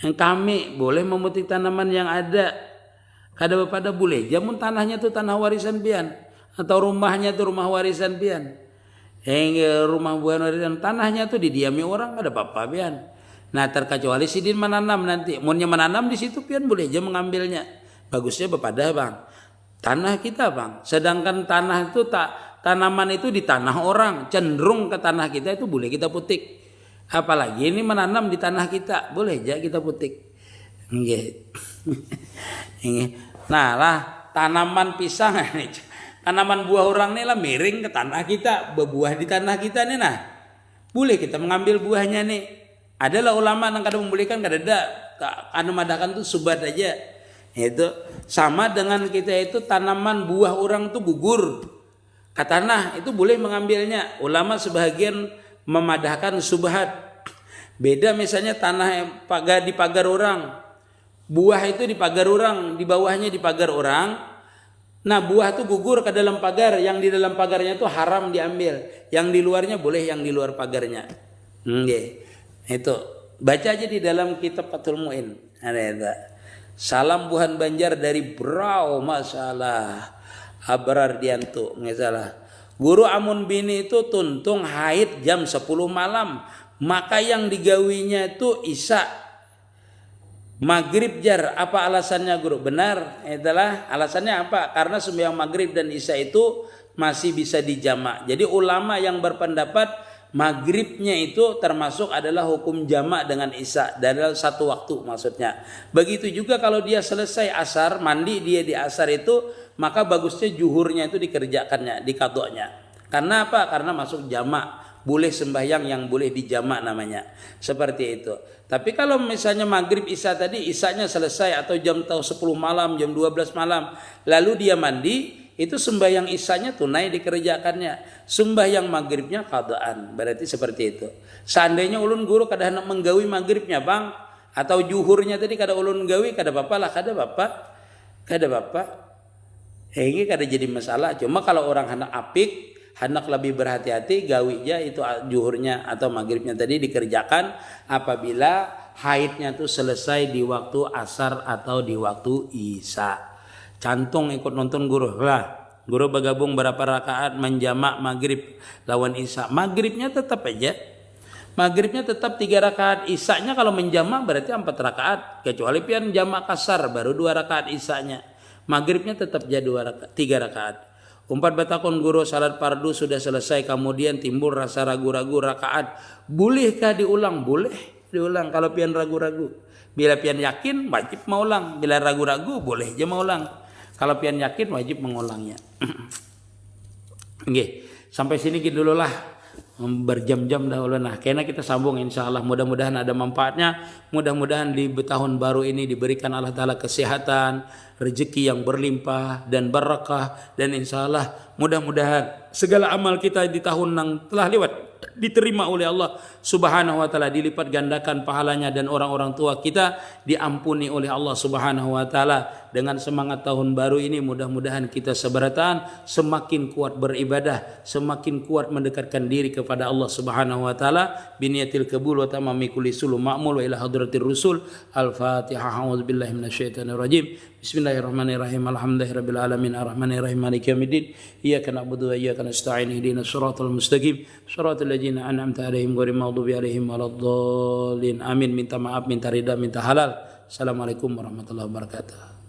Kami boleh memutik tanaman yang ada. Kada pada boleh. Jamun tanahnya tuh tanah warisan pian, atau rumahnya tuh rumah warisan pian. Rumah bukan warisan, tanahnya tuh didiami orang, kada apa-apa pian. Nah terkecuali sidin menanam nanti. Munnya menanam di situ pian boleh aja mengambilnya. Bagusnya bepada bang. Tanah kita bang. Sedangkan tanah itu tanaman itu di tanah orang, cenderung ke tanah kita itu boleh kita putik. Apalagi ini menanam di tanah kita, boleh aja kita putik. Nah lah tanaman pisang, tanaman buah orang nih lah miring ke tanah kita, berbuah di tanah kita nih nah, boleh kita mengambil buahnya nih. Adalah ulama yang kadang membolehkan, kadang ada, anu madakan tuh subat aja. Itu sama dengan kita itu tanaman buah orang tuh gugur ke tanah, itu boleh mengambilnya. Ulama sebagian memadahkan subhat. Beda misalnya tanah di pagar orang, buah itu di pagar orang, di bawahnya di pagar orang. Nah buah itu gugur ke dalam pagar, yang di dalam pagarnya itu haram diambil, yang di luarnya boleh, yang di luar pagarnya. Itu baca aja di dalam kitab Fathul Mu'in. Ada. Salam Buhan Banjar dari Brau, masalah Abrar Dianto, masalah. Guru Amun Bini itu tuntung haid jam 10 malam, maka yang digawinya itu isya maghrib jar. Apa alasannya guru? Benar, itulah alasannya apa? Karena sembahyang maghrib dan isya itu masih bisa dijamak. Jadi ulama yang berpendapat maghribnya itu termasuk adalah hukum jamak dengan isya dalam satu waktu maksudnya. Begitu juga kalau dia selesai asar, mandi dia di asar itu, maka bagusnya juhurnya itu dikerjakannya, dikadoknya. Karena apa? Karena masuk jamak. Boleh sembahyang yang boleh dijamak namanya. Seperti itu. Tapi kalau misalnya maghrib isya tadi, isyanya selesai atau jam 10 malam, jam 12 malam, lalu dia mandi, itu sembahyang isyanya tunai dikerjakannya. Sembahyang maghribnya qadaan. Berarti seperti itu. Seandainya ulun guru kada hendak menggawi maghribnya bang, atau juhurnya tadi kada ulun gawi, kada bapak lah, kada bapak. Ini kada jadi masalah. Cuma kalau orang hendak apik, hendak lebih berhati-hati, gawinya itu juhurnya atau maghribnya tadi dikerjakan apabila haidnya itu selesai di waktu asar atau di waktu isya. Cantung ikut nonton guru lah. Guru bergabung berapa rakaat menjamak maghrib lawan isya. Maghribnya tetap aja. Maghribnya tetap 3 rakaat. Isyanya kalau menjamak berarti 4 rakaat. Kecuali pian jamak kasar baru 2 rakaat isyanya. Maghribnya tetap jadi 3 rakaat. Umpat batakon guru salat fardu sudah selesai, kemudian timbul rasa ragu-ragu rakaat. Bolehkah diulang? Boleh diulang kalau pian ragu-ragu. Bila pian yakin wajib mengulang. Bila ragu-ragu boleh aja mengulang. Kalau pian yakin wajib mengulangnya. Oke, sampai sini gitu dulu lah. Berjam-jam dahulu. Nah, karena kita sambung insya Allah. Mudah-mudahan ada manfaatnya. Mudah-mudahan di tahun baru ini diberikan Allah Ta'ala kesehatan, rezeki yang berlimpah dan barakah. Dan insya Allah mudah-mudahan segala amal kita di tahun yang telah lewat diterima oleh Allah Subhanahu wa Ta'ala, dilipat gandakan pahalanya, dan orang-orang tua kita diampuni oleh Allah Subhanahu wa Ta'ala. Dengan semangat tahun baru ini mudah-mudahan kita seberatan semakin kuat beribadah, semakin kuat mendekatkan diri kepada Allah Subhanahu wa Ta'ala. Biniyatil qabul wa tamami kulli sulum ma'mul wa ila hadratir rusul. Al-Fatihah. A'udzubillahi minasyaitonir rajim. Bismillahirrahmanirrahim. Alhamdulillahirabbil alamin arrahmanirrahim maliki yaumiddin. Iyyaka na'budu wa iyyaka nasta'in ihdinas siratal mustaqim siratal ladzina an'amta 'alaihim ghairil maghdubi 'alaihim waladdallin. Amin. Minta maaf, minta ridha, minta halal. Assalamualaikum warahmatullahi wabarakatuh.